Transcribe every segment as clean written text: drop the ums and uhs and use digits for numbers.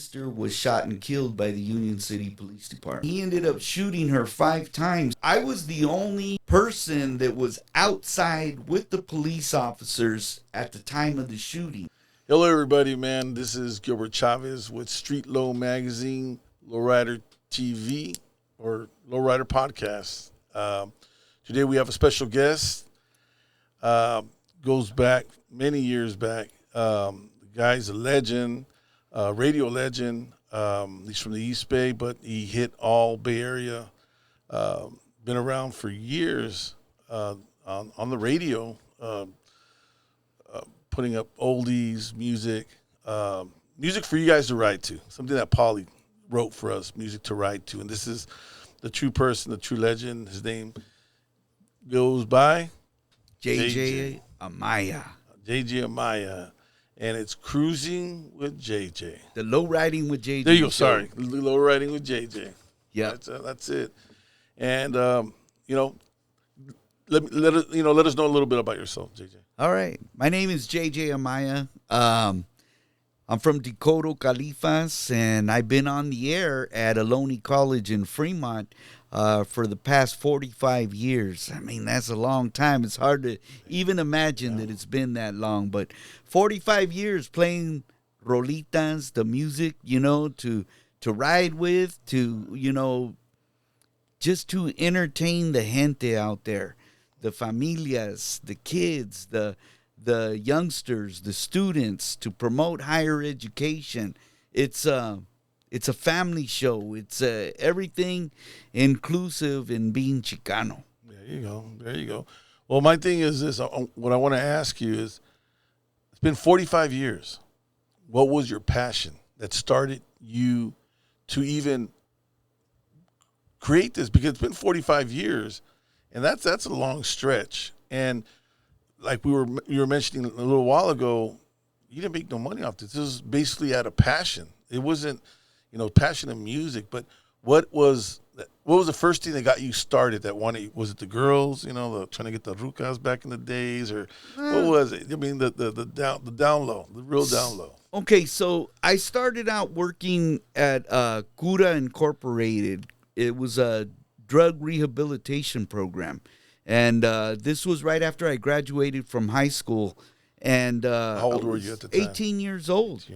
sister was shot and killed by the Union City Police Department. He ended up shooting her 5 times. I was the only person that was outside with the police officers at the time of the shooting. Hello, everybody, man. This is Gilbert Chavez with Streetlow Magazine, Lowrider TV, or Lowrider Podcast. Today we have a special guest. Goes back many years back. The guy's a legend, radio legend. He's from the East Bay, but he hit all Bay Area. Been around for years on the radio, putting up oldies, music for you guys to ride to. Something that Paulie wrote for us, music to ride to. And this is the true person, the true legend. His name goes by JJ Amaya. JJ Amaya. And it's Cruising with JJ. The Low Riding with JJ. There you go. Sorry. Low Riding with JJ. Yeah. That's it. And, let us know a little bit about yourself, JJ. All right. My name is JJ Amaya. I'm from Dakota, Califas, and I've been on the air at Ohlone College in Fremont for the past 45 years. I mean, that's a long time. It's hard to even imagine that it's been that long. But 45 years playing rolitas, the music, to ride with, to, just to entertain the gente out there, the familias, the kids, the youngsters, the students, to promote higher education. It's a family show. It's everything inclusive in being Chicano. There you go. Well, my thing is this. What I want to ask you is, it's been 45 years. What was your passion that started you to even create this? Because it's been 45 years, and that's a long stretch. And like you were mentioning a little while ago, you didn't make no money off this. This was basically out of passion. It wasn't, passion in music. But what was the first thing that got you started? Was it the girls? Trying to get the rucas back in the days, or what was it? I mean, the down low, the real down low. Okay, so I started out working at Cura Incorporated. It was a drug rehabilitation program. And this was right after I graduated from high school. And how old were you at the time? 18 years old.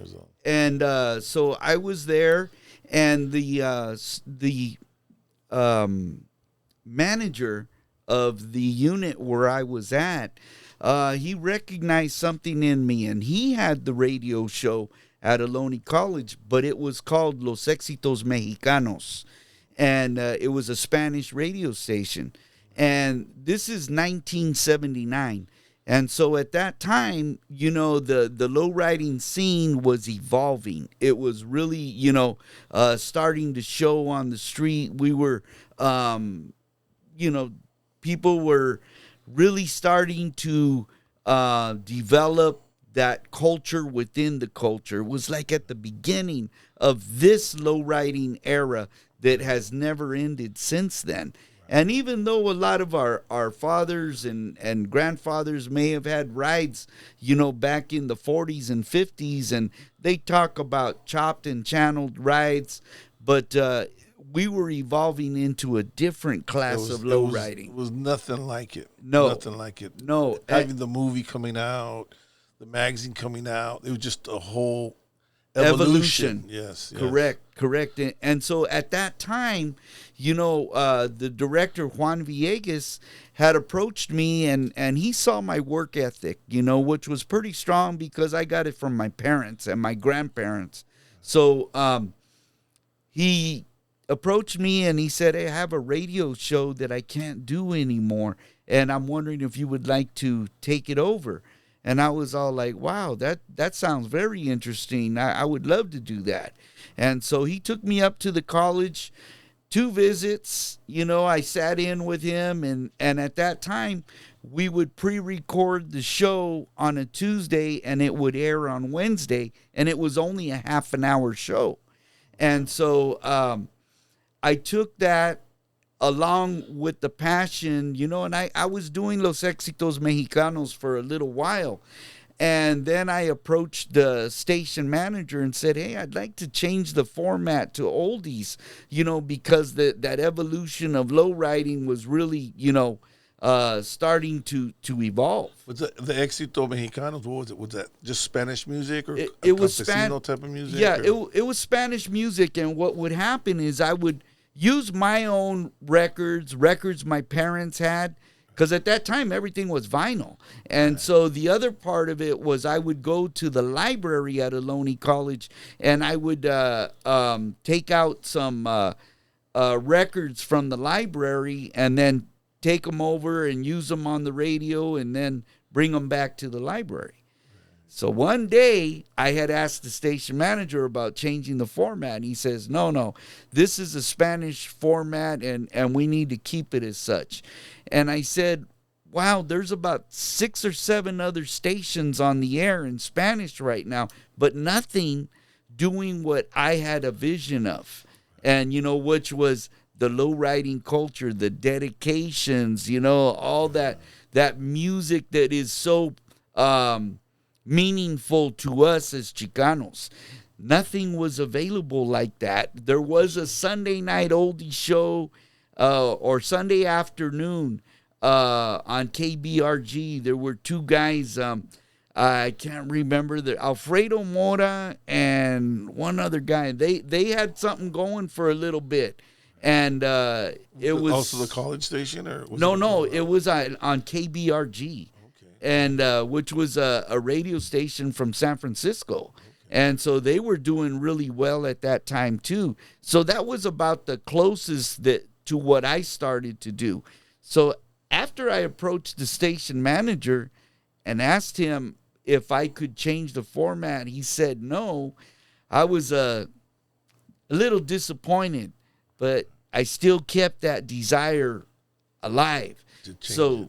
And so I was there, and the manager of the unit where I was at, he recognized something in me, and he had the radio show at Ohlone College, but it was called Los Éxitos Mexicanos, and it was a Spanish radio station. And this is 1979. And so at that time, the low riding scene was evolving. It was really, starting to show on the street. We were, people were really starting to develop that culture within the culture. It was like at the beginning of this low riding era that has never ended since then. And even though a lot of our fathers and grandfathers may have had rides, back in the 40s and 50s, and they talk about chopped and channeled rides, but we were evolving into a different class of low riding. It was nothing like it. No. Nothing like it. No. Having the movie coming out, the magazine coming out, it was just a whole evolution. Yes. Correct. And so at that time, the director, Juan Villegas, had approached me, and he saw my work ethic, which was pretty strong because I got it from my parents and my grandparents. So he approached me and he said, "Hey, I have a radio show that I can't do anymore, and I'm wondering if you would like to take it over." And I was all like, wow, that sounds very interesting. I would love to do that. And so he took me up to the college, 2 visits. I sat in with him. And at that time, we would pre-record the show on a Tuesday, and it would air on Wednesday. And it was only a half an hour show. And so I took that along with the passion, and I was doing Los Éxitos Mexicanos for a little while. And then I approached the station manager and said, hey, I'd like to change the format to oldies, because that evolution of low riding was really, starting to evolve. Was the Éxito Mexicanos, what was it? Was that just Spanish music or it was campesino type of music? Yeah, it was Spanish music. And what would happen is I would use my own records my parents had, because at that time, everything was vinyl. And so the other part of it was I would go to the library at Ohlone College, and I would take out some records from the library and then take them over and use them on the radio and then bring them back to the library. So one day, I had asked the station manager about changing the format, and he says, no, this is a Spanish format, and we need to keep it as such. And I said, wow, there's about 6 or 7 other stations on the air in Spanish right now, but nothing doing what I had a vision of, and, which was the low riding culture, the dedications, all that music that is so meaningful to us as Chicanos. Nothing was available like that. There was a Sunday night oldie show or Sunday afternoon on KBRG. There were 2 guys, I can't remember, Alfredo Mora and one other guy. They had something going for a little bit. And it was also the college station, or was it was on KBRG. And which was a radio station from San Francisco. Okay. And so they were doing really well at that time, too. So that was about the closest to what I started to do. So after I approached the station manager and asked him if I could change the format, he said no. I was a little disappointed, but I still kept that desire alive. So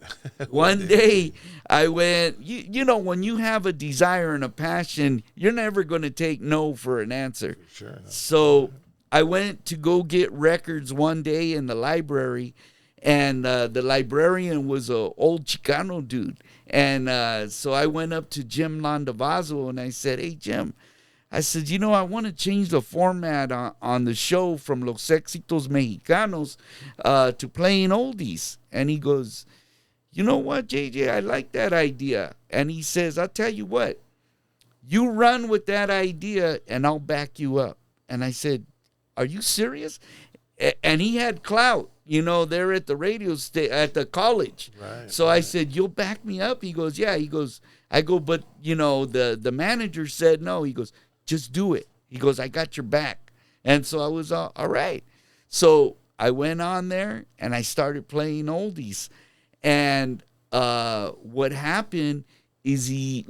one day I went, when you have a desire and a passion, you're never going to take no for an answer. Sure. So I went to go get records one day in the library, and the librarian was an old Chicano dude. And so I went up to Jim Landavazo and I said, hey, Jim, I said, I want to change the format on the show from Los Éxitos Mexicanos to playing oldies. And he goes, you know what, JJ, I like that idea. And he says, I'll tell you what, you run with that idea and I'll back you up. And I said, are you serious? And he had clout, there at the radio at the college. Right, so I said, you'll back me up? He goes, yeah. He goes, I go, but, the manager said no. He goes, just do it. He goes, I got your back. And so I was all right. So I went on there and I started playing oldies. And what happened is I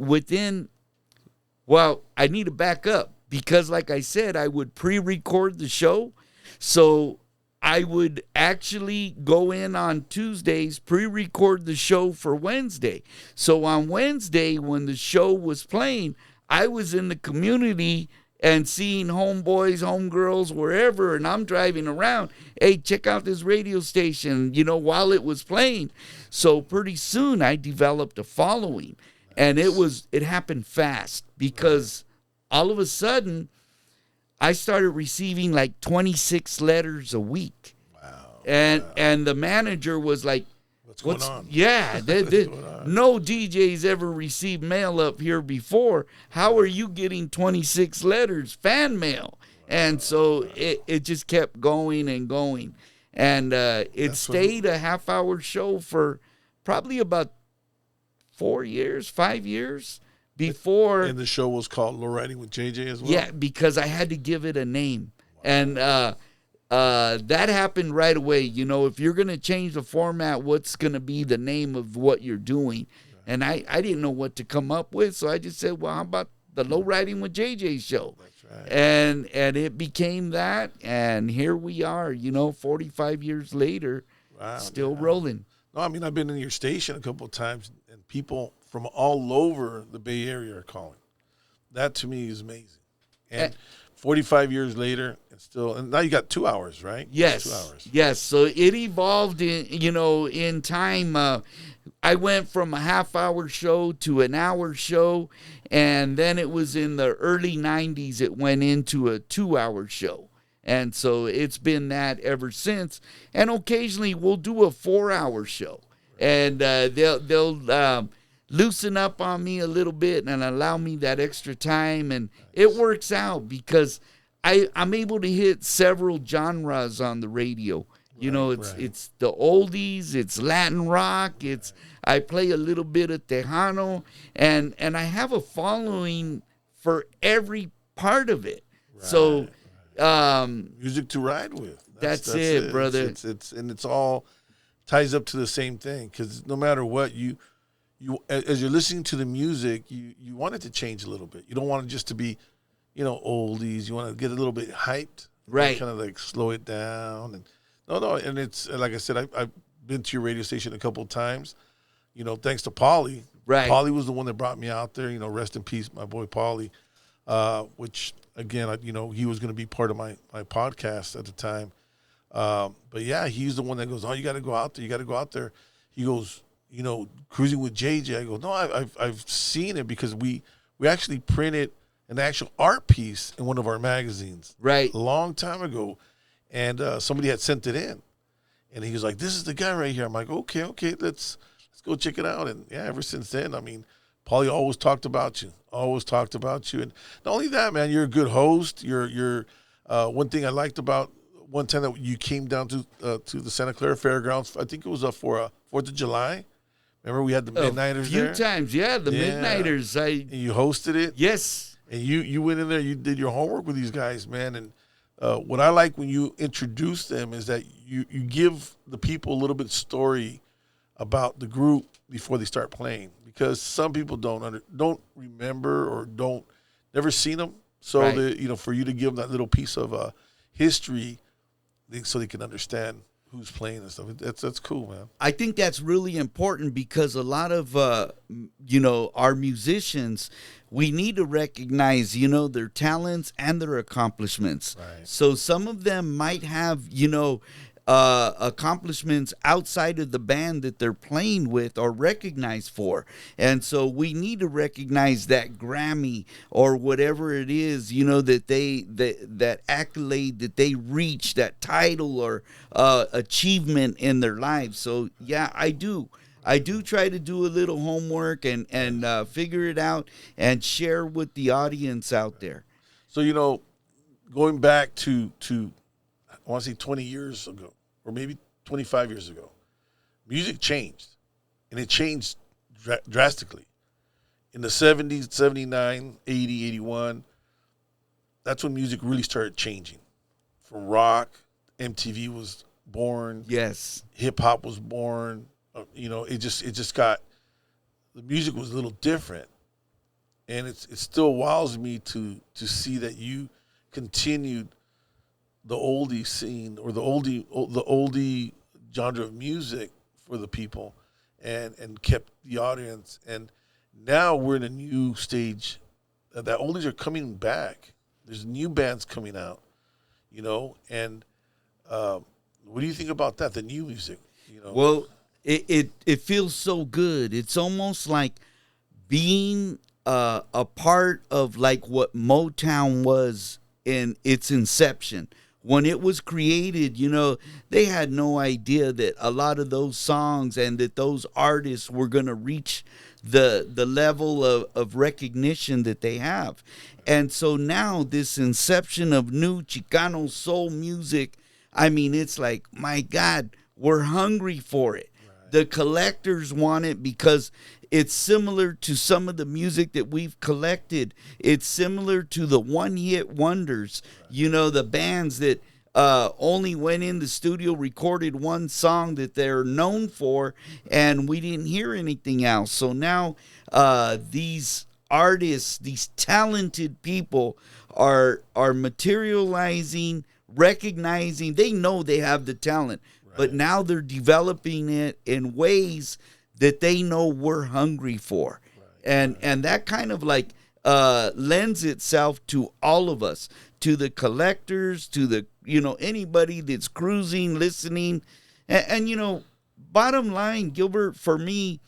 need to back up because, like I said, I would pre-record the show. So I would actually go in on Tuesdays, pre-record the show for Wednesday. So on Wednesday, when the show was playing, I was in the community and seeing homeboys, homegirls, wherever, and I'm driving around. Hey, check out this radio station, while it was playing. So pretty soon I developed a following. And it happened fast because all of a sudden I started receiving like 26 letters a week. Wow. And the manager was like, What's going on? Yeah, no DJs ever received mail up here before. How are you getting 26 letters, fan mail? And so it just kept going and going. And it stayed a half-hour show for probably about 5 years before. And the show was called Lowrider with JJ as well? Yeah, because I had to give it a name. Wow. And that happened right away. If you're going to change the format, what's going to be the name of what you're doing? Right. And I didn't know what to come up with, so I just said, well, how about the Low Riding with JJ show? That's right. And it became that, and here we are, 45 years later, still rolling. No, I mean, I've been in your station a couple of times, and people from all over the Bay Area are calling. That, to me, is amazing. And 45 years later, and now you got 2 hours, right? Yes. 2 hours. Yes. So it evolved in time. I went from a half-hour show to an hour show, and then it was in the early 90s it went into a 2-hour show. And so it's been that ever since. And occasionally we'll do a 4-hour show. And they'll loosen up on me a little bit and allow me that extra time. And it works out because I'm able to hit several genres on the radio. You know, it's the oldies, it's Latin rock, I play a little bit of Tejano, and I have a following for every part of it. Right. So music to ride with. That's it, brother. It's all ties up to the same thing, because no matter what you as you're listening to the music, you want it to change a little bit. You don't want it just to be, oldies. You want to get a little bit hyped, right? Kind of like slow it down and. No, and it's like I said, I've been to your radio station a couple of times, thanks to Paulie. Right. Paulie was the one that brought me out there, rest in peace, my boy Paulie, which, again, he was going to be part of my podcast at the time. But, yeah, he's the one that goes, oh, you got to go out there. You got to go out there. He goes, cruising with JJ. I go, no, I've seen it because we actually printed an actual art piece in one of our magazines. Right. A long time ago. And somebody had sent it in, and he was like, "This is the guy right here." I'm like, "Okay, let's go check it out." And yeah, ever since then, I mean, Paulie always talked about you, and not only that, man, you're a good host. You're one thing I liked about one time that you came down to the Santa Clara Fairgrounds. I think it was for 4th of July. Remember we had the Midnighters there? A few times, yeah, the Midnighters. And you hosted it. Yes. And you went in there, you did your homework with these guys, man, and. What I like when you introduce them is that you give the people a little bit of story about the group before they start playing, because some people don't remember or never seen them. So right. For you to give them that little piece of history, so they can understand who's playing and stuff. That's cool, man. I think that's really important because a lot of our musicians, we need to recognize, their talents and their accomplishments. Right. So some of them might have, accomplishments outside of the band that they're playing with or recognized for. And so we need to recognize that Grammy or whatever it is, that accolade that they reach, that title or achievement in their lives. So, yeah, I do try to do a little homework and figure it out and share with the audience out there. So, going back to I want to say 20 years ago, or maybe 25 years ago, music changed, and it changed drastically. In the 70s, 79, 80, 81, that's when music really started changing. From rock, MTV was born. Yes. Hip-hop was born. It just got, the music was a little different. And it still wows me to see that you continued the oldie scene or the oldie genre of music for the people and kept the audience. And now we're in a new stage that oldies are coming back. There's new bands coming out, and what do you think about that, the new music? Well, it feels so good. It's almost like being a part of like what Motown was in its inception. When it was created, they had no idea that a lot of those songs and that those artists were going to reach the level of recognition that they have. And so now this inception of new Chicano soul music, I mean, it's like, my God, we're hungry for it. Right. The collectors want it because it's similar to some of the music that we've collected. It's similar to the one-hit wonders, the bands that only went in the studio, recorded one song that they're known for, and we didn't hear anything else. So now these artists, these talented people are materializing, recognizing, they know they have the talent, right. But now they're developing it in ways that they know we're hungry for. Right. And that kind of like lends itself to all of us, to the collectors, to the, anybody that's cruising, listening. And bottom line, Gilbert, for me,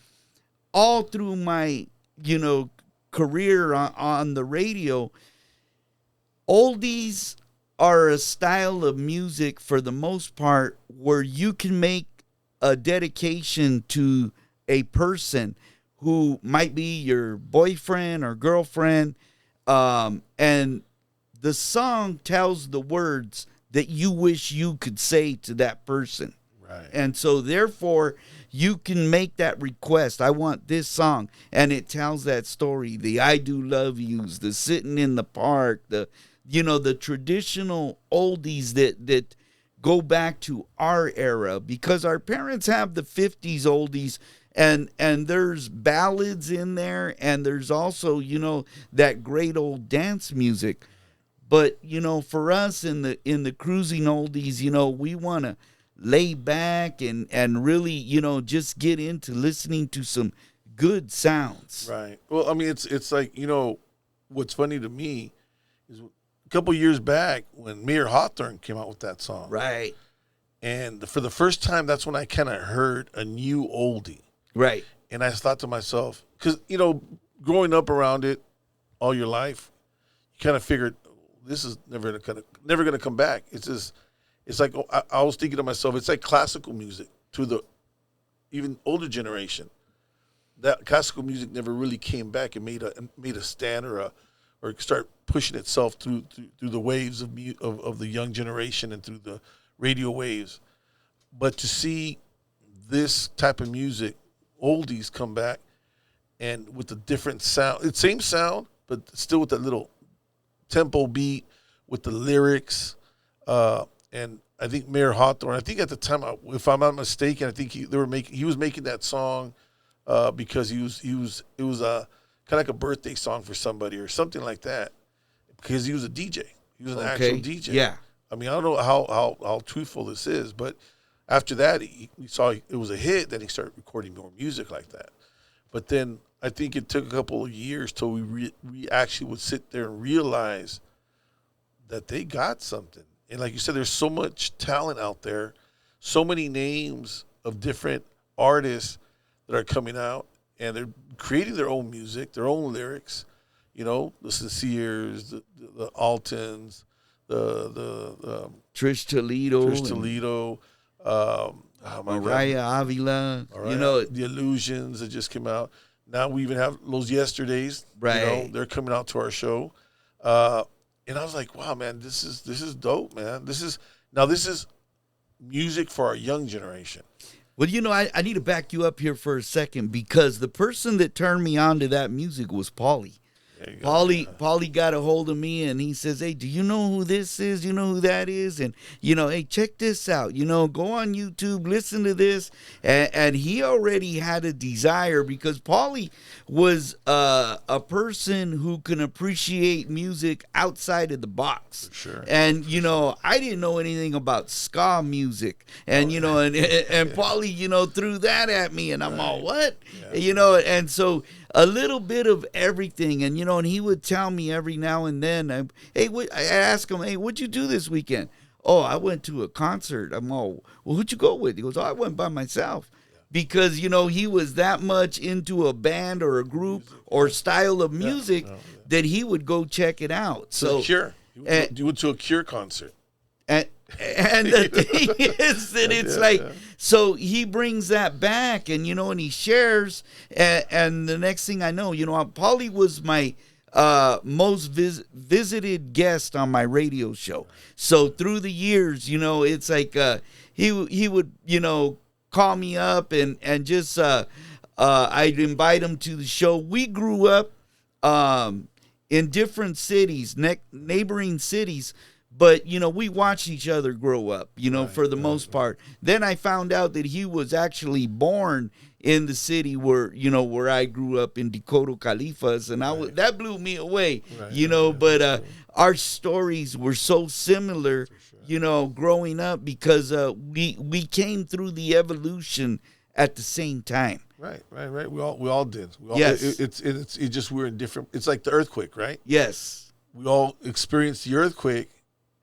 all through my, career on the radio, oldies are a style of music for the most part where you can make a dedication to a person who might be your boyfriend or girlfriend, and the song tells the words that you wish you could say to that person. Right. And so therefore you can make that request. I want this song, and it tells that story. The I do love yous, the sitting in the park, the traditional oldies that go back to our era, because our parents have the 50s oldies, and there's ballads in there, and there's also, that great old dance music. But, for us in the cruising oldies, we want to lay back and really, just get into listening to some good sounds. Right. Well, I mean, it's like, what's funny to me is a couple years back when Mayor Hawthorne came out with that song. Right. And for the first time, that's when I kind of heard a new oldie. Right. And I thought to myself, because, growing up around it all your life, you kind of figured this is never going to come back. It's like, I was thinking to myself, it's like classical music to the even older generation. That classical music never really came back and made a stand or start pushing itself through the waves of the young generation and through the radio waves. But to see this type of music, oldies, come back and with a different sound, it's same sound, but still with that little tempo beat with the lyrics, and I think Mayor Hawthorne, I think at the time, if I'm not mistaken, I think he was making that song because it was kind of like a birthday song for somebody or something like that, because he was a DJ. He was an actual DJ. Yeah. I mean, I don't know how truthful this is, but after that, he saw it was a hit. Then he started recording more music like that. But then I think it took a couple of years till we actually would sit there and realize that they got something. And like you said, there's so much talent out there, so many names of different artists that are coming out, and they're creating their own music, their own lyrics. The Sinceres, the Altons, the Trish Toledo, Mariah Avila, the Illusions that just came out. Now we even have those Yesterdays. Right. They're coming out to our show. And I was like, wow, man, this is dope, man. This is music for our young generation. Well, I need to back you up here for a second, because the person that turned me on to that music was Paulie. Paulie got a hold of me, and he says, hey, do you know who this is? You know who that is? And, hey, check this out. Go on YouTube, listen to this. And he already had a desire, because Paulie was a person who can appreciate music outside of the box. For sure. And, I didn't know anything about ska music. And, and Paulie, threw that at me, and I'm all, what? Yeah. And so a little bit of everything. And, and he would tell me every now and then, I ask him, hey, what'd you do this weekend? Oh, I went to a concert. I'm all, well, who'd you go with? He goes, oh, I went by myself. Because, he was that much into a band or a group or style of music that he would go check it out. So Cure. You went to a Cure concert. And the thing is that it's so he brings that back, and and he shares, and the next thing I know, Paulie was my most visited guest on my radio show. So through the years, it's like he would call me up and just I'd invite him to the show. We grew up in different cities, neighboring cities. But, we watched each other grow up, for the most part. Then I found out that he was actually born in the city where I grew up in Dakota, Califas. And that blew me away, but our stories were so similar, growing up, because we came through the evolution at the same time. Right. We all did. Yes. It's just we're in different. It's like the earthquake, right? Yes. We all experienced the earthquake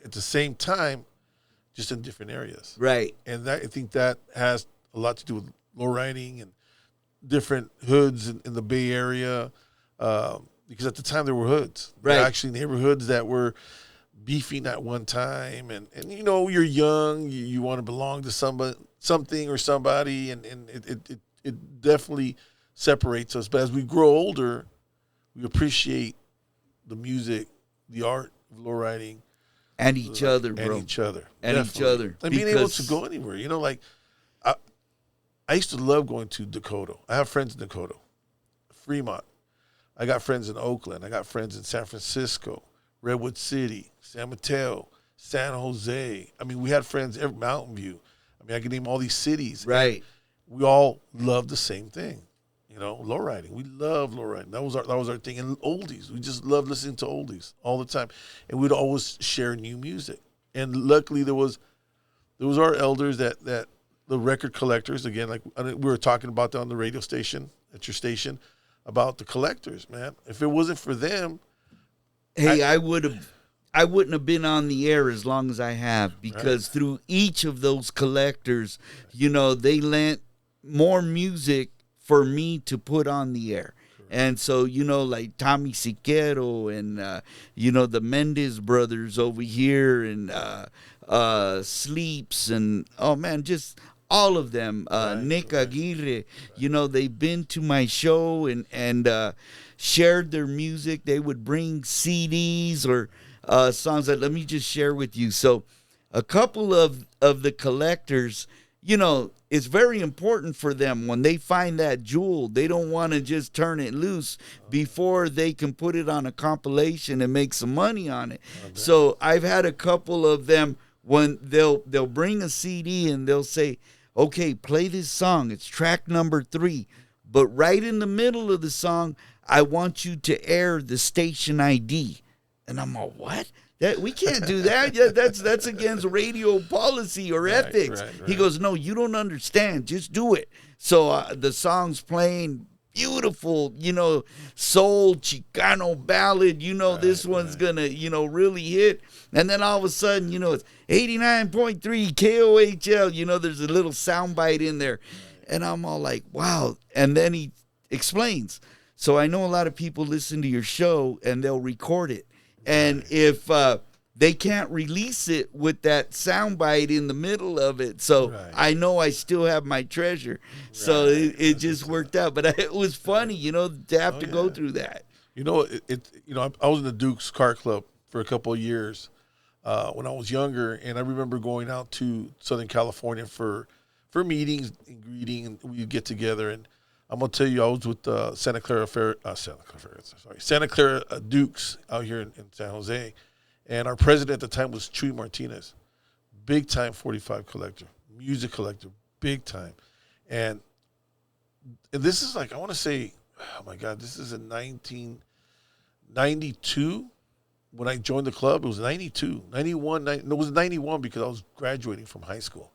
at the same time, just in different areas. Right. And I think that has a lot to do with low riding and different hoods in the Bay Area, because at the time there were hoods. Right. There were actually neighborhoods that were beefing at one time, and you know, you're young, you want to belong to something or somebody, and it definitely separates us. But as we grow older, we appreciate the music, the art of lowriding, and each other, bro, and each other, and definitely. each other, and being able to go anywhere. You know, like I used to love going to Dakota. I have friends in Dakota, Fremont. I got friends in Oakland. I got friends in San Francisco, Redwood City, San Mateo, San Jose. I mean, we had friends every Mountain View. I mean, I could name all these cities. Right. We all love the same thing, you know, lowriding. We love lowriding. That was our thing. And oldies. We just love listening to oldies all the time. And we'd always share new music. And luckily there was our elders that the record collectors, again, like we were talking about that on the radio station, at your station, about the collectors, man. If it wasn't for them, hey, I wouldn't have been on the air as long as I have, because through each of those collectors, you know, they lent more music for me to put on the air. And so, you know, like Tommy Siquero and, you know, the Mendez brothers over here and Sleeps and, oh, man, just all of them. Nick Aguirre, you know, they've been to my show and shared their music. They would bring CDs or songs that, let me just share with you. So a couple of the collectors, you know, it's very important for them when they find that jewel. They don't want to just turn it loose before they can put it on a compilation and make some money on it. So I've had a couple of them when they'll bring a CD and they'll say, okay, play this song. It's track number 3. But right in the middle of the song, I want you to air the station ID. And I'm all, what? We can't do that. Yeah, that's against radio policy or ethics. Right. He goes, no, you don't understand. Just do it. So the song's playing, beautiful, you know, soul, Chicano ballad. You know, this one's going to, you know, really hit. And then all of a sudden, you know, it's 89.3 KOHL. You know, there's a little soundbite in there. And I'm all like, wow. And then he explains. So I know a lot of people listen to your show and they'll record it. And if they can't release it with that soundbite in the middle of it, so I know I still have my treasure. So it just worked out. But it was funny, you know, to have to go through that. You know, you know, I was in the Duke's Car Club for a couple of years when I was younger, and I remember going out to Southern California for meetings and greeting, and we'd get together. And I'm gonna tell you, I was with Santa Clara Dukes out here in San Jose, and our president at the time was Chuy Martinez, big time 45 collector, music collector, big time, and this is like, I want to say, oh my God, this is in 1992 when I joined the club. It was 92, 91, it was 91 because I was graduating from high school,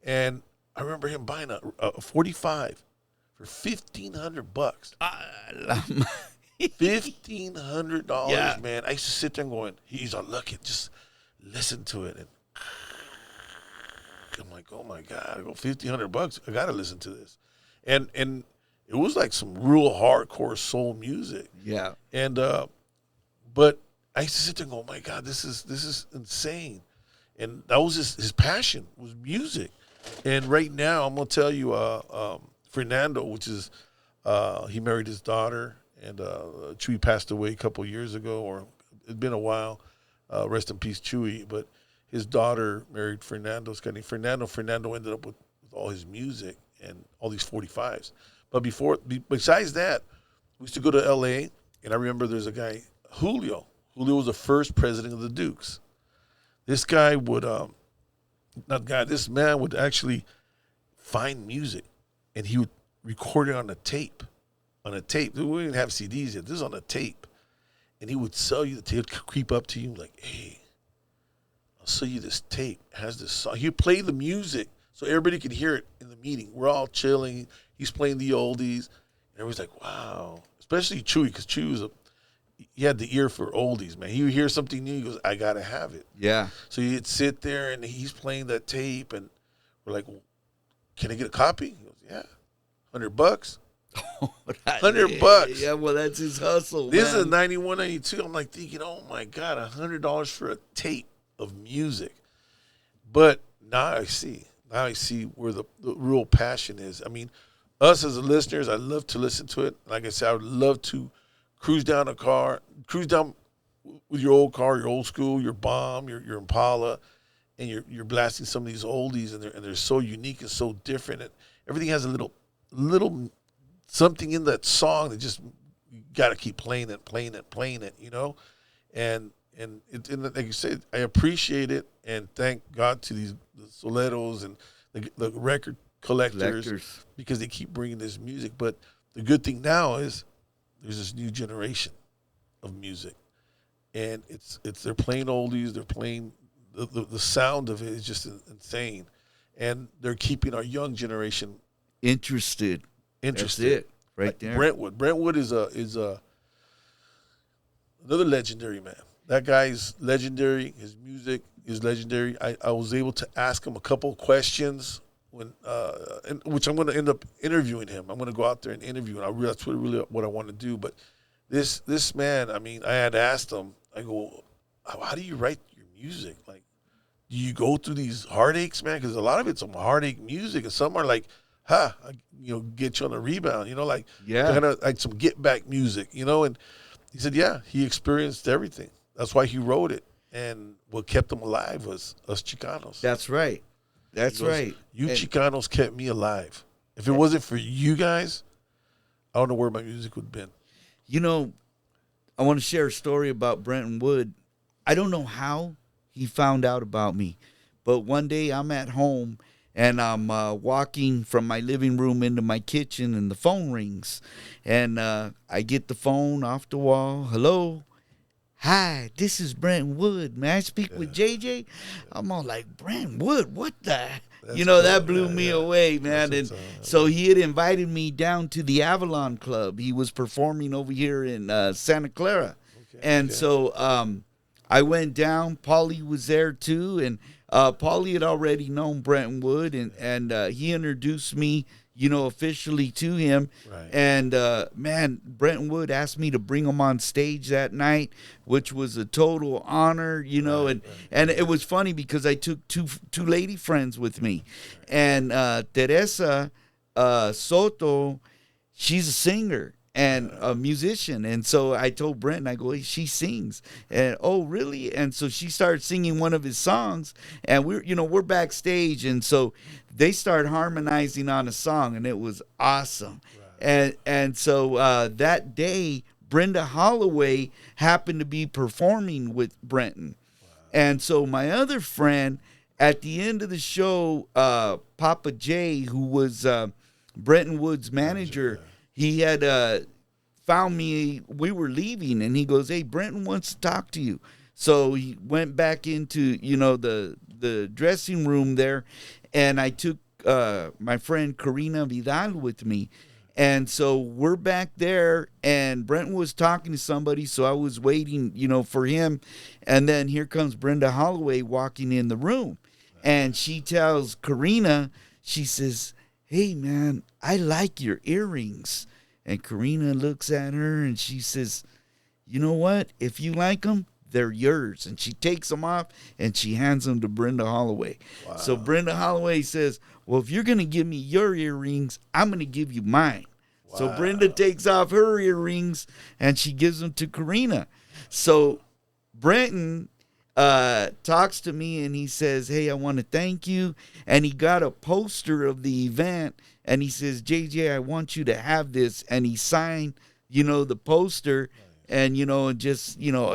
and I remember him buying a 45. For $1,500, $1,500, man. I used to sit there and going, he's on look it, just listen to it, and I'm like, oh my God, I go $1,500. I gotta listen to this, and it was like some real hardcore soul music. Yeah, and but I used to sit there and go, oh my God, this is insane, and that was his passion was music, and right now I'm gonna tell you, Fernando, which is, he married his daughter, and Chuy passed away a couple of years ago, or it's been a while. Rest in peace, Chuy. But his daughter married Fernando. Fernando ended up with all his music and all these 45s. But besides that, we used to go to L.A., and I remember there's a guy, Julio. Julio was the first president of the Dukes. This guy would, this man would actually find music. And he would record it on a tape. We didn't have CDs yet. This is on a tape. And he would sell you the tape. He would creep up to you like, hey, I'll sell you this tape. It has this song. He'd play the music so everybody could hear it in the meeting. We're all chilling. He's playing the oldies. And everybody's like, wow. Especially Chuy, because Chuy he had the ear for oldies, man. He would hear something new. He goes, I got to have it. Yeah. So he'd sit there, and he's playing that tape. And we're like, well, can I get a copy? He goes, yeah, $100. $100. Yeah, well, that's his hustle. This man. is 91, 92. I'm like thinking, oh my God, $100 for a tape of music. But now I see where the real passion is. I mean, us as listeners, I love to listen to it. Like I said, I would love to cruise down with your old car, your old school, your bomb, your Impala, and you're blasting some of these oldies, and they're so unique and so different. And everything has a little something in that song that just you got to keep playing it, you know. And like you said, I appreciate it and thank God to the soleros and the record collectors because they keep bringing this music. But the good thing now is there's this new generation of music, and they're playing oldies, they're playing the sound of it is just insane, and they're keeping our young generation interested. That's it, right like there. Brentwood is another legendary man. That guy's legendary. His music is legendary. I was able to ask him a couple questions which I'm going to end up interviewing him. I'm going to go out there and interview him. That's really what I want to do. But this man, I mean, I had asked him. I go, how do you write your music? Like, do you go through these heartaches, man? Because a lot of it's some heartache music, and some are like, get you on the rebound, like kind of like some get back music, And he said, yeah, he experienced everything. That's why he wrote it. And what kept him alive was us Chicanos. That's right. That's right. You Chicanos kept me alive. If it wasn't for you guys, I don't know where my music would have been. I want to share a story about Brenton Wood. I don't know how he found out about me, but one day I'm at home and I'm walking from my living room into my kitchen and the phone rings. And I get the phone off the wall. Hello? Hi, this is Brenton Wood. May I speak with JJ? I'm all like, Brenton Wood, what the? That blew me away, man. And so he had invited me down to the Avalon Club. He was performing over here in Santa Clara. So I went down. Paulie was there too. And Paulie had already known Brenton Wood. And he introduced me, officially to him. Right. And, man, Brenton Wood asked me to bring him on stage that night, which was a total honor, and it was funny because I took two lady friends with me. And Teresa Soto, she's a singer and a musician. And so I told Brenton, I go, hey, she sings. And, oh, really? And so she started singing one of his songs, and we're backstage. And so they started harmonizing on a song, and it was awesome. Right. And so that day, Brenda Holloway happened to be performing with Brenton. Wow. And so my other friend, at the end of the show, Papa J, who was Brenton Wood's manager, he had found me. We were leaving, and he goes, hey, Brenton wants to talk to you. So he went back into, the dressing room there, and I took my friend Karina Vidal with me. And so we're back there, and Brenton was talking to somebody, so I was waiting, for him. And then here comes Brenda Holloway walking in the room. And she tells Karina, she says, hey, man, I like your earrings. And Karina looks at her, and she says, you know what? If you like them, they're yours. And she takes them off, and she hands them to Brenda Holloway. Wow. So Brenda Holloway says, well, if you're going to give me your earrings, I'm going to give you mine. Wow. So Brenda takes off her earrings, and she gives them to Karina. So Brenton talks to me, and he says, hey, I want to thank you. And he got a poster of the event, and he says, JJ, I want you to have this. And he signed, the poster. And,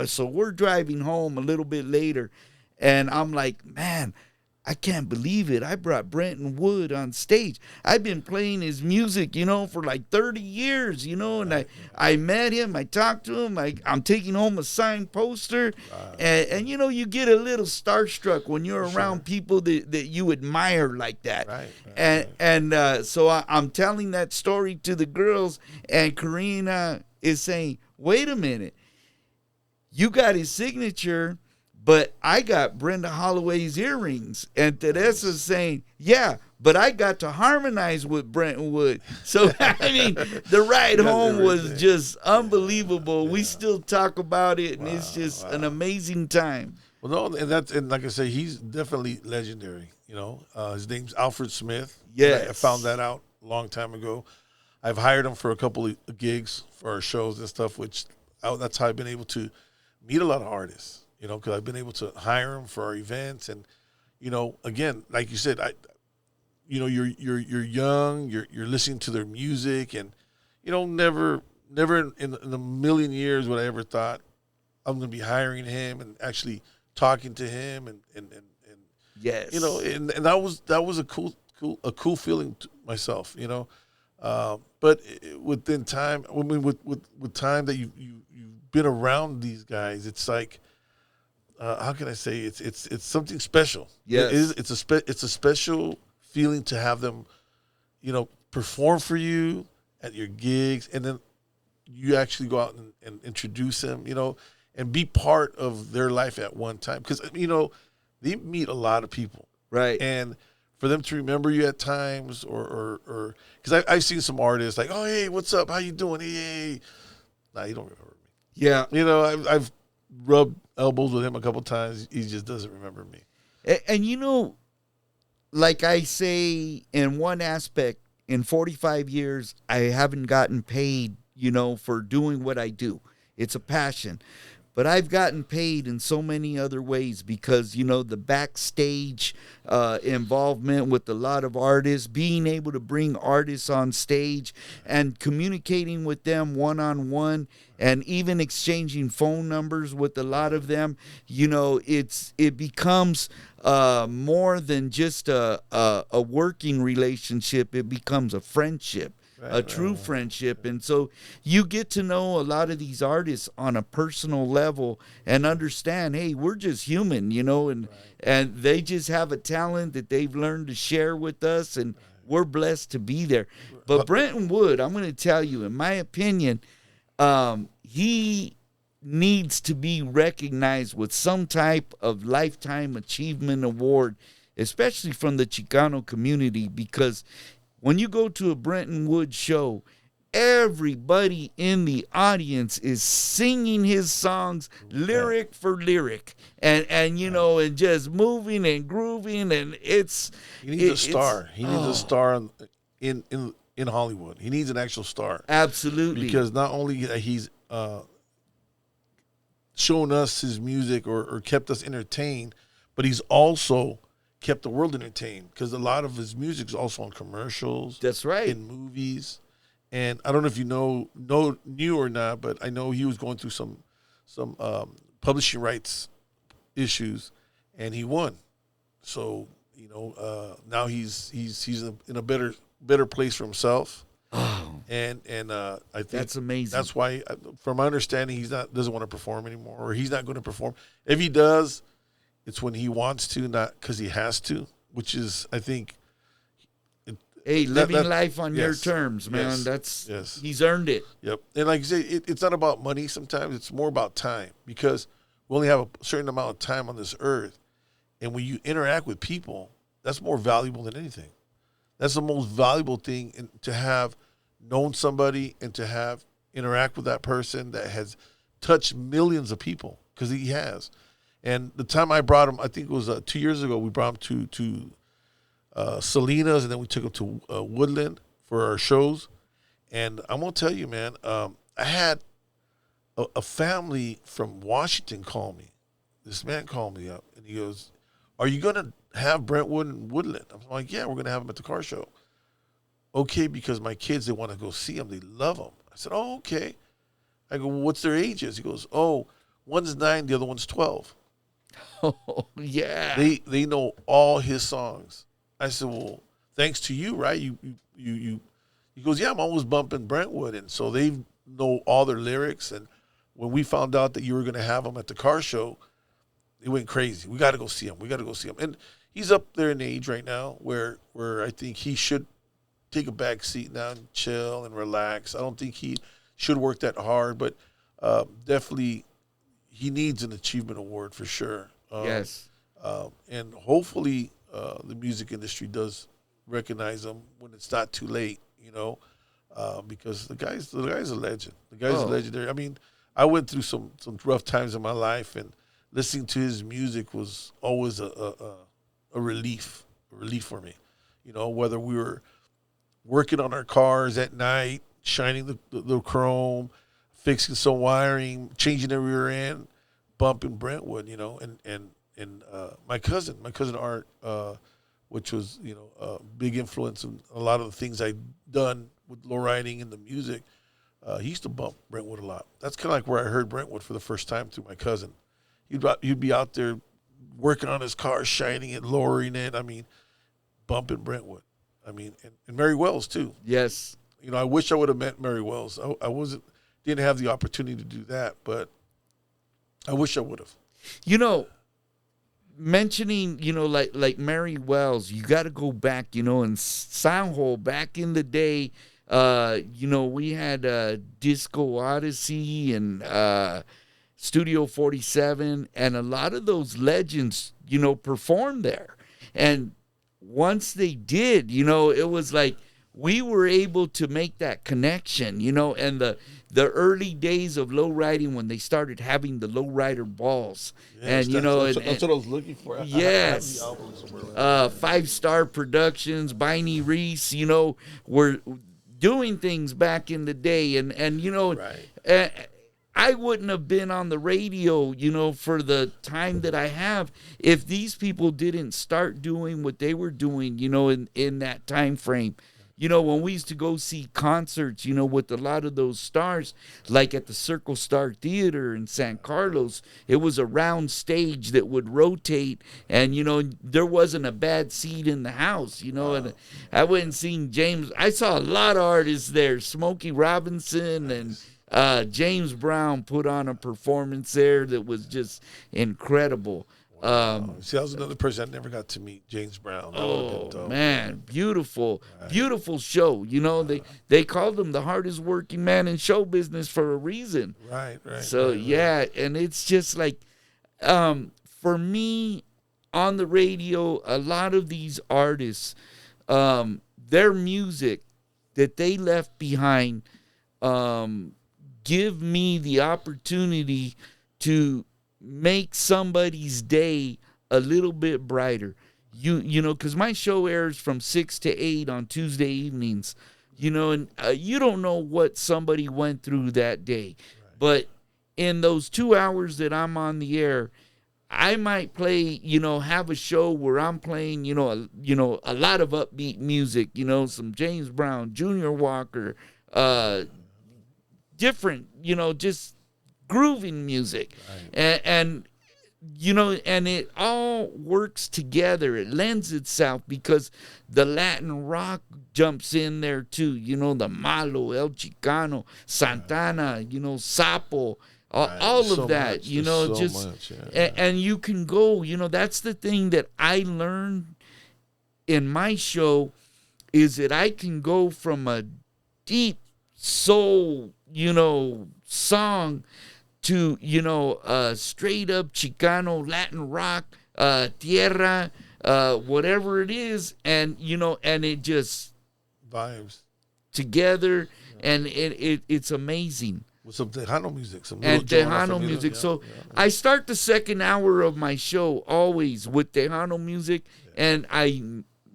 so we're driving home a little bit later, and I'm like, man, I can't believe it. I brought Brenton Wood on stage. I've been playing his music, for like 30 years, and I met him. I talked to him. I'm taking home a signed poster. Wow. And you get a little starstruck when you're around people that you admire like that. Right. So I'm telling that story to the girls, and Karina is saying, wait a minute, you got his signature, but I got Brenda Holloway's earrings. And Teresa's saying, yeah, but I got to harmonize with Brenton Wood. So I mean, the ride home was just unbelievable. We still talk about it, and it's just an amazing time. Well, no, and like I say, he's definitely legendary. His name's Alfred Smith. Yes. I found that out a long time ago. I've hired him for a couple of gigs for our shows and stuff, that's how I've been able to meet a lot of artists, because I've been able to hire them for our events. And, again, like you said, you're young, you're listening to their music, and, never in a million years would I ever thought I'm going to be hiring him and actually talking to him and yes, and that was a cool feeling to myself, but within time, I mean, with time that you've been around these guys, it's like, how can I say, it's something special. Yes, it's a special feeling to have them, perform for you at your gigs, and then you actually go out and introduce them, and be part of their life at one time, because they meet a lot of people, right? And for them to remember you at times, or because I've seen some artists like, oh, hey, what's up? How you doing? Hey. Nah, you don't remember me. Yeah. I've rubbed elbows with him a couple times. He just doesn't remember me. And like I say, in one aspect, in 45 years, I haven't gotten paid, for doing what I do. It's a passion. But I've gotten paid in so many other ways because, the backstage involvement with a lot of artists, being able to bring artists on stage and communicating with them one-on-one, and even exchanging phone numbers with a lot of them, it becomes more than just a working relationship. It becomes a friendship. A true friendship. And so you get to know a lot of these artists on a personal level and understand, hey, we're just human, and they just have a talent that they've learned to share with us, and we're blessed to be there. But Brenton Wood, I'm going to tell you, in my opinion, he needs to be recognized with some type of lifetime achievement award, especially from the Chicano community, because when you go to a Brenton Wood show, everybody in the audience is singing his songs lyric for lyric, and and just moving and grooving, and he needs a star. He needs a star in Hollywood. He needs an actual star. Absolutely. Because not only he's shown us his music or kept us entertained, but he's also kept the world entertained, because a lot of his music is also on commercials. That's right. In movies. And I don't know if you knew or not, but I know he was going through some publishing rights issues, and he won. So now he's in a better place for himself. Oh, and I think that's amazing. That's why, from my understanding, doesn't want to perform anymore, or he's not going to perform. If he does, it's when he wants to, not because he has to, which is, I think. Hey, living life on your terms, man. He's earned it. Yep. And like you say, it's not about money sometimes. It's more about time, because we only have a certain amount of time on this earth. And when you interact with people, that's more valuable than anything. That's the most valuable thing, to have known somebody and to have interact with that person that has touched millions of people, because he has. And the time I brought him, I think it was 2 years ago, we brought him to Salinas, and then we took him to Woodland for our shows. And I'm going to tell you, man, I had a family from Washington call me. This man called me up, and he goes, are you going to have Brentwood and Woodland? I'm like, yeah, we're going to have him at the car show. Okay, because my kids, they want to go see him. They love him. I said, oh, okay. I go, well, what's their ages? He goes, oh, one's 9, the other one's 12. Oh, yeah. They know all his songs. I said, well, thanks to you, right? You. He goes, yeah, I'm always bumping Brentwood, and so they know all their lyrics. And when we found out that you were going to have him at the car show, it went crazy. We got to go see him. And he's up there in age right now where I think he should take a back seat now and chill and relax. I don't think he should work that hard, but definitely he needs an achievement award for sure. Yes. And hopefully the music industry does recognize them when it's not too late, because the guy's a legend. The guy's a legendary. I mean, I went through some rough times in my life, and listening to his music was always a relief for me. Whether we were working on our cars at night, shining the chrome, fixing some wiring, changing the rear end, bumping Brentwood, and my cousin Art, which was a big influence in a lot of the things I'd done with lowriding and the music. He used to bump Brentwood a lot. That's kind of like where I heard Brentwood for the first time through my cousin. He'd be out there working on his car, shining it, lowering it. I mean, bumping Brentwood. I mean, and Mary Wells too. Yes. I wish I would have met Mary Wells. I didn't have the opportunity to do that, but I wish I would have. Mentioning, like Mary Wells, you got to go back, and Soundhole back in the day. We had Disco Odyssey and Studio 47, and a lot of those legends, performed there. And once they did, it was like we were able to make that connection, and the early days of low riding when they started having the lowrider balls. Yes, and that's what I was looking for. Yes. 5-Star Productions, Biney Reese, were doing things back in the day, and right. I wouldn't have been on the radio, for the time that I have if these people didn't start doing what they were doing, in that time frame. When we used to go see concerts, with a lot of those stars, like at the Circle Star Theater in San Carlos, it was a round stage that would rotate, and, there wasn't a bad seat in the house, Wow. And I went and seen James. I saw a lot of artists there, Smokey Robinson and James Brown put on a performance there that was just incredible. See, that was another person I never got to meet, James Brown. Man, beautiful, right. Beautiful show. They called him the hardest working man in show business for a reason. Right. So, right. And it's just like, for me, on the radio, a lot of these artists, their music that they left behind, give me the opportunity to make somebody's day a little bit brighter. Because my show airs from 6 to 8 on Tuesday evenings, and you don't know what somebody went through that day. Right. But in those 2 hours that I'm on the air, I might play, have a show where I'm playing, a lot of upbeat music, some James Brown, Junior Walker, different, just grooving music. Right. And it all works together. It lends itself because the Latin rock jumps in there too. The Malo, El Chicano, Santana, Sapo, all of that, and you can go, that's the thing that I learned in my show is that I can go from a deep soul, song to, straight up Chicano, Latin rock, tierra, whatever it is. And, and it just vibes together. And it's amazing. With some Tejano music. Tejano music. So I start the second hour of my show always with Tejano music. Yeah. And I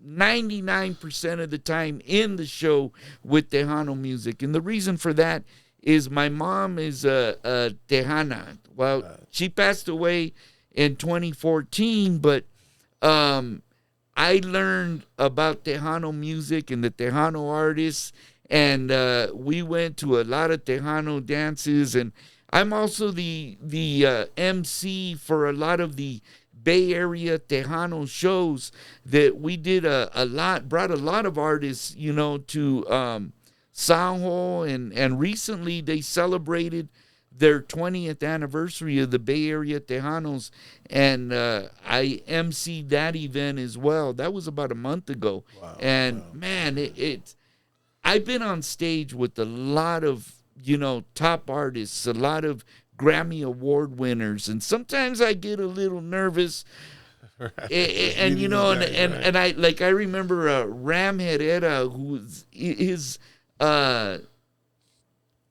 99% of the time in the show with Tejano music. And the reason for that is my mom is a Tejana. Well, she passed away in 2014, but I learned about Tejano music and the Tejano artists, and we went to a lot of Tejano dances, and I'm also the MC for a lot of the Bay Area Tejano shows that we did brought a lot of artists, to Sanjo, and recently they celebrated their 20th anniversary of the Bay Area Tejanos, and I emceed that event as well. That was about a month ago. Wow, and man, I've been on stage with a lot of, top artists, a lot of Grammy Award winners, and sometimes I get a little nervous And you know, and I remember Ramhead Edda, who's his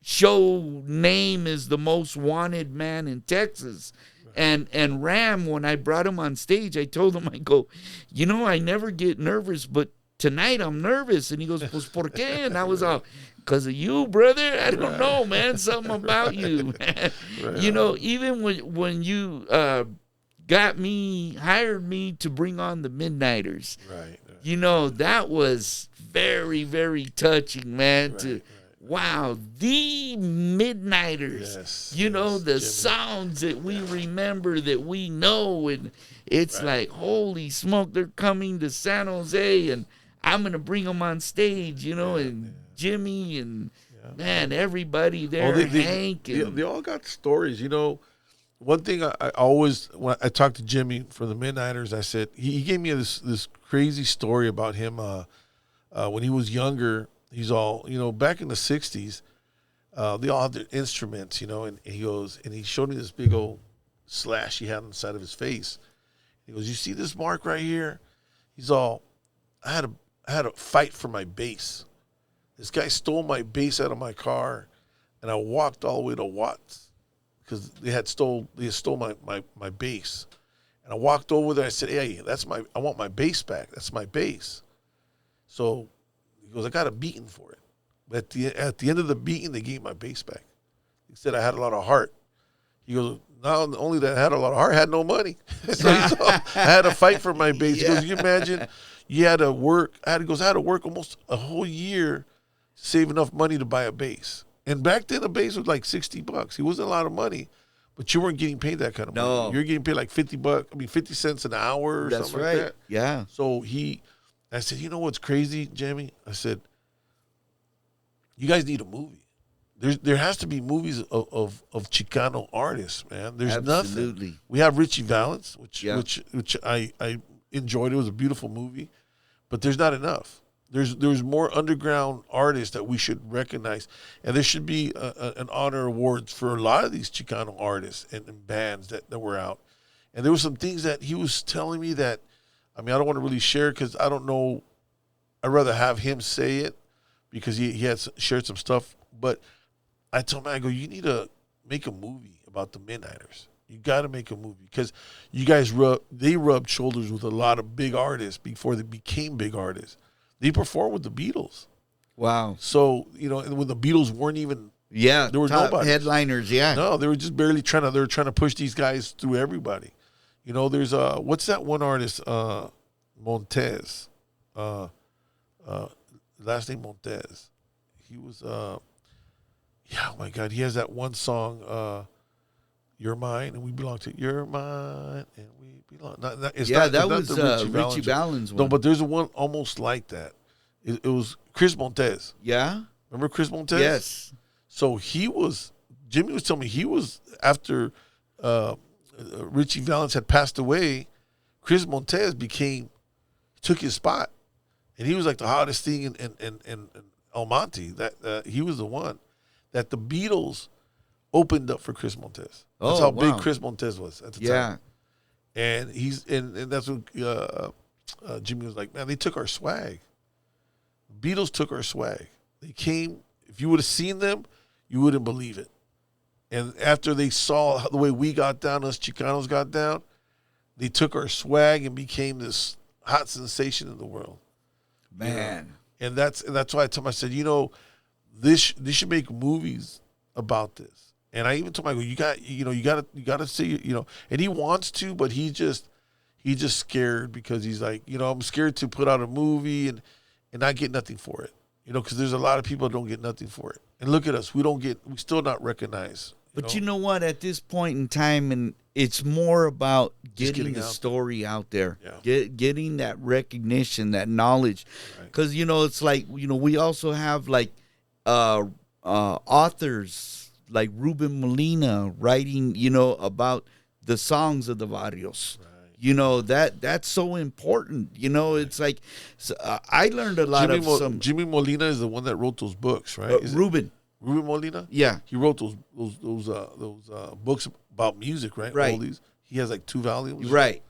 show name is the most wanted man in Texas. And Ram, when I brought him on stage, I told him, I go, you know, I never get nervous, but tonight I'm nervous. And he goes, pues por qué? And I was all, because of you, brother. I don't know, man. Something about you, man. You know, even when you hired me to bring on the Midnighters. Right. You know, that was very, very touching, man. Wow, the Midnighters. Yes, you know, the Jimmy. sounds that we remember, that we know, and it's like, holy smoke, they're coming to San Jose, and I'm gonna bring them on stage, you know, and Jimmy and man, everybody there, Hank. They all got stories, you know. One thing I always, when I talked to Jimmy from the Midnighters, I said, he gave me this crazy story about him when he was younger. He's all, you know, back in the 60s, they all had their instruments, you know, and he goes, and he showed me this big old slash he had on the side of his face. He goes, you see this mark right here? He's all, I had a fight for my bass. This guy stole my bass out of my car, and I walked all the way to Watts because they stole my bass. And I walked over there. I said, hey, I want my bass back. That's my bass. So he goes, I got a beating for it. But at the end of the beating, they gave my bass back. He said I had a lot of heart. He goes, not only that I had a lot of heart, I had no money. So I had to fight for my bass. He goes, you imagine you had to work. I had to work almost a whole year to save enough money to buy a bass. And back then, a bass was like $60. It wasn't a lot of money, but you weren't getting paid that kind of money. You were getting paid like $50 cents an hour or something like that. Yeah. So I said, you know what's crazy, Jamie? I said, you guys need a movie. There has to be movies of Chicano artists, man. There's nothing. We have Richie Valens, which I enjoyed. It was a beautiful movie, but there's not enough. There's more underground artists that we should recognize, and there should be an honor awards for a lot of these Chicano artists and bands that were out. And there were some things that he was telling me that, I mean, I don't want to really share because I don't know. I'd rather have him say it because he had shared some stuff. But I told him, I go, you need to make a movie about the Midnighters. You got to make a movie because you guys rubbed shoulders with a lot of big artists before they became big artists. They performed with the Beatles. Wow. So, you know, when the Beatles weren't even, there were nobody. Headliners, No, they were just barely trying to push these guys through everybody. You know, there's what's that one artist, Montez, last name Montez. He was, oh my God, he has that one song, You're Mine and We Belong to, You're Mine and We Belong. That was Richie Valens one. No, but there's one almost like that. It was Chris Montez. Yeah? Remember Chris Montez? Yes. So Jimmy was telling me he was, after Richie Valens had passed away, Chris Montez took his spot. And he was like the hottest thing in El Monte. That he was the one that the Beatles opened up for Chris Montez. That's how big Chris Montez was at the time. And and that's what Jimmy was like, man, they took our swag. Beatles took our swag. They came, if you would have seen them, you wouldn't believe it. And after they saw the way we got down, us Chicanos got down, they took our swag and became this hot sensation in the world. Man. You know? And that's why I told him, I said, you know, they should make movies about this. And I even told him, I go, you got to say, you know, and he wants to, but he's just scared because he's like, you know, I'm scared to put out a movie and not get nothing for it. You know, because there's a lot of people that don't get nothing for it. And look at us, we still not recognized. But you know what? At this point in time, and it's more about getting the story out there, getting that recognition, that knowledge. Because, you know, it's like, you know, we also have like authors like Ruben Molina writing, you know, about the songs of the barrios. You know, that's so important. You know, it's like, I learned a lot Jimmy Molina is the one that wrote those books, right? Ruben Molina? Yeah. He wrote those books about music, right? Right. Oldies. He has like 2 volumes. Right.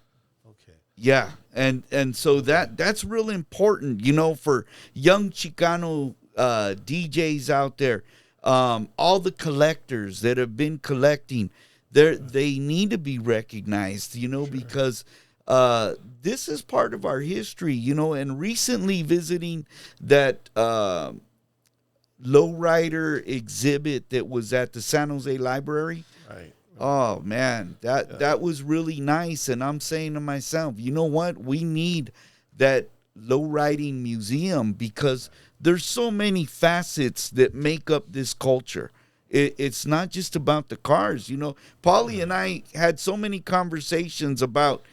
Okay. Yeah, and so that's real important, for young Chicano DJs out there. All the collectors that have been collecting, they need to be recognized, because this is part of our history, and recently visiting that Lowrider exhibit that was at the San Jose Library. Right. Oh man, that was really nice, and I'm saying to myself, you know what? We need that lowriding museum because there's so many facets that make up this culture. It's not just about the cars, Paulie and I had so many conversations about,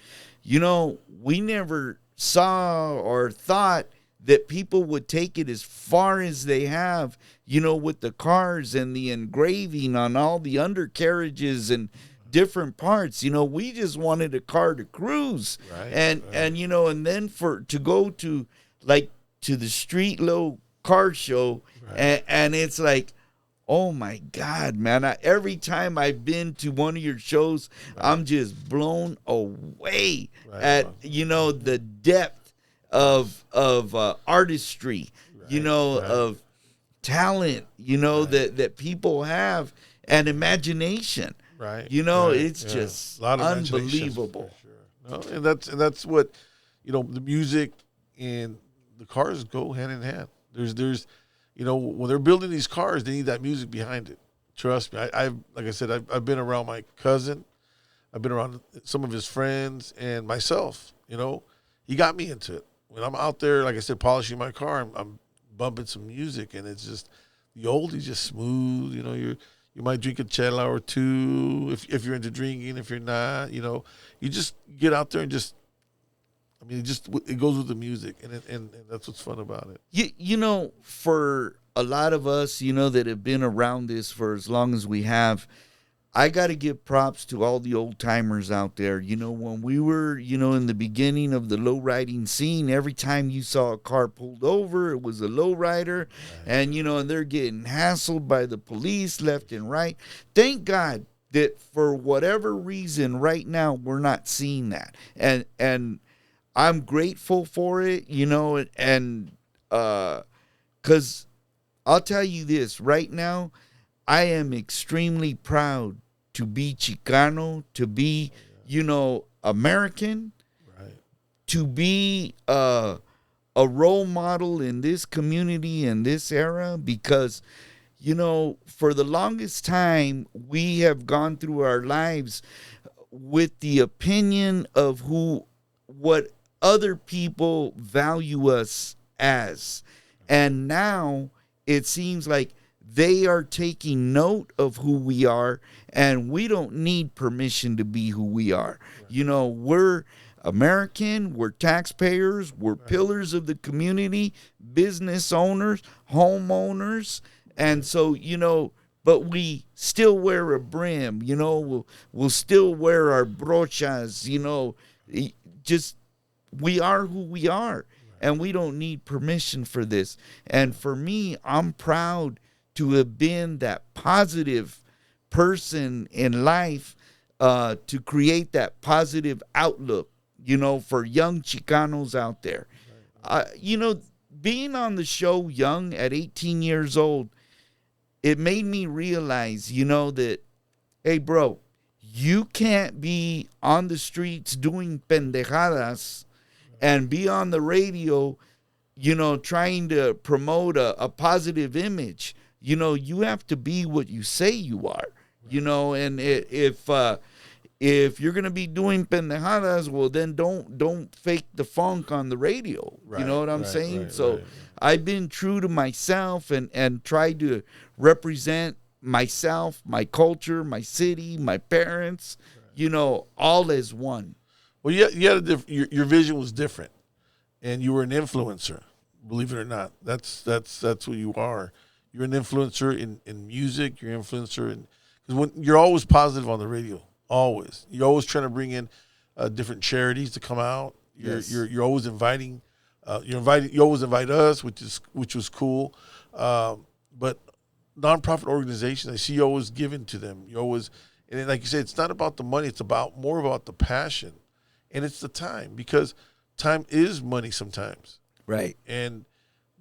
we never saw or thought that people would take it as far as they have, with the cars and the engraving on all the undercarriages and different parts. We just wanted a car to cruise. Right, and then to go to the Streetlow car show, right. and it's like, oh my God, man. Every time I've been to one of your shows, right. I'm just blown away at, the depth of artistry, right. of talent, that people have, and imagination. Right. It's just a lot of unbelievable. For sure. No, and that's what, the music and the cars go hand in hand. There's when they're building these cars, they need that music behind it. Trust me. Like I said, I've been around my cousin, I've been around some of his friends, and myself. He got me into it. When I'm out there, like I said, polishing my car, I'm bumping some music, and it's just the oldies, just smooth. You might drink a chelada or two if you're into drinking. If you're not, you just get out there and it goes with the music, and that's what's fun about it. For a lot of us, that have been around this for as long as we have, I got to give props to all the old timers out there. When we were, in the beginning of the low riding scene, every time you saw a car pulled over, it was a low rider, right. And they're getting hassled by the police left and right. Thank God that for whatever reason right now, we're not seeing that. And I'm grateful for it, and because I'll tell you this right now, I am extremely proud to be Chicano, to be, American, right. to be a role model in this community, in this era, because, for the longest time, we have gone through our lives with the opinion of what other people value us as. And now it seems like they are taking note of who we are, and we don't need permission to be who we are. Right. We're American, we're taxpayers, we're right. pillars of the community, business owners, homeowners, and so, but we still wear a brim, we'll still wear our brochas, just we are who we are, right. and we don't need permission for this. And for me, I'm proud to have been that positive person in life, to create that positive outlook, for young Chicanos out there. Being on the show young at 18 years old, it made me realize, that, hey, bro, you can't be on the streets doing pendejadas and be on the radio, trying to promote a positive image. You have to be what you say you are, and if you're going to be doing pendejadas, well, then don't fake the funk on the radio. Right, you know what I'm saying? So I've been true to myself and tried to represent myself, my culture, my city, my parents, all as one. Well, you had your vision was different, and you were an influencer, believe it or not. That's who you are. You're an influencer in music. You're an influencer because when you're always positive on the radio, always. You're always trying to bring in different charities to come out. You're always inviting. You always invite us, which was cool. But nonprofit organizations, I see you always giving to them. You always, and like you said, it's not about the money. It's more about the passion. and it's the time, because time is money sometimes. Right.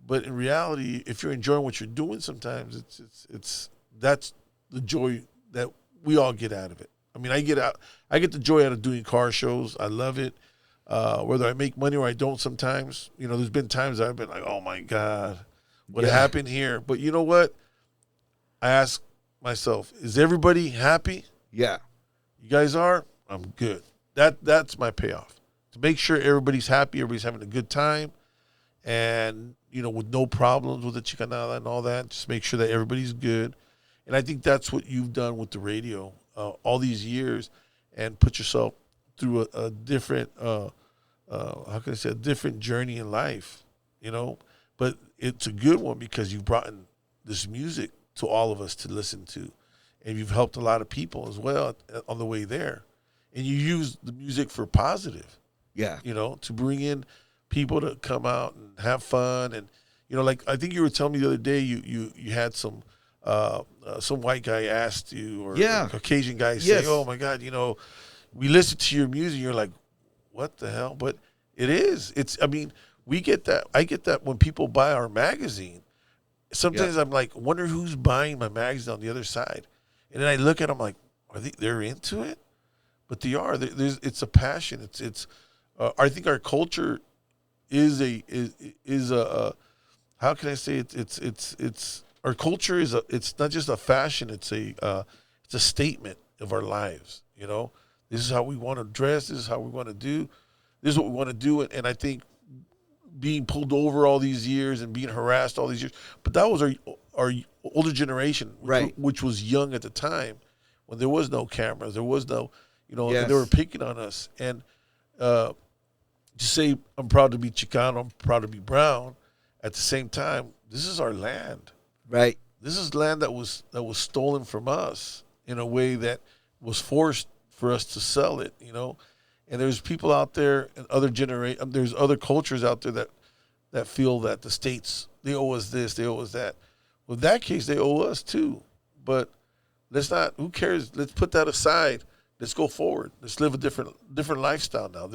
But in reality, if you're enjoying what you're doing, sometimes it's that's the joy that we all get out of it. I mean, I get the joy out of doing car shows. I love it. Whether I make money or I don't sometimes. There's been times I've been like, oh my God, what happened here? But you know what? I ask myself, is everybody happy? Yeah. You guys are? I'm good. That's my payoff. To make sure everybody's happy, everybody's having a good time, and with no problems with the Chicana and all that. Just make sure that everybody's good. And I think that's what you've done with the radio all these years, and put yourself through a different, how can I say, a different journey in life, But it's a good one because you've brought in this music to all of us to listen to, and you've helped a lot of people as well on the way there. And you use the music for positive, to bring in people to come out and have fun. And, like I think you were telling me the other day, you had some white guy asked you, or a Caucasian guy say, oh my God, we listen to your music. You're like, what the hell? But we get that. I get that when people buy our magazine. Sometimes I'm like, wonder who's buying my magazine on the other side. And then I look at them like, they're into it? But they are. It's a passion. I think our culture is a how can I say it? It's our culture it's not just a fashion. It's a statement of our lives. This is how we want to dress. This is how we want to do. This is what we want to do. And I think being pulled over all these years and being harassed all these years, but that was our older generation, which was young at the time, when there was no cameras, there was no, and they were picking on us. And to say I'm proud to be Chicano, I'm proud to be brown, at the same time, this is our land. Right. This is land that was stolen from us in a way that was forced for us to sell it, And there's people out there and there's other cultures out there that feel that the states, they owe us this, they owe us that. Well, in that case, they owe us too. But let's not, who cares? Let's put that aside. Let's go forward. Let's live a different lifestyle now.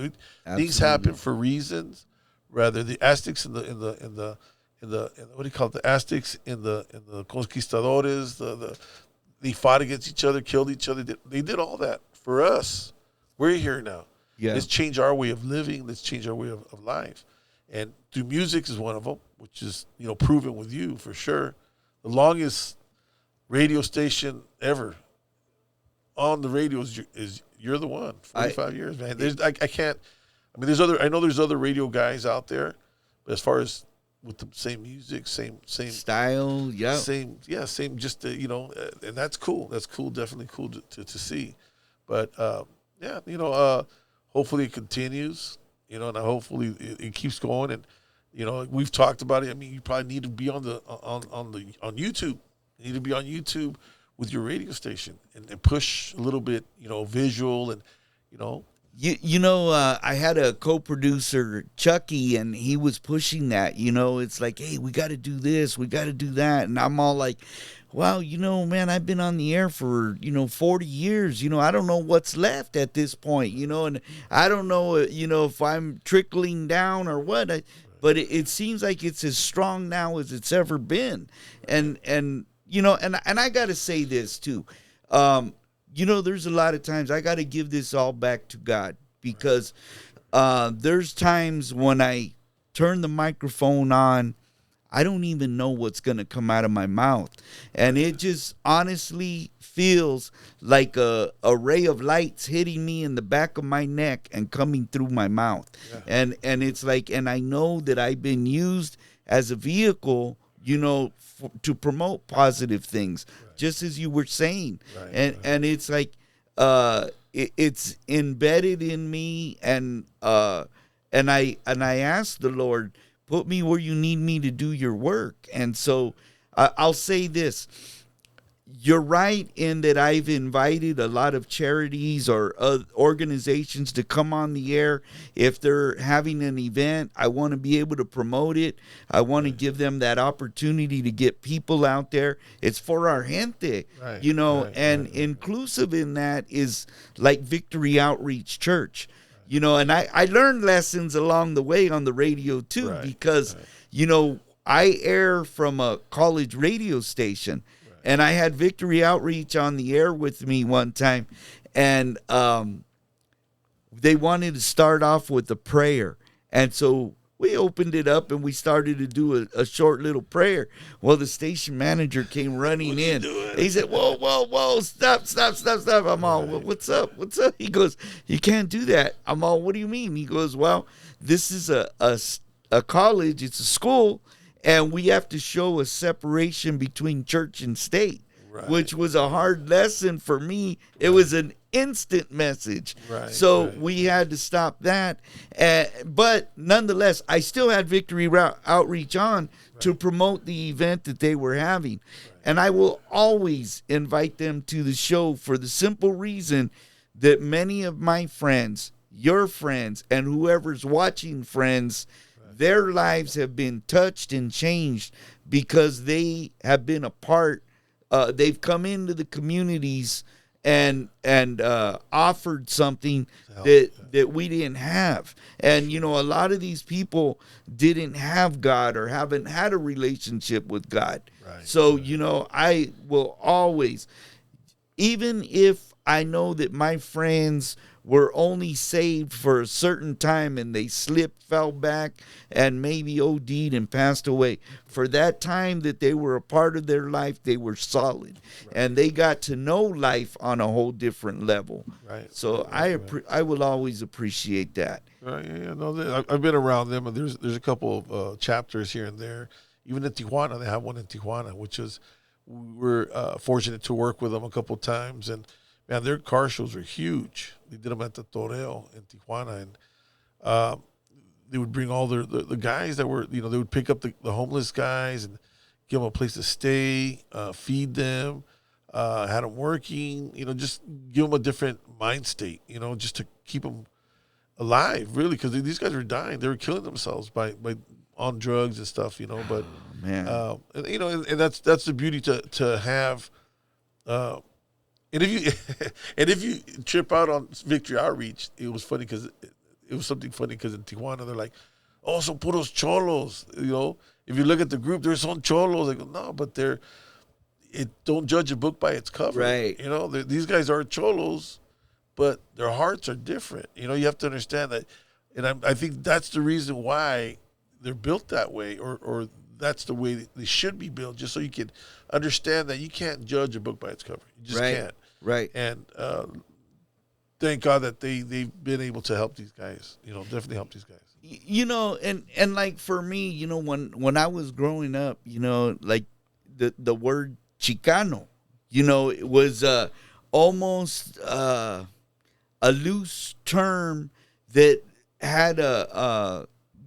Things happen for reasons. Rather, the Aztecs in the what do you call it? The Aztecs in the conquistadores, they fought against each other, killed each other. They did all that for us. We're here now. Yeah. Let's change our way of living. Let's change our way of life. And through music is one of them, which is proven with you for sure. The longest radio station ever on the radio is you're the one. 45 years, man. I can't. I mean, I know there's other radio guys out there, but as far as with the same music, same style, same. Just and that's cool. That's cool. Definitely cool to see. But hopefully it continues. And hopefully it keeps going. And we've talked about it. I mean, you probably need to be on YouTube. You need to be on YouTube with your radio station and push a little bit, visual and. I had a co-producer, Chucky, and he was pushing that. It's like, hey, we got to do this, we got to do that, and I'm all like, wow, man, I've been on the air for 40 years. I don't know what's left at this point. And I don't know, if I'm trickling down or what. But it seems like it's as strong now as it's ever been, and I got to say this too. There's a lot of times I got to give this all back to God, because there's times when I turn the microphone on, I don't even know what's going to come out of my mouth. And it just honestly feels like a ray of light's hitting me in the back of my neck and coming through my mouth. Yeah. And it's like, and I know that I've been used as a vehicle, to promote positive things, just as you were saying. And it's like, it's embedded in me, and I asked the Lord, put me where you need me to do your work. And so I'll say this. You're right in that I've invited a lot of charities or organizations to come on the air. If they're having an event, I want to be able to promote it. I want to give them that opportunity to get people out there. It's for our gente, and inclusive in that is like Victory Outreach Church. You know, and I learned lessons along the way on the radio too, because, you know, I air from a college radio station, and I had Victory Outreach on the air with me one time, and they wanted to start off with a prayer. And so we opened it up and we started to do a short little prayer. Well, the station manager came running in. He said, whoa, stop. I'm all, what's up? He goes, you can't do that. I'm all, what do you mean? He goes, well, this is a college, it's a school, and we have to show a separation between church and state, which was a hard lesson for me. It was an instant message. We had to stop that. But nonetheless, I still had Victory Outreach on to promote the event that they were having. And I will always invite them to the show for the simple reason that many of my friends, your friends, and whoever's watching friends, their lives have been touched and changed because they have been a part. They've come into the communities and offered something that we didn't have. And, you know, a lot of these people didn't have God or haven't had a relationship with God. So, you know, I will always, even if I know that my friends were only saved for a certain time and they slipped, fell back, and maybe OD'd and passed away. For that time that they were a part of their life, they were solid. And they got to know life on a whole different level. So I will always appreciate that. No, I've been around them, and there's a couple of chapters here and there. Even in Tijuana, they have one in Tijuana, which is, we're fortunate to work with them a couple of times. And man, their car shows are huge. They did them at the Toreo in Tijuana, and they would bring all the guys that were, you know, they would pick up the homeless guys and give them a place to stay, feed them, had them working, you know, just give them a different mind state, you know, just to keep them alive, really, because these guys were dying. They were killing themselves by on drugs and stuff, you know. But and, you know, and that's the beauty to have. And if you trip out on Victory Outreach, it was funny because it was something funny because in Tijuana they're like, oh, son puros cholos, you know. If you look at the group, there's some cholos. I go, no, but don't judge a book by its cover, You know, these guys are cholos, but their hearts are different. You know, you have to understand that, and I think that's the reason why they're built that way, or that's the way they should be built, just so you can understand that you can't judge a book by its cover. You just can't. And thank God that they've been able to help these guys. You know, definitely help these guys. You know, and like for me, you know, when I was growing up, you know, like the word Chicano, you know, it was almost a loose term that had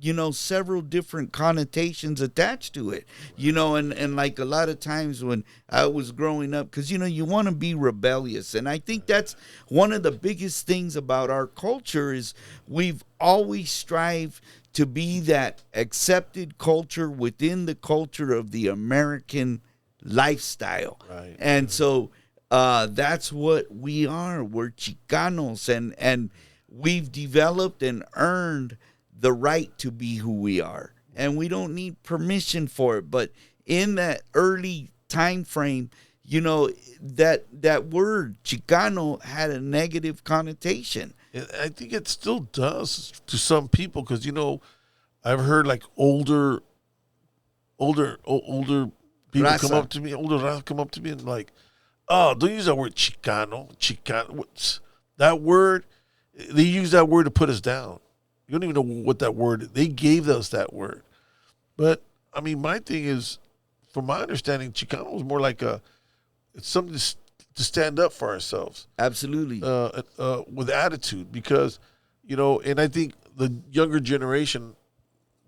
you know, several different connotations attached to it, you know, and like a lot of times when I was growing up, because, you know, you want to be rebellious. And I think that's one of the biggest things about our culture is we've always strived to be that accepted culture within the culture of the American lifestyle. And so that's what we are. We're Chicanos, and we've developed and earned the right to be who we are, and we don't need permission for it. But in that early time frame, you know, that word Chicano had a negative connotation. I think it still does to some people, because, you know, I've heard like older people come up to me, and like, oh, don't use that word Chicano. That word, they use that word to put us down. You don't even know what that word is. They gave us that word. But, I mean, my thing is, from my understanding, Chicano is more like it's something to stand up for ourselves. Absolutely. With attitude, because, you know, and I think the younger generation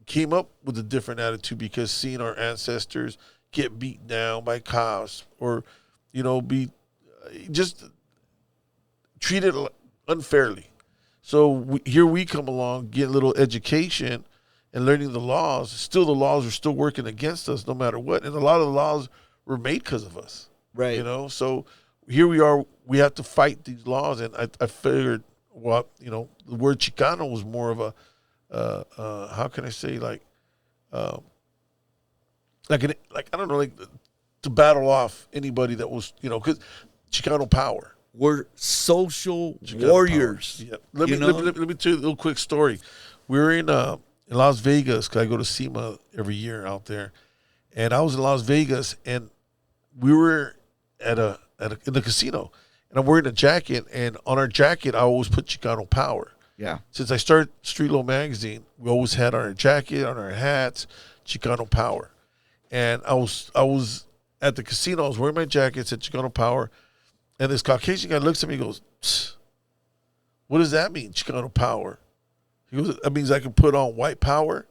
came up with a different attitude because seeing our ancestors get beat down by cops, or, you know, be just treated unfairly. So here we come along, get a little education and learning the laws. Still, the laws are still working against us no matter what. And a lot of the laws were made because of us. You know, so here we are. We have to fight these laws. And I figured, well, the word Chicano was more of a, how can I say, like I don't know, like to battle off anybody that was, because Chicano power. We're social Chicano warriors. Yeah. Let me tell you a little quick story. We were in Las Vegas, because I go to SEMA every year out there, and I was in Las Vegas, and we were in the casino, and I'm wearing a jacket, and on our jacket I always put Chicano power. Yeah. Since I started Streetlow Magazine, we always had on our jacket, on our hats, Chicano power. And I was at the casino, I was wearing my jacket, said Chicano power, and this Caucasian guy looks at me and goes, "Psst, what does that mean, Chicano power?" He goes, "That means I can put on white power."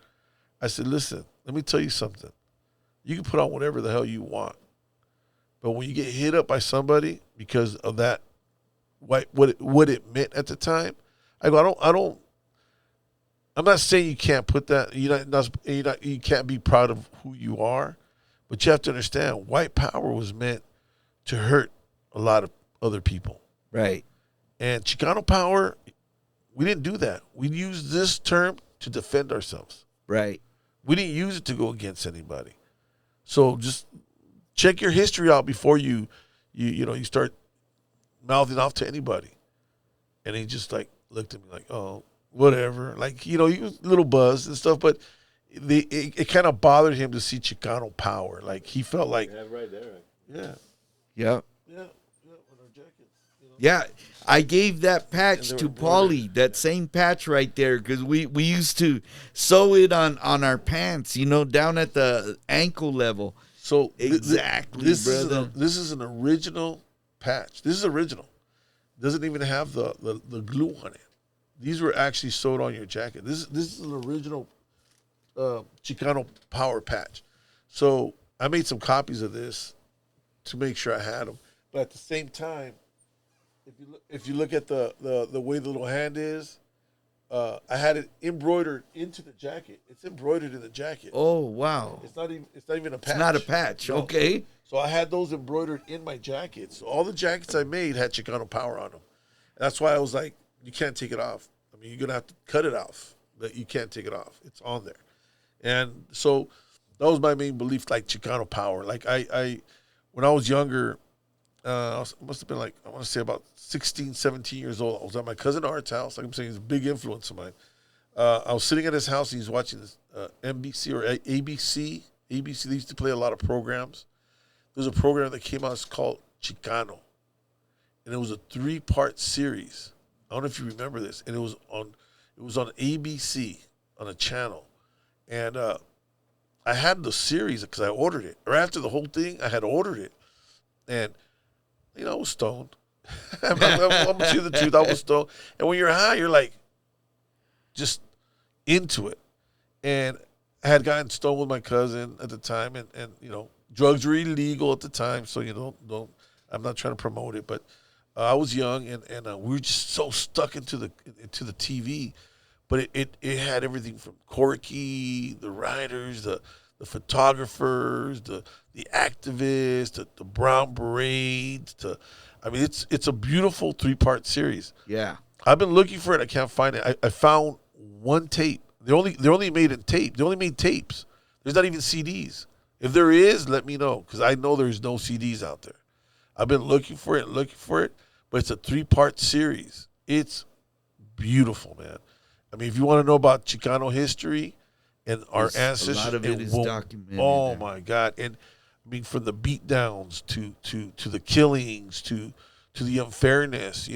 I said, "Listen, let me tell you something. You can put on whatever the hell you want. But when you get hit up by somebody because of that white, what it meant at the time," I go, I'm not saying you can't put that. You can't be proud of who you are, but you have to understand white power was meant to hurt a lot of other people. Right. And Chicano power, we didn't do that. We used this term to defend ourselves. Right. We didn't use it to go against anybody. So just check your history out before you start mouthing off to anybody. And he just like looked at me like, "Oh, whatever." Like, he was a little buzzed and stuff, but it kind of bothered him to see Chicano power. Like, he felt like, right there. yeah. Yeah. Yeah, with our jackets. Yeah, I gave that patch And they to were embroidered. Paulie, that same patch right there, because we used to sew it on our pants, down at the ankle level. So Exactly, this brother. This is an original patch. This is original. Doesn't even have the glue on it. These were actually sewed on your jacket. This is an original Chicano power patch. So I made some copies of this to make sure I had them. But at the same time, if you look at the way the little hand is, I had it embroidered into the jacket. It's embroidered in the jacket. Oh, wow. It's not even a patch. It's not a patch. No. Okay. So I had those embroidered in my jacket. So all the jackets I made had Chicano power on them. And that's why I was like, you can't take it off. I mean, you're going to have to cut it off, but you can't take it off. It's on there. And so that was my main belief, like Chicano power. Like I when I was younger, I must have been like, I want to say about 16, 17 years old. I was at my cousin Art's house. Like I'm saying, he's a big influence of mine. I was sitting at his house and he's watching this NBC or ABC. ABC, they used to play a lot of programs. There's a program that came out, it's called Chicano. And it was a 3-part series. I don't know if you remember this. And it was on ABC, on a channel. And I had the series because I ordered it. Or after the whole thing, I had ordered it. And, I was stoned. I'm going to tell you the truth. I was stoned. And when you're high, you're like just into it. And I had gotten stoned with my cousin at the time. And drugs were illegal at the time. So, I'm not trying to promote it. But I was young, and we were just so stuck into the TV. But it had everything from Corky, the writers, the photographers, the activists, the brown berets. It's a beautiful 3-part series. Yeah. I've been looking for it. I can't find it. I found one tape. They only made it tape. They only made tapes. There's not even CDs. If there is, let me know, because I know there's no CDs out there. I've been looking for it, but it's a 3-part series. It's beautiful, man. I mean, if you want to know about Chicano history and our ancestors, a lot of it is documented. Oh there. my God! And I mean, from the beatdowns to the killings to the unfairness,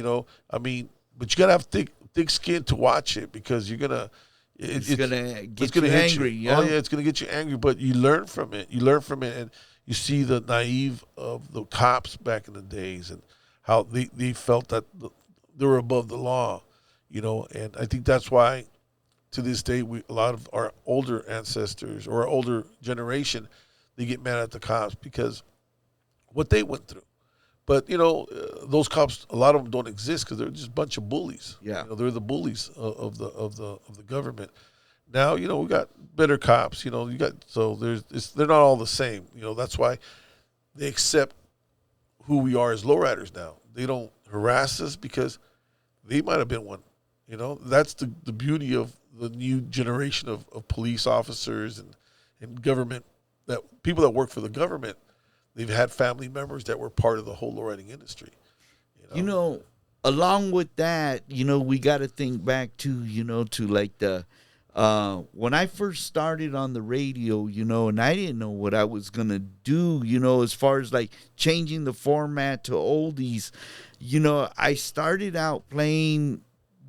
I mean, but you gotta have thick skin to watch it, because you're gonna. It's gonna get you angry. You. Oh yeah, it's gonna get you angry, but you learn from it. And you see the naive of the cops back in the days and how they felt that they were above the law, and I think that's why to this day a lot of our older ancestors or our older generation, they get mad at the cops because what they went through. But those cops, a lot of them don't exist because they're just a bunch of bullies. Yeah, they're the bullies of the government. Now we got better cops. They're not all the same. That's why they accept who we are as lowriders now. They don't harass us because they might have been one. That's the beauty of the new generation of police officers and government, that people that work for the government. They've had family members that were part of the whole lowriding industry. Along with that, we got to think back to like the when I first started on the radio, and I didn't know what I was going to do, as far as like changing the format to oldies. I started out playing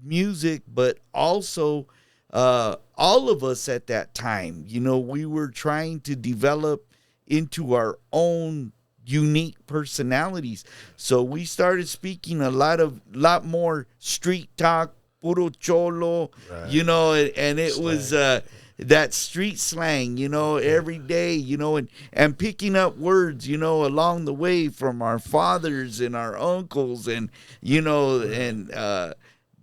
music, but also all of us at that time, we were trying to develop into our own unique personalities. So we started speaking a lot more street talk, puro cholo, right. And it slang. Was that street slang, every day, and picking up words, along the way from our fathers and our uncles, and and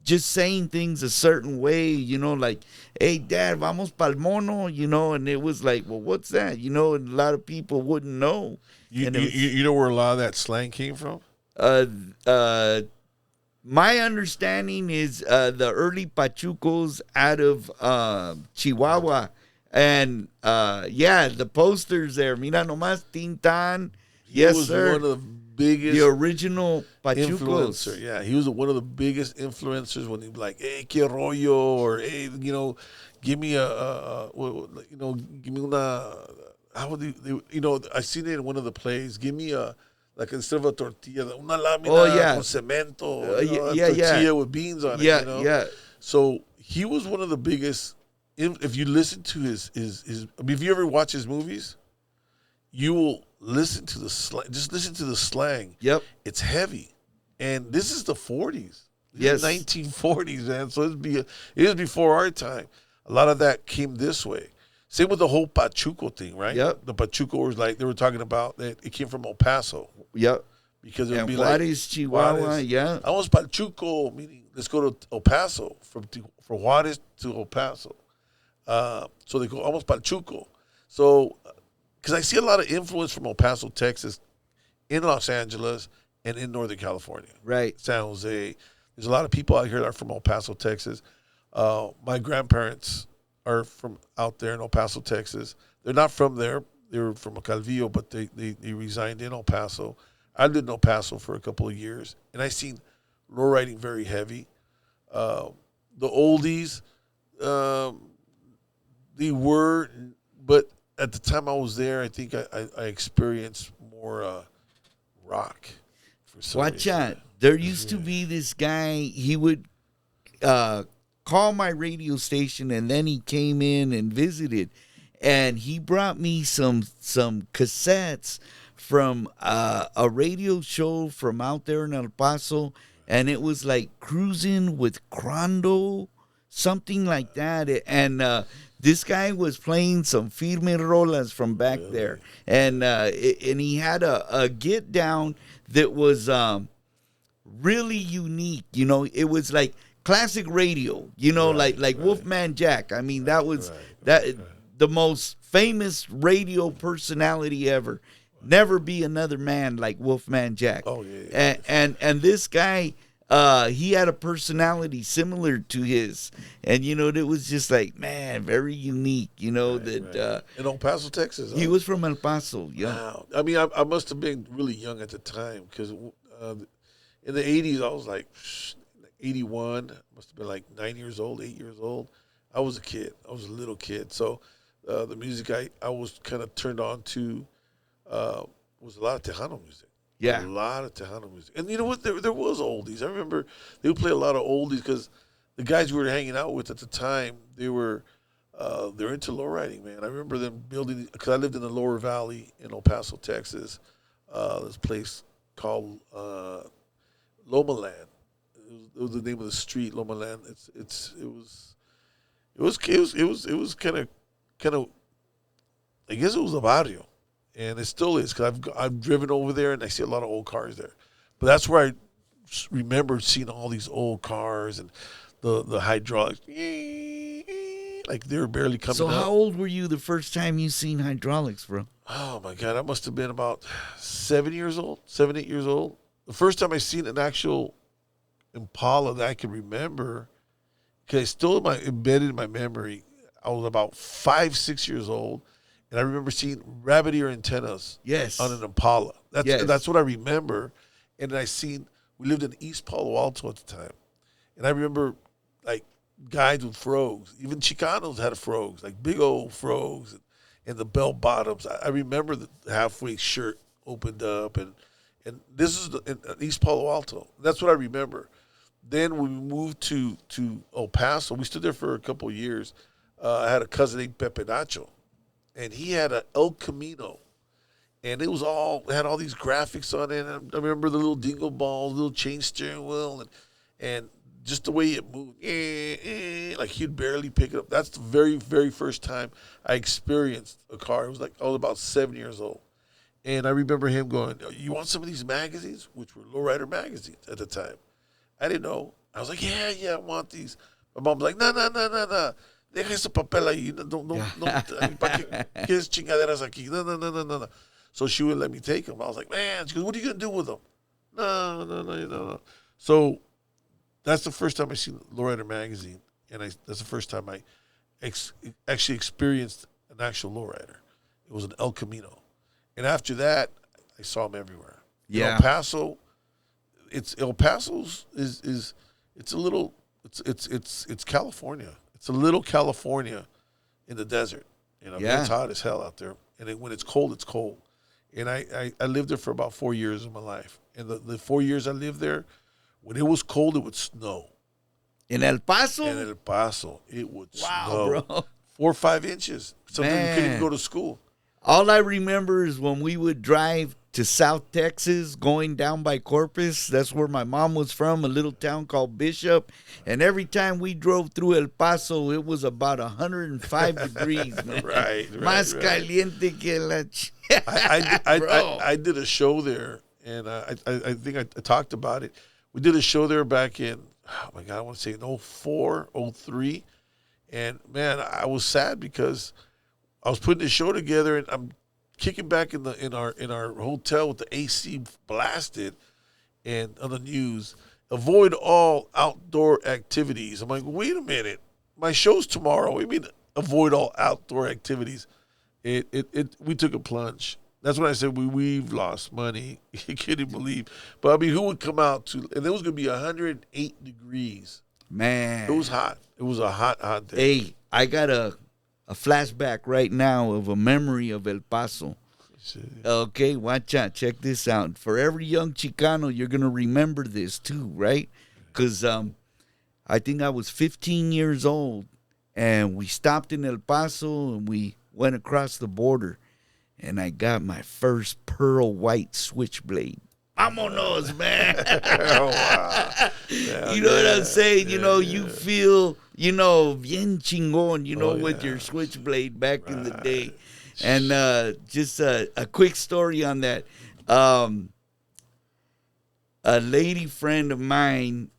just saying things a certain way, like, hey, Dad, vamos pa'l mono, and it was like, well, what's that? And a lot of people wouldn't know. You know where a lot of that slang came from? My understanding is the early Pachucos out of Chihuahua. And, the posters there. Mira nomás, Tintan. Yes, sir. One of the biggest. The original Pachucos. Influencer. Yeah, he was one of the biggest influencers when he was like, hey, que rollo, or, hey, give me give me una, how would they, I seen it in one of the plays, give me like instead of a tortilla, una lámina con cemento, tortilla with beans on it. Yeah. So he was one of the biggest. If you listen to his if you ever watch his movies, you will listen to the slang. Just listen to the slang. Yep. It's heavy. And this is the 40s. Yes. 1940s, man. So it was before our time. A lot of that came this way. Same with the whole Pachuco thing, right? Yep. The Pachuco was like, they were talking about that it came from El Paso. Yep. Because it would be Juarez, like Chihuahua, Juarez. yeah. I was Pachuco, meaning let's go to El Paso, from Juarez to El Paso. So they go almost Pachuco. So, because I see a lot of influence from El Paso, Texas, in Los Angeles, and in Northern California. Right. San Jose. There's a lot of people out here that are from El Paso, Texas. My grandparents are from out there in El Paso, Texas. They're not from there. They were from Calvillo, but they resigned in El Paso. I lived in El Paso for a couple of years, and I seen lowriding very heavy. The oldies, they were, but at the time I was there, I think I experienced more rock. For some Watch reason. out. There used to be this guy, he would call my radio station, and then he came in and visited, and he brought me some cassettes from a radio show from out there in El Paso, and it was like Cruising with Crondo, something like that. And this guy was playing some Firme Rolas from back there, and he had a get down that was really unique. It was like classic radio. Like Wolfman Jack. I mean, that was the most famous radio personality ever. Never be another man like Wolfman Jack. Oh yeah. And this guy, he had a personality similar to his, and it was just like, man, very unique. In El Paso, Texas. He was from El Paso. Yeah. Wow. I mean, I must have been really young at the time, because in the 80s I was like 81. Must have been like 9 years old, 8 years old. I was a kid. I was a little kid. So the music I was kind of turned on to was a lot of Tejano music. Yeah. A lot of Tejano music. And you know what? There was oldies. I remember they would play a lot of oldies, because the guys we were hanging out with at the time, they're into lowriding, man. I remember them building, because I lived in the Lower Valley in El Paso, Texas. This place called Loma Land. It was the name of the street, Loma Land. It was kind of, I guess it was a barrio. And it still is, because I've driven over there, and I see a lot of old cars there. But that's where I remember seeing all these old cars and the hydraulics. Like they were barely coming up. So how old were you the first time you seen hydraulics, bro? Oh, my God. I must have been about 7, 8 years old. The first time I seen an actual Impala that I can remember, because it's still embedded in my memory. I was about 5, 6 years old, and I remember seeing rabbit ear antennas on an Impala. That's what I remember. And then we lived in East Palo Alto at the time, and I remember like guys with frogs. Even Chicanos had frogs, like big old frogs, and the bell bottoms. I remember the halfway shirt opened up, and this is in East Palo Alto. That's what I remember. Then we moved to El Paso. We stood there for a couple of years. I had a cousin named Pepe Nacho, and he had an El Camino, and it had all these graphics on it. And I remember the little dingle balls, little chain steering wheel, and just the way it moved, like he'd barely pick it up. That's the very, very first time I experienced a car. It was like I was about 7 years old, and I remember him going, "You want some of these magazines?" Which were Lowrider magazines at the time. I didn't know. I was like, yeah, I want these. My mom's like, no. Deja ese papel ahí. No. ¿Para qué quieres chingaderas aquí? No. So she would let me take them. I was like, man. She goes, what are you going to do with them? No. So that's the first time I seen Lowrider magazine. And that's the first time I actually experienced an actual lowrider. It was an El Camino. And after that, I saw them everywhere. Yeah. In El Paso, El Paso's is a little it's California. It's a little California in the desert. It's hot as hell out there, and when it's cold, it's cold. And I lived there for about 4 years of my life, and the 4 years I lived there, when it was cold, it would snow. In El Paso? In El Paso, it would snow. Wow, bro. 4 or 5 inches. Sometimes you couldn't even go to school. All I remember is when we would drive to South Texas, going down by Corpus. That's where my mom was from, a little town called Bishop. And every time we drove through El Paso, it was about 105 degrees, man. Right. Más caliente que la I did a show there, and I think I talked about it. We did a show there back in, oh my God, I want to say in 04, 03. And, man, I was sad because I was putting the show together, and I'm kicking back in our hotel with the AC blasted, and on the news, avoid all outdoor activities. I'm like, wait a minute, my show's tomorrow. What do you mean avoid all outdoor activities? We took a plunge. That's when I said we've lost money. You couldn't believe. But I mean, who would come out to? And it was gonna be 108 degrees. Man, it was hot. It was a hot day. Hey, I got a flashback right now of a memory of El Paso. Okay, watch out. Check this out. For every young Chicano, you're going to remember this too, right? Because I think I was 15 years old, and we stopped in El Paso, and we went across the border, and I got my first pearl white switchblade. Vámonos, man. Oh, wow. You know what I'm saying? You feel, bien chingón, with your switchblade back in the day. And just a quick story on that. A lady friend of mine,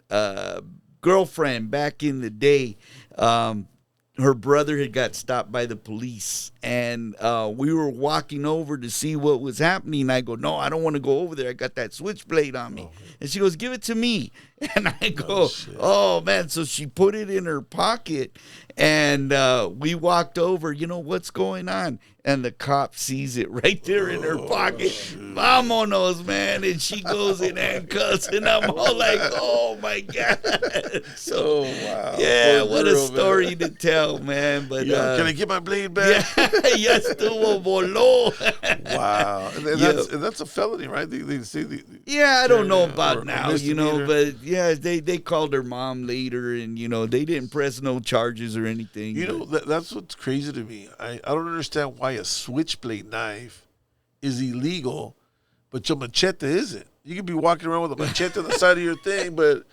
girlfriend back in the day, her brother had got stopped by the police, and we were walking over to see what was happening. I go, no, I don't want to go over there. I got that switchblade on me. And she goes, give it to me. And I go, oh, man. So she put it in her pocket, and we walked over. What's going on? And the cop sees it right there in her pocket. Vámonos, man. And she goes in handcuffs, and I'm all like, oh, my God. So, wow. Yeah, what a story to tell, man. But can I get my blade back? Ya estuvo voló. Wow. And that's a felony, right? They say I don't know about now, but yeah, they called her mom later, and they didn't press no charges or anything. That's what's crazy to me. I don't understand why a switchblade knife is illegal, but your machete isn't. You could be walking around with a machete on the side of your thing, but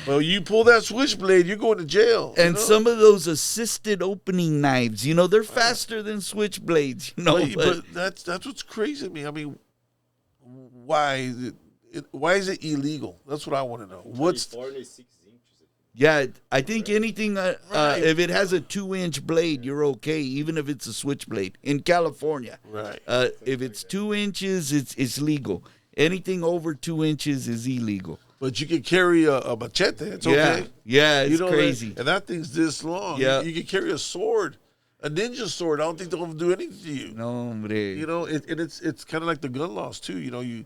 you pull that switchblade, you're going to jail. And some of those assisted opening knives, they're faster than switchblades. But that's what's crazy to me. I mean, why is it illegal? That's what I want to know. What's 6 inches? Yeah, I think anything, if it has a 2-inch blade, you're okay, even if it's a switchblade in California. Right. If it's 2 inches, it's legal. Anything over 2 inches is illegal. But you can carry a machete. It's Yeah. okay. Yeah, it's crazy. And that thing's this long. Yeah. You can carry a sword, a ninja sword. I don't think they'll do anything to you. No, hombre. And it's kind of like the gun laws too. You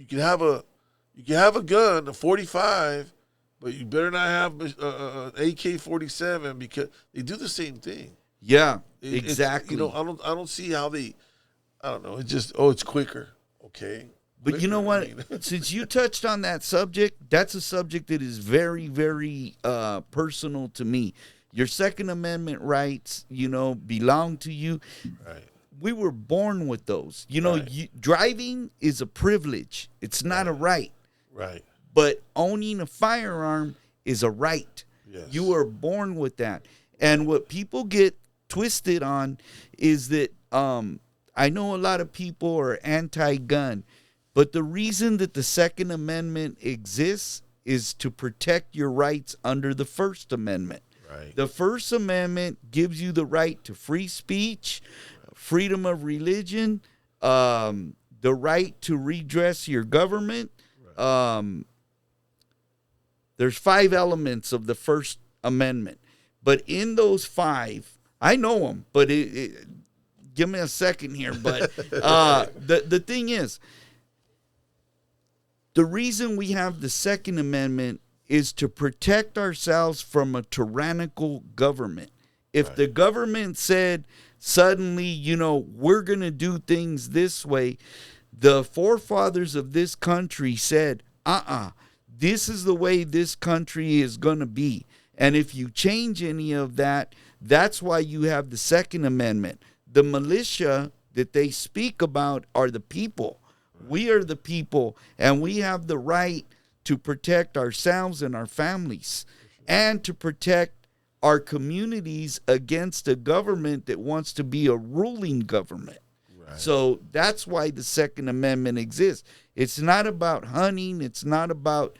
can have a gun, a 45, but you better not have an AK-47 because they do the same thing. Yeah, exactly. I don't see how they. I don't know. It's just it's quicker. Okay. But you know what? Since you touched on that subject, that's a subject that is very, very personal to me. Your Second Amendment rights, belong to you. Right. We were born with those. Driving is a privilege. It's not a right. Right. But owning a firearm is a right. Yes. You were born with that. And what people get twisted on is that I know a lot of people are anti-gun. But the reason that the Second Amendment exists is to protect your rights under the First Amendment. Right. The First Amendment gives you the right to free speech, freedom of religion, the right to redress your government. Right. There's 5 elements of the First Amendment. But in those 5, I know them, but give me a second here. But the thing is, the reason we have the Second Amendment is to protect ourselves from a tyrannical government. If the government said suddenly, we're going to do things this way, the forefathers of this country said, this is the way this country is going to be. And if you change any of that, that's why you have the Second Amendment. The militia that they speak about are the people. We are the people, and we have the right to protect ourselves and our families and to protect our communities against a government that wants to be a ruling government. Right. So that's why the Second Amendment exists. It's not about hunting. It's not about,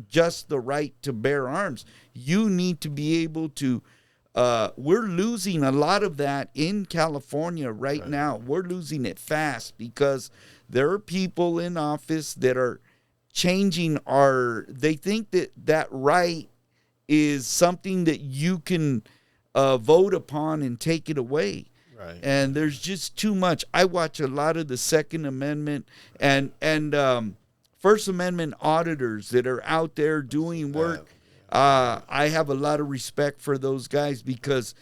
just the right to bear arms. You need to be able to we're losing a lot of that in California right now. We're losing it fast because there are people in office that are changing they think that right is something that you can vote upon and take it away. Right. And there's just too much. I watch a lot of the Second Amendment and First Amendment auditors that are out there doing work. I have a lot of respect for those guys because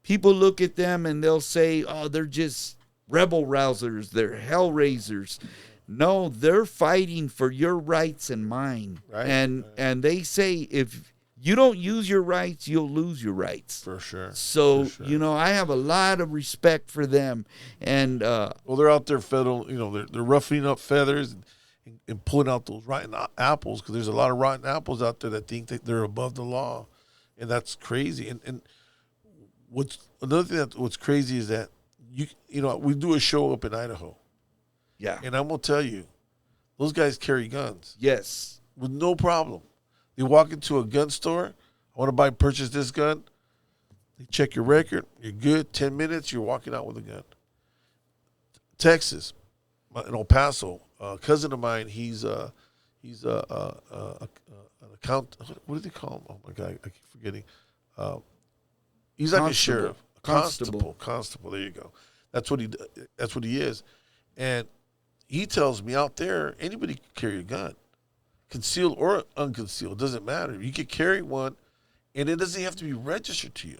people look at them and they'll say, they're just rebel rousers, they're hell raisers. No, they're fighting for your rights and mine. Right. And they say if you don't use your rights, you'll lose your rights. For sure. So, I have a lot of respect for them. And they're out there federal, they're roughing up feathers and pulling out those rotten apples because there's a lot of rotten apples out there that think that they're above the law, and that's crazy. And what's crazy is that we do a show up in Idaho, and I'm gonna tell you, those guys carry guns, yes, with no problem. They walk into a gun store, I want to purchase this gun. They check your record, you're good. 10 minutes, you're walking out with a gun. Texas, in El Paso. A cousin of mine, he's an account. What do they call him? Oh my God, I keep forgetting. He's like a sheriff, constable. There you go. That's what he is. And he tells me out there, anybody can carry a gun, concealed or unconcealed, doesn't matter. You can carry one, and it doesn't have to be registered to you.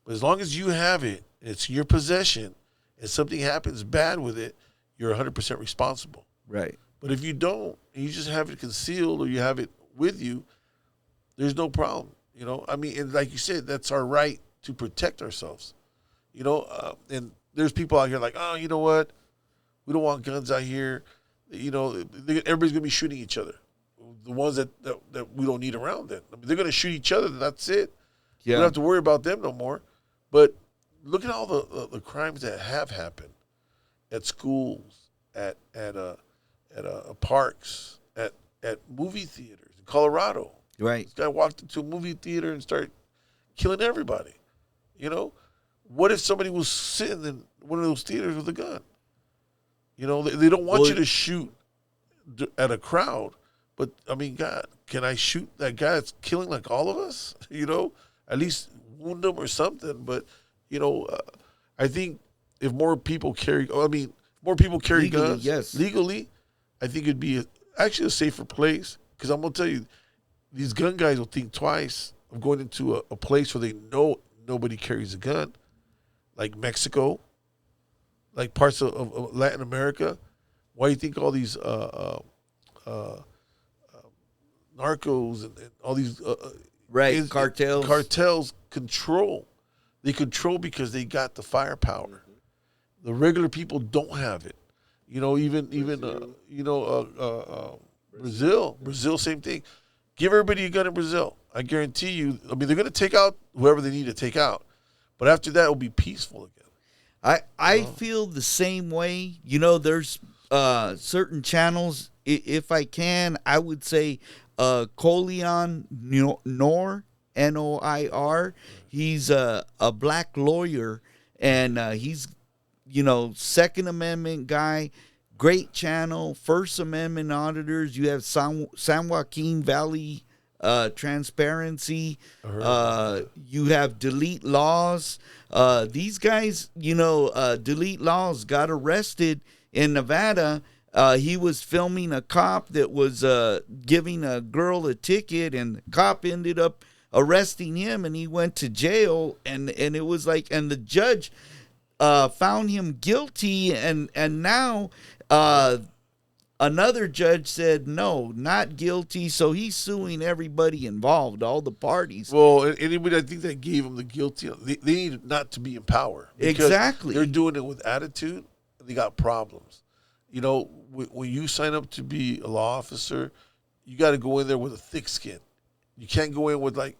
But as long as you have it, it's in your possession, and something happens bad with it, you're 100% responsible. Right. But if you don't, and you just have it concealed or you have it with you, there's no problem. And like you said, that's our right to protect ourselves. And there's people out here like, you know what? We don't want guns out here. Everybody's going to be shooting each other. The ones that we don't need around then. They're going to shoot each other, that's it. Yeah. We don't have to worry about them no more. But look at all the crimes that have happened at schools, at parks, at movie theaters in Colorado. Right. This guy walked into a movie theater and started killing everybody. What if somebody was sitting in one of those theaters with a gun? They don't want you to shoot at a crowd. But I mean, God, can I shoot that guy that's killing like all of us? At least wound him or something. But I think if more people carry legally, guns legally, I think it'd be actually a safer place. Because I'm gonna tell you, these gun guys will think twice of going into a place where they know nobody carries a gun, like Mexico, like parts of Latin America. Why do you think all these narcos and all these cartels control? They control because they got the firepower. The regular people don't have it. Brazil, same thing. Give everybody a gun in Brazil. I guarantee you. I mean, they're going to take out whoever they need to take out, but after that, it'll be peaceful again. I feel the same way. There's certain channels. If I can, I would say Colion Noir, Noir. He's a black lawyer, and he's Second Amendment guy. Great channel. First Amendment auditors. You have San Joaquin Valley Transparency. You have Delete Laws. These guys, Delete Laws got arrested in Nevada. He was filming a cop that was giving a girl a ticket, and the cop ended up arresting him, and he went to jail. And it was like, and the judge found him guilty, and now another judge said no, not guilty. So he's suing everybody involved, all the parties. Well, anybody I think that gave him the guilty, they need not to be in power. Exactly. They're doing it with attitude, and they got problems. When you sign up to be a law officer, you got to go in there with a thick skin. You can't go in with like,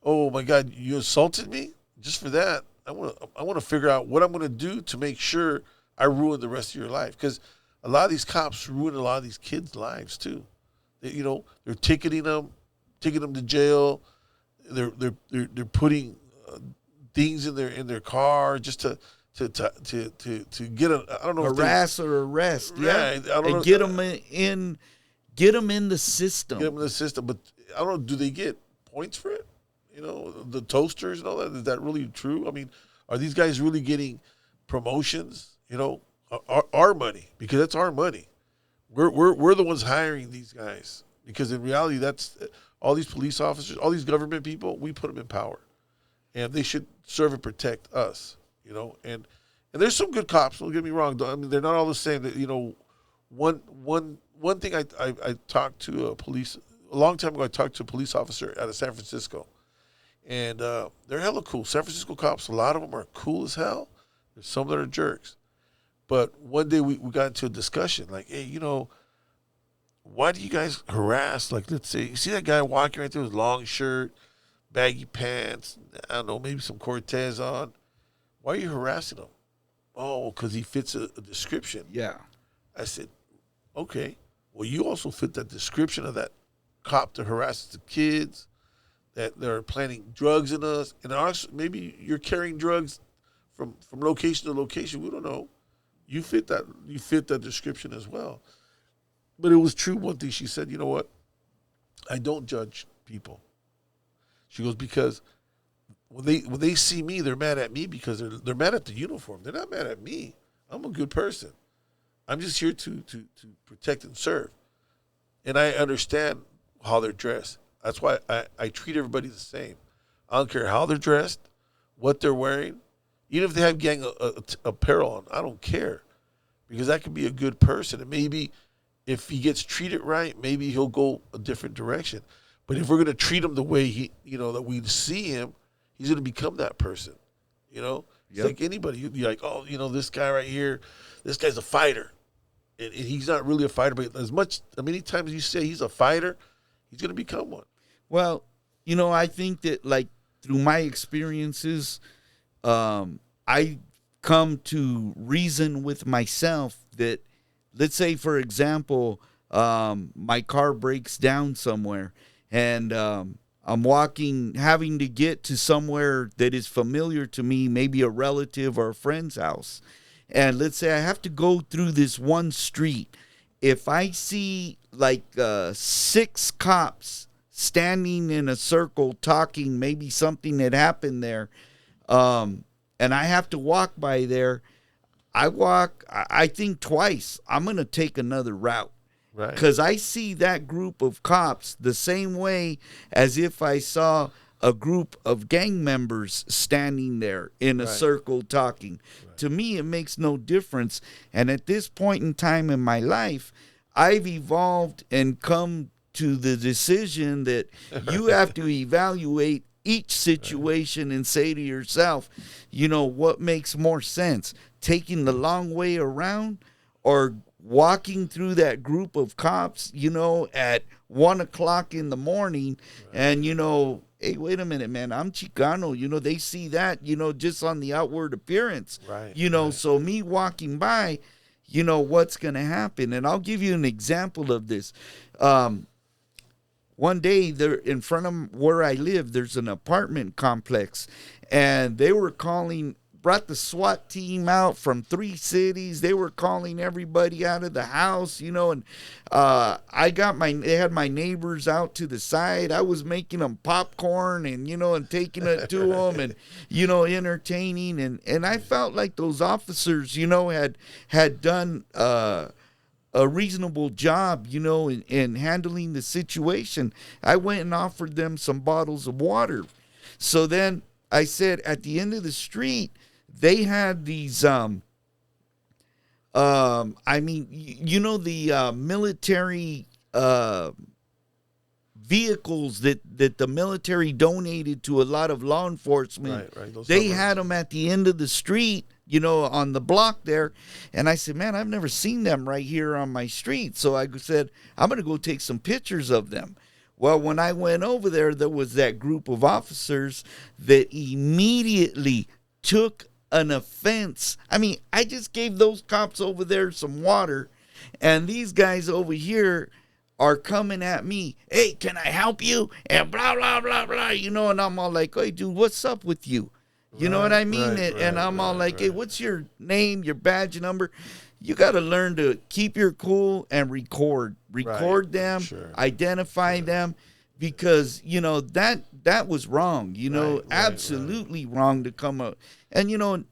oh my God, you assaulted me. Just for that, I want to figure out what I'm going to do to make sure I ruin the rest of your life. Because a lot of these cops ruin a lot of these kids' lives too. They're ticketing them to jail. They're putting things in their car just to get I don't know, harass or arrest, right, I don't know, get them in the system. Get them in the system, but I don't know. Do they get points for it? The toasters and all that. Is that really true? I mean, are these guys really getting promotions? Our money, because that's our money. We're the ones hiring these guys, because in reality, that's all these police officers, all these government people. We put them in power, and they should serve and protect us. And there's some good cops. Don't get me wrong. I mean, they're not all the same. One thing I talked to a long time ago. I talked to a police officer out of San Francisco, and they're hella cool. San Francisco cops, a lot of them are cool as hell. There's some that are jerks. But one day we got into a discussion like, hey, why do you guys harass? Like, let's say, you see that guy walking right there with long shirt, baggy pants, I don't know, maybe some Cortez on. Why are you harassing him? Oh, because he fits a description. Yeah. I said, okay. Well, you also fit that description of that cop that harasses the kids, that they're planting drugs in us. And maybe you're carrying drugs from location to location. We don't know. You fit that description as well. But it was true. One thing she said, you know what? I don't judge people. She goes, because when they see me, they're mad at me because they're mad at the uniform. They're not mad at me. I'm a good person. I'm just here to protect and serve. And I understand how they're dressed. That's why I treat everybody the same. I don't care how they're dressed, what they're wearing. Even if they have gang apparel on, I don't care. Because that could be a good person. And maybe if he gets treated right, maybe he'll go a different direction. But if we're going to treat him the way that we see him, he's going to become that person. It's like anybody. You'd be like, oh, this guy right here, this guy's a fighter. And he's not really a fighter, but many times you say he's a fighter, he's going to become one. Well, I think that, like, through my experiences, I come to reason with myself that, let's say, for example, my car breaks down somewhere, and I'm having to get to somewhere that is familiar to me, maybe a relative or a friend's house. And let's say I have to go through this one street, if I see like 6 cops standing in a circle talking, maybe something that happened there, and I have to walk by there, I think twice. I'm going to take another route. Right. Because I see that group of cops the same way as if I saw a group of gang members standing there in a circle talking. Right. To me, it makes no difference. And at this point in time in my life, I've evolved and come to the decision that you have to evaluate each situation and say to yourself, you know, what makes more sense? Taking the long way around or walking through that group of cops, you know, at 1 o'clock in the morning and, you know, hey, wait a minute, man, I'm Chicano. You know, they see that, you know, just on the outward appearance. Right. You know, so me walking by, you know, what's going to happen? And I'll give you an example of this. One day there in front of where I live, there's an apartment complex, and they were brought the SWAT team out from 3 cities. They were calling everybody out of the house, you know, and they had my neighbors out to the side. I was making them popcorn and, you know, and taking it to them and, you know, entertaining. And I felt like those officers, you know, had done a reasonable job, you know, in handling the situation. I went and offered them some bottles of water. So then I said, at the end of the street, they had these, I mean, you know, the military vehicles that the military donated to a lot of law enforcement. Right. They had them at the end of the street, you know, on the block there. And I said, man, I've never seen them right here on my street. So I said, I'm going to go take some pictures of them. Well, when I went over there was that group of officers that immediately took an offense. I mean, I just gave those cops over there some water, and these guys over here are coming at me. Hey, can I help you? And blah, blah, blah, blah, you know, and I'm all like, hey, dude, what's up with you? You know what I mean? And I'm all like, hey, what's your name, your badge number? You got to learn to keep your cool and record them, identify them, because, you know, that was wrong, you know, absolutely wrong to come up. And, you know,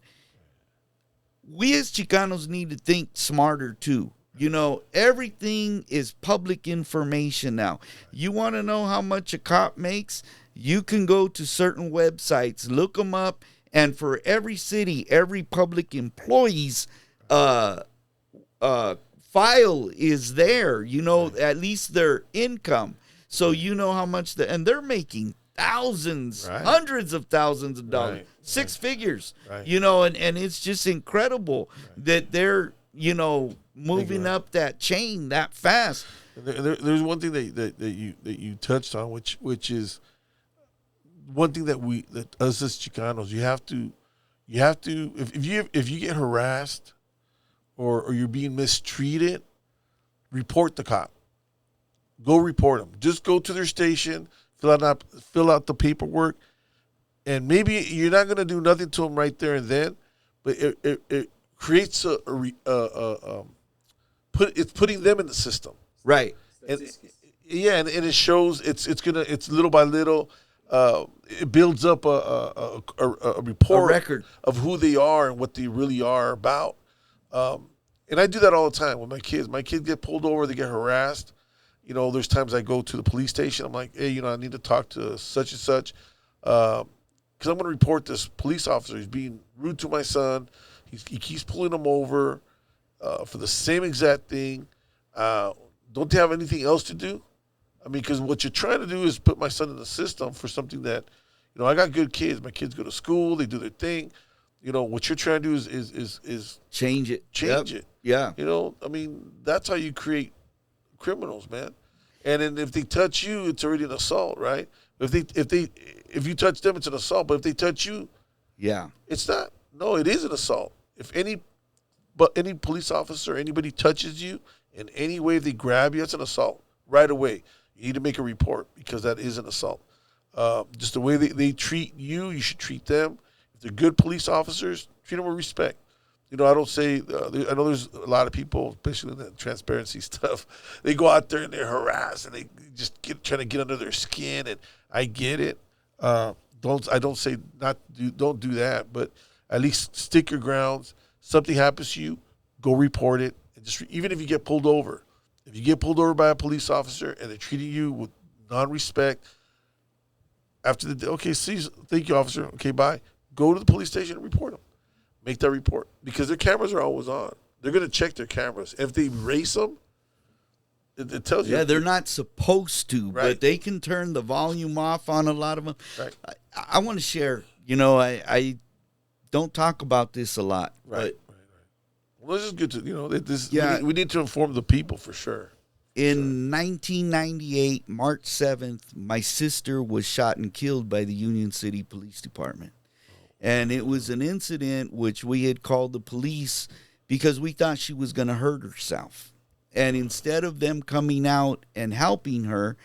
we as Chicanos need to think smarter, too. You know, everything is public information now. You want to know how much a cop makes? You can go to certain websites, look them up, and for every city, every public employee's file is there, you know, at least their income. So you know how much and they're making thousands, hundreds of thousands of dollars, 6 figures, you know, and it's just incredible that they're, you know, moving up that chain that fast. There's one thing that you touched on, which is one thing that us as Chicanos, you have to if you get harassed or you're being mistreated, report the cop. Go report them. Just go to their station, fill out the paperwork, and maybe you're not going to do nothing to them right there and then, but it creates it's putting them in the system, right? And it shows it's little by little. It builds up a report, a record of who they are and what they really are about. And I do that all the time with my kids. My kids get pulled over, they get harassed. You know, there's times I go to the police station. I'm like, hey, you know, I need to talk to such and such, because I'm going to report this police officer. He's being rude to my son. He keeps pulling him over for the same exact thing. Don't they have anything else to do? I mean, because what you're trying to do is put my son in the system for something that, you know, I got good kids. My kids go to school. They do their thing. You know, what you're trying to do is change it. Change it. Yeah. You know, I mean, that's how you create criminals, man. And then if they touch you, it's already an assault, right? If you touch them, it's an assault. But if they touch you, it's not. No, it is an assault. If any police officer, anybody touches you in any way, if they grab you, it's an assault right away. You need to make a report because that is an assault. Just the way they treat you, you should treat them. If they're good police officers, treat them with respect. I don't say, I know there's a lot of people, especially in the transparency stuff, they go out there and they harass and they just trying to get under their skin, and I get it. I don't say don't do that, but at least stick your grounds. Something happens to you, go report it. And just even if you get pulled over, if you get pulled over by a police officer and they're treating you with non-respect, after the day, okay, thank you, officer. Okay, bye. Go to the police station and report them. Make that report, because their cameras are always on. They're going to check their cameras. If they race them, it tells you. Yeah, they're not supposed to, right. But they can turn the volume off on a lot of them. Right. I want to share, I don't talk about this a lot. Right. Well, this is good to, we need to inform the people for sure. In 1998, March 7th, my sister was shot and killed by the Union City Police Department. And it was an incident which we had called the police because we thought she was going to hurt herself. And instead of them coming out and helping her,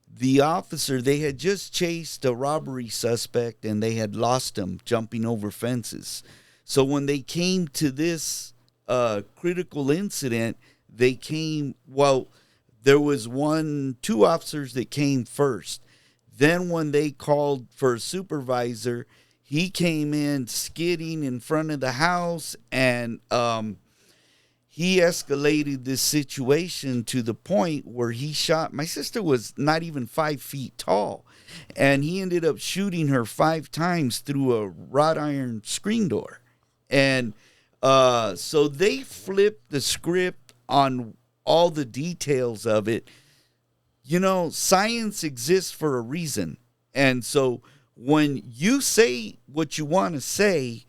the officer, they had just chased a robbery suspect and they had lost him jumping over fences. So when they came to this critical incident, there was two officers that came first. Then when they called for a supervisor, he came in skidding in front of the house, and he escalated this situation to the point where he shot. My sister was not even 5 feet tall, and he ended up shooting her 5 times through a wrought iron screen door. And so they flipped the script on all the details of it. Science exists for a reason. And so when you say what you want to say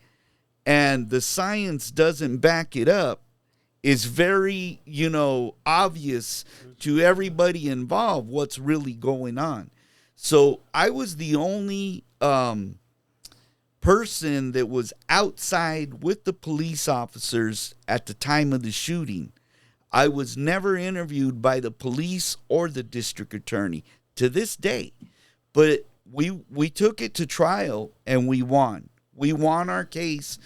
and the science doesn't back it up, it's very, obvious to everybody involved what's really going on. So I was the only person that was outside with the police officers at the time of the shooting. I was never interviewed by the police or the district attorney to this day. But we took it to trial and we won. We won our case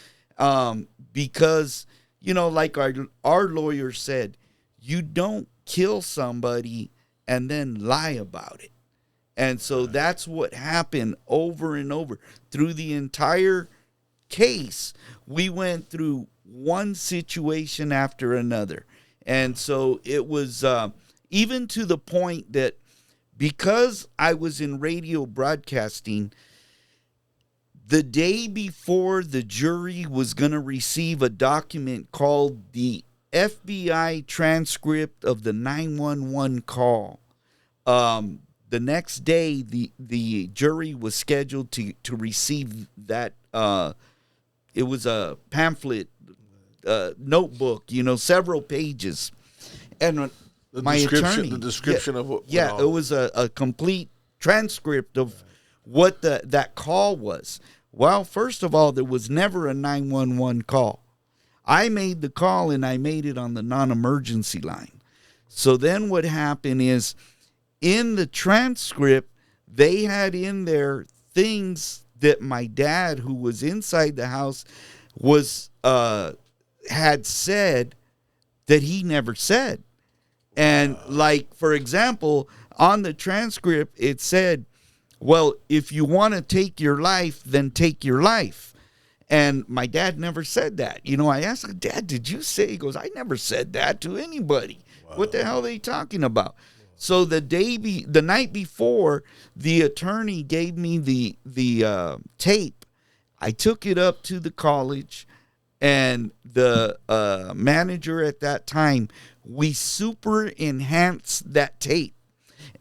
because, like our lawyer said, you don't kill somebody and then lie about it. And so that's what happened over and over. Through the entire case, we went through one situation after another. And so it was even to the point that because I was in radio broadcasting, the day before the jury was going to receive a document called the FBI transcript of the 911 call, the next day the jury was scheduled to receive that. It was a pamphlet, notebook, several pages. And the description of what it was a complete transcript of what that call was. Well, first of all, there was never a 911 call. I made the call and I made it on the non-emergency line. So then what happened is in the transcript, they had in there things that my dad, who was inside the house, had said that he never said. And like, for example, on the transcript, it said, well, if you want to take your life, then take your life. And my dad never said that. I asked him, Dad, did you say? He goes, I never said that to anybody. Wow. What the hell are they talking about? So the night before, the attorney gave me the tape. I took it up to the college, and the manager at that time, we super enhanced that tape.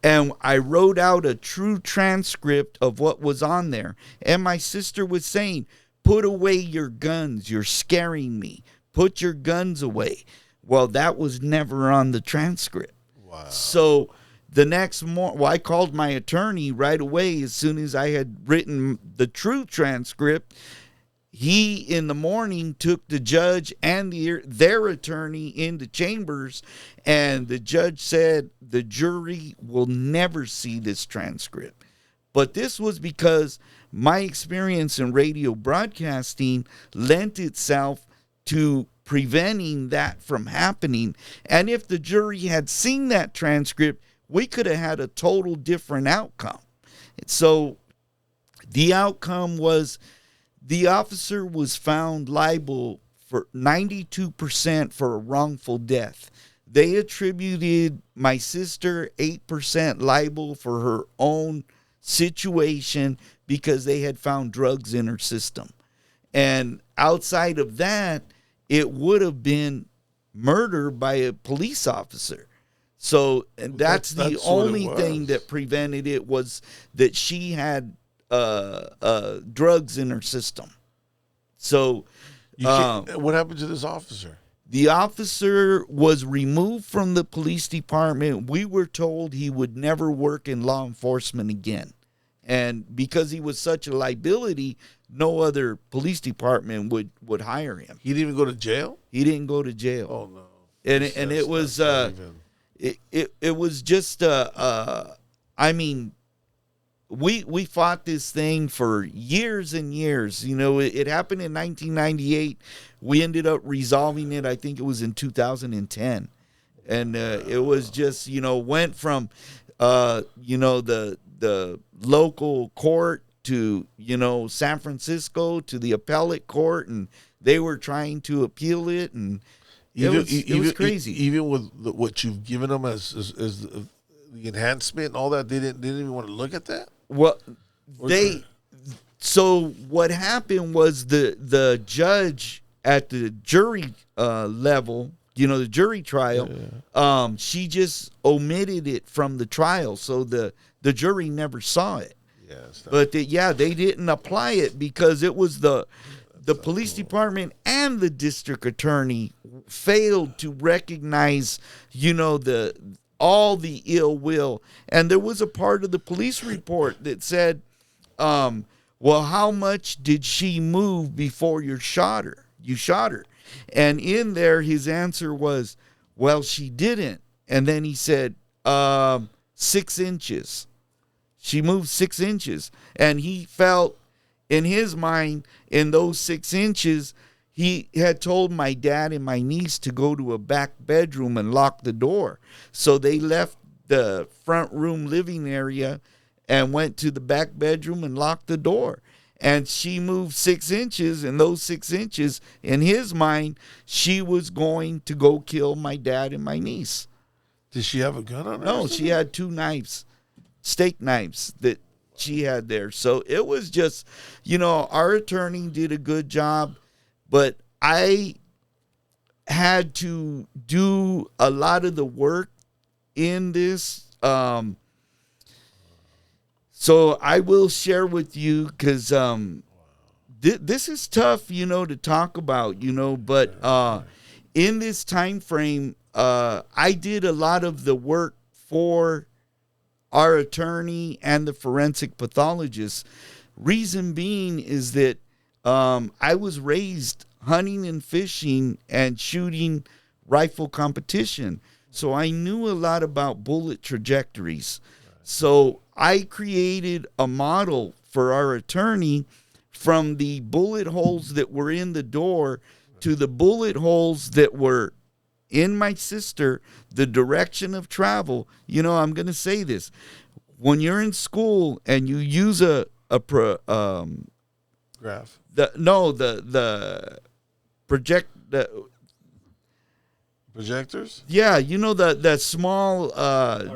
And I wrote out a true transcript of what was on there. And my sister was saying, put away your guns. You're scaring me. Put your guns away. Well, that was never on the transcript. Wow. So the next morning, I called my attorney right away as soon as I had written the true transcript. He, in the morning, took the judge and their attorney into chambers, and the judge said the jury will never see this transcript. But this was because my experience in radio broadcasting lent itself to preventing that from happening. And if the jury had seen that transcript, we could have had a total different outcome. So the outcome was the officer was found liable for 92% for a wrongful death. They attributed my sister 8% liable for her own situation because they had found drugs in her system. And outside of that, it would have been murder by a police officer. So and that's the only thing that prevented it was that she had drugs in her system. So what happened to this officer? The officer was removed from the police department. We were told he would never work in law enforcement again. And because he was such a liability, no other police department would hire him. He didn't even go to jail? He didn't go to jail. Oh, no. And it was it was just I mean, we fought this thing for years and years. You know, it happened in 1998. We ended up resolving it. I think it was in 2010. And it was just, you know, went from, you know, the local court to, you know, San Francisco to the appellate court. And they were trying to appeal it. And it was crazy. Even with what you've given them as the enhancement and all that, they didn't even want to look at that? Well, so what happened was the judge at the jury level, you know, the jury trial, she just omitted it from the trial, so the jury never saw it. But they didn't apply it because it was the police department and the district attorney failed to recognize, you know, all the ill will. And there was a part of the police report that said, well, how much did she move before you shot her? And in there, his answer was, well, she didn't. And then he said, 6 inches. She moved 6 inches. And he felt in his mind, in those 6 inches, he had told my dad and my niece to go to a back bedroom and lock the door. So they left the front room living area and went to the back bedroom and locked the door. And she moved 6 inches, and those 6 inches, in his mind, she was going to go kill my dad and my niece. Did she have a gun on her? No, she had 2 knives, steak knives that she had there. So it was just, you know, our attorney did a good job. But I had to do a lot of the work in this. So I will share with you because this is tough, you know, to talk about, you know. But in this time frame, I did a lot of the work for our attorney and the forensic pathologist. Reason being is that I was raised hunting and fishing and shooting rifle competition. So I knew a lot about bullet trajectories. So I created a model for our attorney from the bullet holes that were in the door to the bullet holes that were in my sister, the direction of travel. You know, I'm going to say this. When you're in school and you use graph. Projectors? Yeah, you know that small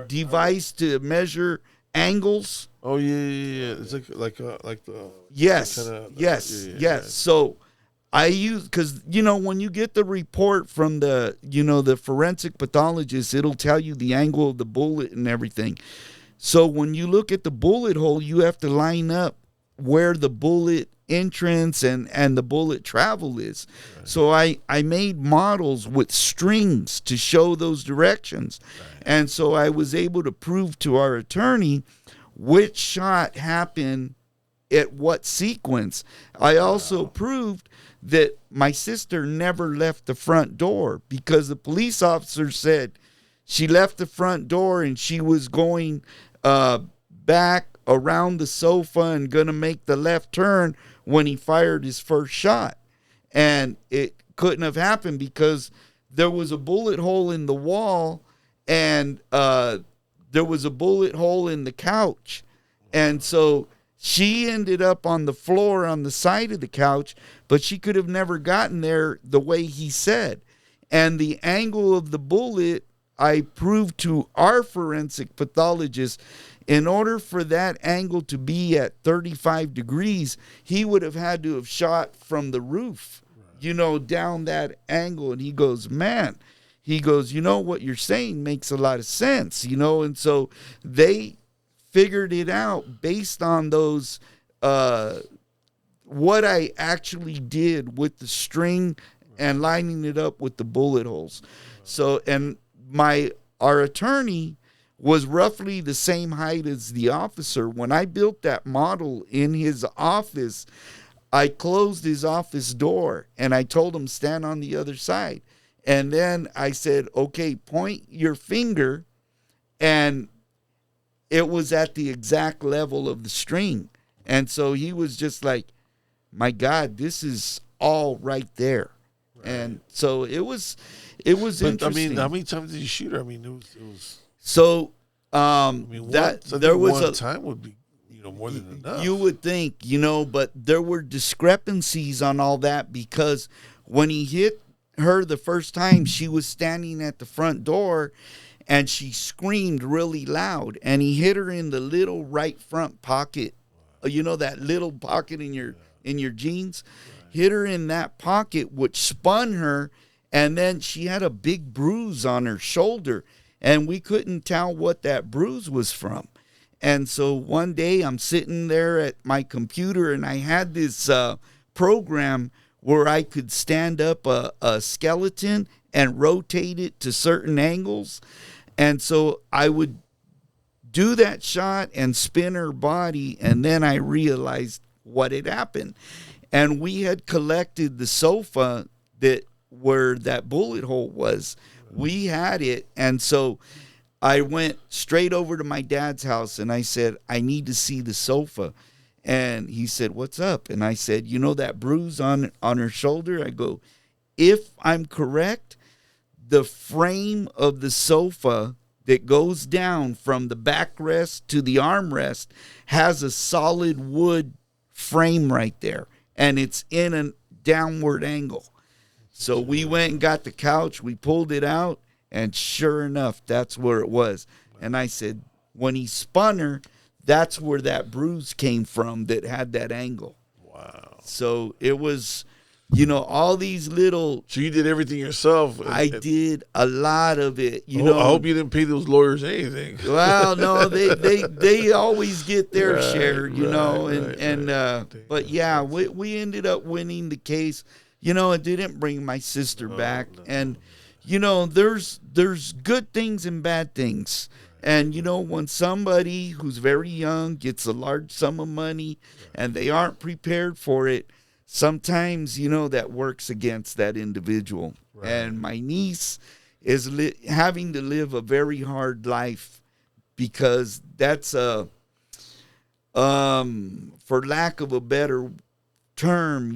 device to measure angles. Oh yeah. It's like the yes. So I use, because you know when you get the report from the forensic pathologist, it'll tell you the angle of the bullet and everything. So when you look at the bullet hole, you have to line up where the bullet entrance and the bullet travel is. Right. So I made models with strings to show those directions. Right. And so I was able to prove to our attorney which shot happened at what sequence. I also proved that my sister never left the front door because the police officer said she left the front door and she was going back around the sofa and going to make the left turn when he fired his first shot. And it couldn't have happened because there was a bullet hole in the wall, and there was a bullet hole in the couch. And so she ended up on the floor on the side of the couch, but she could have never gotten there the way he said. And the angle of the bullet, I proved to our forensic pathologist, in order for that angle to be at 35 degrees, he would have had to have shot from the roof, down that angle. And he goes, man, what you're saying makes a lot of sense, and so they figured it out based on those, what I actually did with the string and lining it up with the bullet holes. So, and our attorney was roughly the same height as the officer. When I built that model in his office, I closed his office door and I told him stand on the other side. And then I said, okay, point your finger, and it was at the exact level of the string. And so he was just like, my God, this is all right there. Right. And so it was interesting. I mean, how many times did you shoot her? I mean, it was so there was one time would be more than enough. You would think, but there were discrepancies on all that, because when he hit her the first time, she was standing at the front door and she screamed really loud, and he hit her in the little right front pocket. That little pocket in your jeans. Right. Hit her in that pocket, which spun her, and then she had a big bruise on her shoulder, and we couldn't tell what that bruise was from. And so one day I'm sitting there at my computer, and I had this program where I could stand up a skeleton and rotate it to certain angles. And so I would do that shot and spin her body, and then I realized what had happened. And we had collected the sofa where that bullet hole was. We had it, and so I went straight over to my dad's house, and I said, I need to see the sofa. And he said, what's up? And I said, that bruise on her shoulder? I go, if I'm correct, the frame of the sofa that goes down from the backrest to the armrest has a solid wood frame right there, and it's in a downward angle. So we went and got the couch, we pulled it out, and sure enough, that's where it was. And I said, when he spun her, that's where that bruise came from that had that angle. Wow. So it was, all these little... So you did everything yourself? I did a lot of it. I hope you didn't pay those lawyers anything. Well, no, they always get their share, but yeah, we ended up winning the case. It didn't bring my sister back. No. And, there's good things and bad things. And, when somebody who's very young gets a large sum of money and they aren't prepared for it, sometimes, that works against that individual. Right. And my niece is having to live a very hard life, because that's for lack of a better term,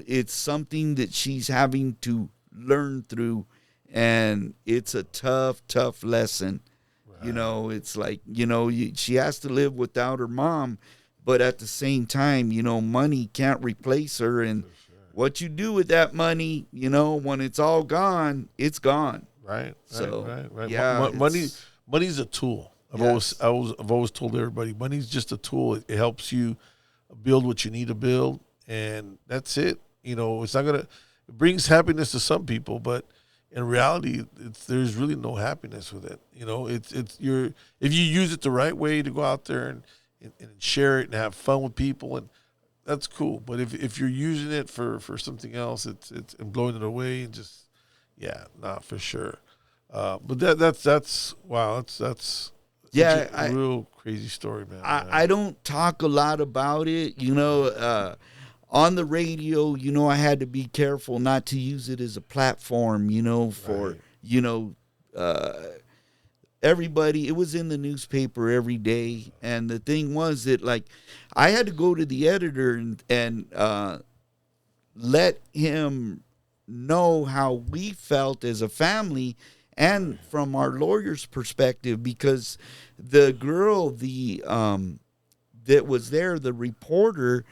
it's something that she's having to learn through, and it's a tough lesson. Right. It's like, she has to live without her mom, but at the same time, money can't replace her. And what you do with that money, when it's all gone, it's gone. Right. So, right. Yeah, money's a tool. I've always told everybody, money's just a tool. It helps you build what you need to build, and that's it. It's not it brings happiness to some people, but in reality, there's really no happiness with it. If you use it the right way to go out there and share it and have fun with people, and that's cool. But if you're using it for something else, it's and blowing it away, and just not for sure. But that's wow, that's a real crazy story, man. I don't talk a lot about it, on the radio, I had to be careful not to use it as a platform, for, everybody. It was in the newspaper every day. And the thing was that, like, I had to go to the editor and let him know how we felt as a family and from our lawyer's perspective, because the girl, that was there, the reporter,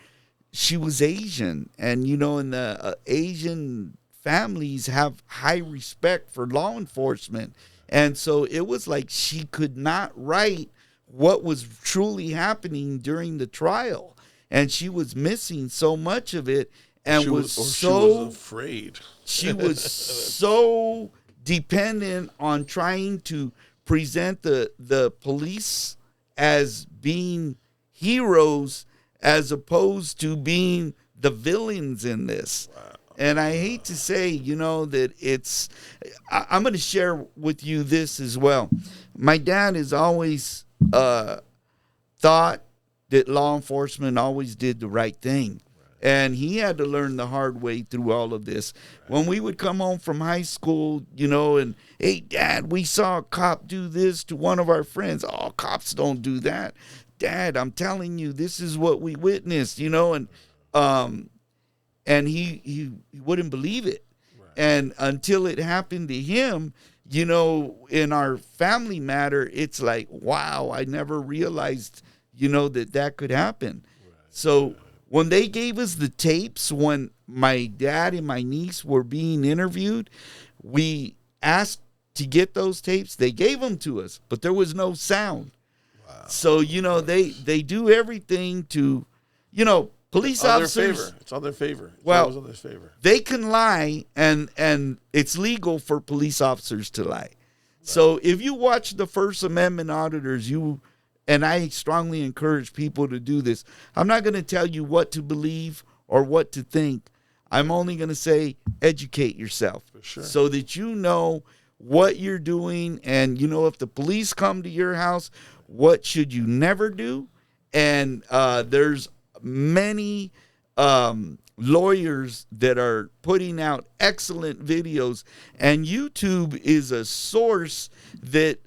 she was Asian. And, and the Asian families have high respect for law enforcement. And so it was like she could not write what was truly happening during the trial. And she was missing so much of it and she was afraid. She was so dependent on trying to present the police as being heroes as opposed to being the villains in this. Wow. And I hate to say, that it's, I'm going to share with you this as well. My dad has always thought that law enforcement always did the right thing. And he had to learn the hard way through all of this. When we would come home from high school, and, hey, Dad, we saw a cop do this to one of our friends. Oh, cops don't do that. Dad, I'm telling you, this is what we witnessed, and he wouldn't believe it. Right. And until it happened to him, in our family matter, it's like, wow, I never realized, that could happen. Right. So when they gave us the tapes, when my dad and my niece were being interviewed, we asked to get those tapes. They gave them to us, but there was no sound. Wow. So, they do everything to, police officers. It's on their favor. Well, on their favor. They can lie, and it's legal for police officers to lie. Right. So if you watch the First Amendment auditors, and I strongly encourage people to do this. I'm not going to tell you what to believe or what to think. I'm only going to say educate yourself. For sure. So that you know what you're doing, and if the police come to your house, what should you never do? And there's many lawyers that are putting out excellent videos, and YouTube is a source that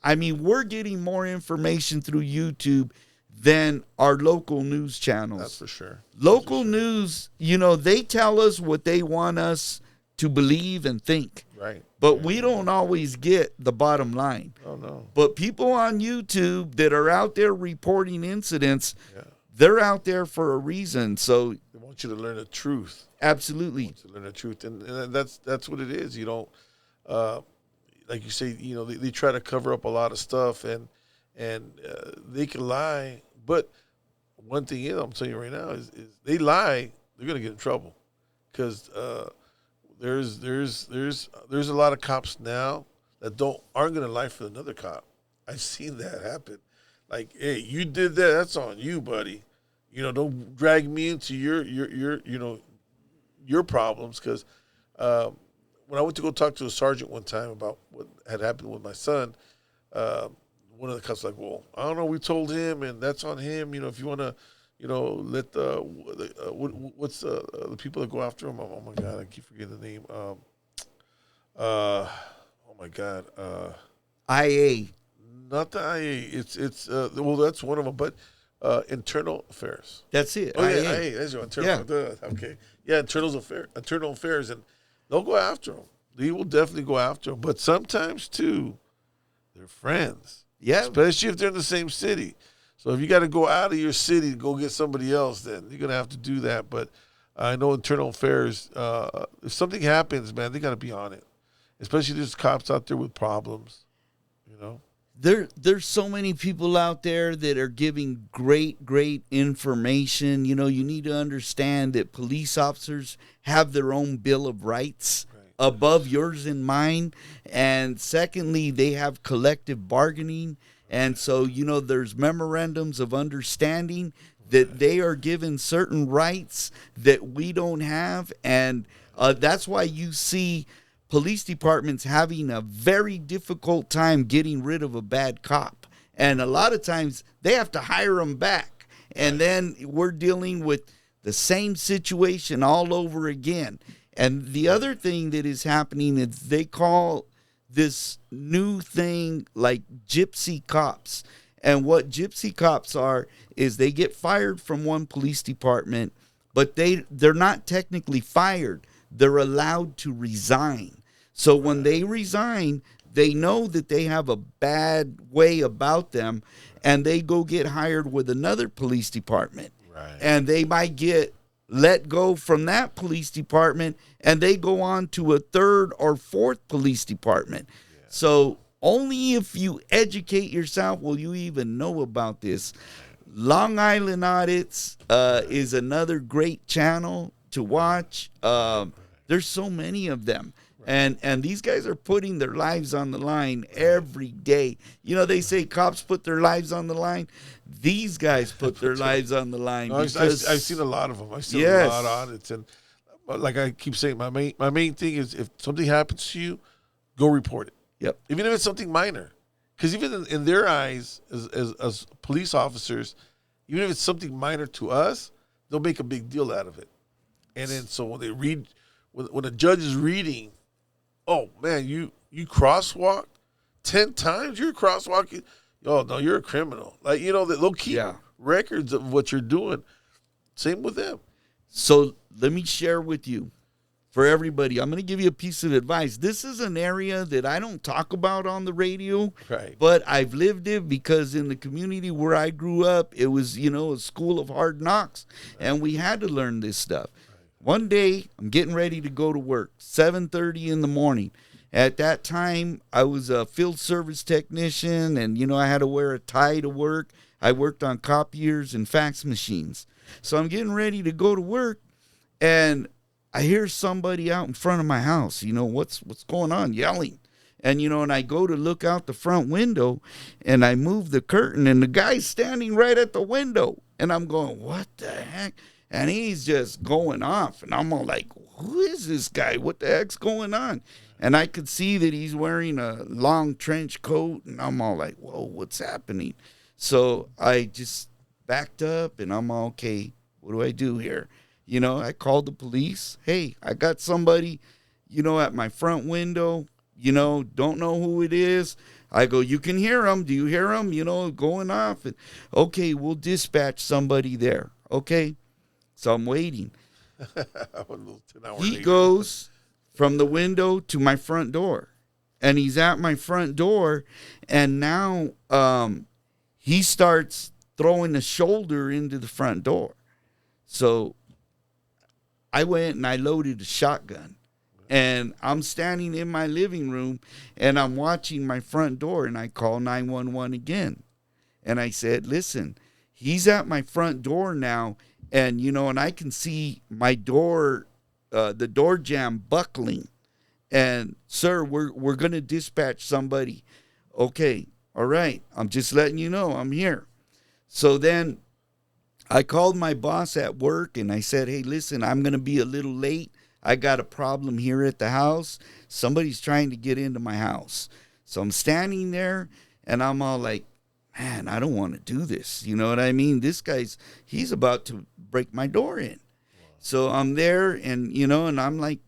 we're getting more information through YouTube than our local news channels. That's for sure. Local news, they tell us what they want us to believe and think. Right. But we don't always get the bottom line. Oh, no. But people on YouTube that are out there reporting incidents, they're out there for a reason. So they want you to learn the truth. Absolutely. They want you to learn the truth. And that's what it is. Like you say, they try to cover up a lot of stuff, and they can lie. But one thing I'm telling you right now is they lie, they're gonna get in trouble, because there's a lot of cops now that aren't gonna lie for another cop. I've seen that happen. Like, hey, you did that. That's on you, buddy. Don't drag me into your problems, because. When I went to go talk to a sergeant one time about what had happened with my son, one of the cops was like, well, I don't know, we told him, and that's on him. If you want to, let what's the people that go after him? Oh, my God, I keep forgetting the name. Oh, my God. IA. Not the IA. It's well, that's one of them, but internal affairs. That's it. Oh, yeah, IA. That's your internal. Yeah. Okay. Yeah, internal affairs, and they'll go after them. They will definitely go after them. But sometimes, too, they're friends. Yeah. Especially if they're in the same city. So if you got to go out of your city to go get somebody else, then you're going to have to do that. But I know internal affairs, if something happens, man, they got to be on it. Especially there's cops out there with problems, There's so many people out there that are giving great information. You need to understand that police officers have their own Bill of Rights above yours and mine. And secondly, they have collective bargaining. And so, there's memorandums of understanding that they are given certain rights that we don't have. And that's why you see police departments having a very difficult time getting rid of a bad cop. And a lot of times they have to hire them back. And then we're dealing with the same situation all over again. And the other thing that is happening is they call this new thing like gypsy cops. And what gypsy cops are is they get fired from one police department, but they're not technically fired. they're allowed to resign. So when they resign, they know that they have a bad way about them, and they go get hired with another police department. Right. And they might get let go from that police department, and they go on to a third or fourth police department. Yeah. So only if you educate yourself will you even know about this. Long Island Audits is another great channel to watch. There's so many of them. And these guys are putting their lives on the line every day. You know, they say cops put their lives on the line. These guys put their lives on the line. No, I've seen a lot of them. I've seen a lot of audits. And like I keep saying, my main thing is if something happens to you, go report it. Yep. Even if it's something minor. Because even in their eyes, as police officers, even if it's something minor to us, they'll make a big deal out of it. And then so when they read, when a judge is reading, oh man, you crosswalked 10 times. You're crosswalking. Oh no, you're a criminal. Like, you know, they'll keep records of what you're doing. Same with them. So let me share with you, for everybody, I'm going to give you a piece of advice. This is an area that I don't talk about on the radio, right, but I've lived it because in the community where I grew up, it was, you know, a school of hard knocks, and we had to learn this stuff. One day, I'm getting ready to go to work, 7:30 in the morning. At that time, I was a field service technician, and, you know, I had to wear a tie to work. I worked on copiers and fax machines. So I'm getting ready to go to work, and I hear somebody out in front of my house, you know, what's going on, yelling. And, you know, and I go to look out the front window, and I move the curtain, and the guy's standing right at the window. And I'm going, what the heck? And he's just going off. And I'm all like, who is this guy? What the heck's going on? And I could see that he's wearing a long trench coat. And I'm all like, whoa, what's happening? So I just backed up, and I'm all, okay, what do I do here? You know, I called the police. Hey, I got somebody, you know, at my front window, you know, don't know who it is. I go, you can hear him. Do you hear him? You know, going off. And, okay, we'll dispatch somebody there. Okay. So I'm waiting. He goes from the window to my front door, and he's at my front door, and now he starts throwing a shoulder into the front door. So I went and I loaded a shotgun, and I'm standing in my living room, and I'm watching my front door, and I call 911 again. And I said, listen, he's at my front door now, and, you know, and I can see my door, the door jamb buckling. And, sir, we're going to dispatch somebody. Okay, all right, I'm just letting you know I'm here. So then I called my boss at work, and I said, hey, listen, I'm going to be a little late. I got a problem here at the house. Somebody's trying to get into my house. So I'm standing there, and I'm all like, man, I don't want to do this. You know what I mean? This he's about to break my door in. Wow. So I'm there, and, you know, and I'm like,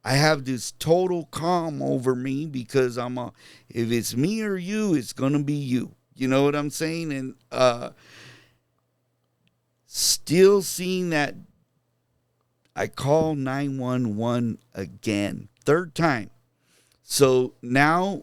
I have this total calm over me because if it's me or you, it's going to be you. You know what I'm saying? And still seeing that, I call 911 again, third time. So now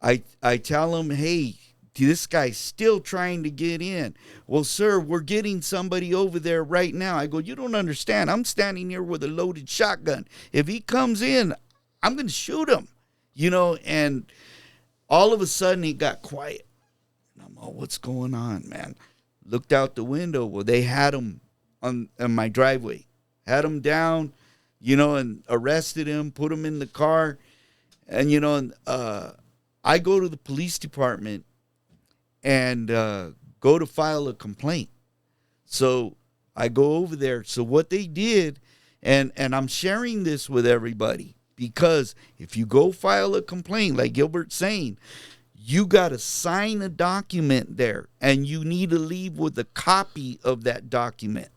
I tell him, hey, this guy's still trying to get in. Well, sir, we're getting somebody over there right now. I go, you don't understand. I'm standing here with a loaded shotgun. If he comes in, I'm going to shoot him. You know, and all of a sudden he got quiet. And I'm all, what's going on, man? Looked out the window. Well, they had him on my driveway. Had him down, you know, and arrested him, put him in the car. And, you know, I go to the police department and go to file a complaint. So I go over there. So what they did, and I'm sharing this with everybody, because if you go file a complaint, like Gilbert's saying, you got to sign a document there, and you need to leave with a copy of that document,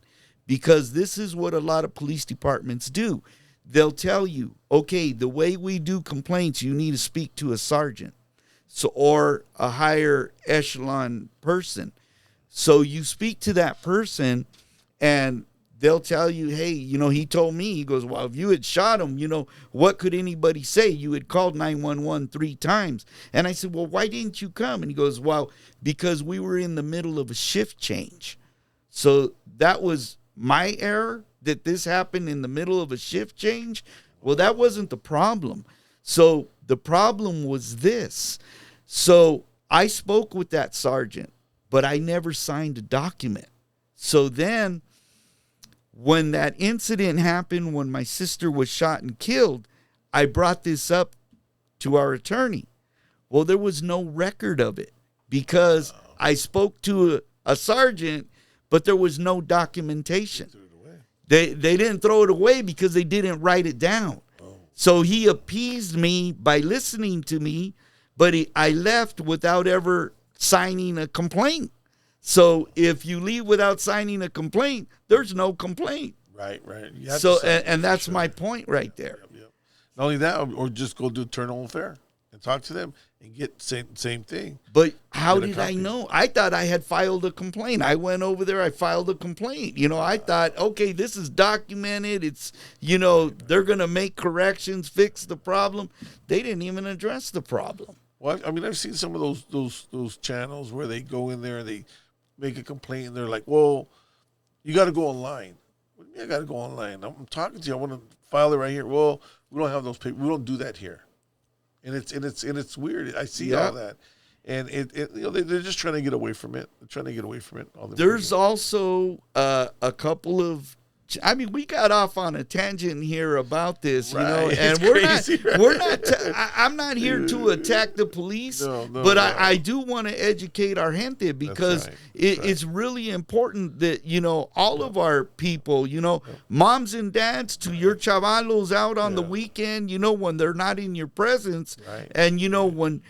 because this is what a lot of police departments do. They'll tell you, okay, the way we do complaints, you need to speak to a sergeant. So, or a higher echelon person. So you speak to that person, and they'll tell you, hey, he told me, he goes, well, if you had shot him, what could anybody say? You had called 911 3 times. And I said, well, why didn't you come? And he goes, well, because we were in the middle of a shift change. So that was my error, that this happened in the middle of a shift change. Well, that wasn't the problem. So the problem was this. So I spoke with that sergeant, but I never signed a document. So then when that incident happened, when my sister was shot and killed, I brought this up to our attorney. Well, there was no record of it because I spoke to a sergeant, but there was no documentation. They didn't throw it away because they didn't write it down. So he appeased me by listening to me, but I left without ever signing a complaint. So if you leave without signing a complaint, there's no complaint. Right. So and that's my point right there. Yep. Not only that, or just go do internal affair and talk to them and get same thing. But how did I know? I thought I had filed a complaint. I went over there, I filed a complaint. I thought, okay, this is documented. It's, they're going to make corrections, fix the problem. They didn't even address the problem. Well, I mean, I've seen some of those channels where they go in there and they make a complaint and they're like, well, you got to go online. What do you mean I got to go online? I'm talking to you. I want to file it right here. Well, we don't have those papers. We don't do that here. And it's weird. I see all that, and they're just trying to get away from it. They're trying to get away from it. There's also a couple of. I mean, we got off on a tangent here about this, and I'm not here to attack the police, but I do want to educate our gente because it's really important that, all of our people, moms and dads, to your chavalos out on the weekend, when they're not in your presence. Right. And, when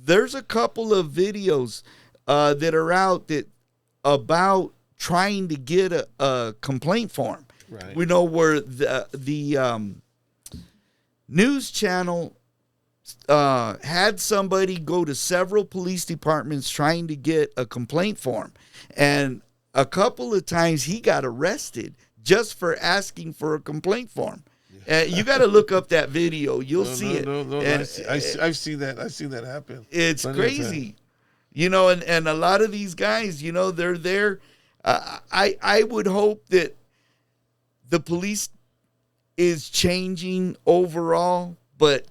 there's a couple of videos that are out about trying to get a complaint form. Right. We know where the news channel had somebody go to several police departments trying to get a complaint form. And a couple of times he got arrested just for asking for a complaint form. You got to look up that video. You'll see it. And I've seen that. I've seen that happen. It's crazy. And a lot of these guys, they're there. I would hope that the police is changing overall, but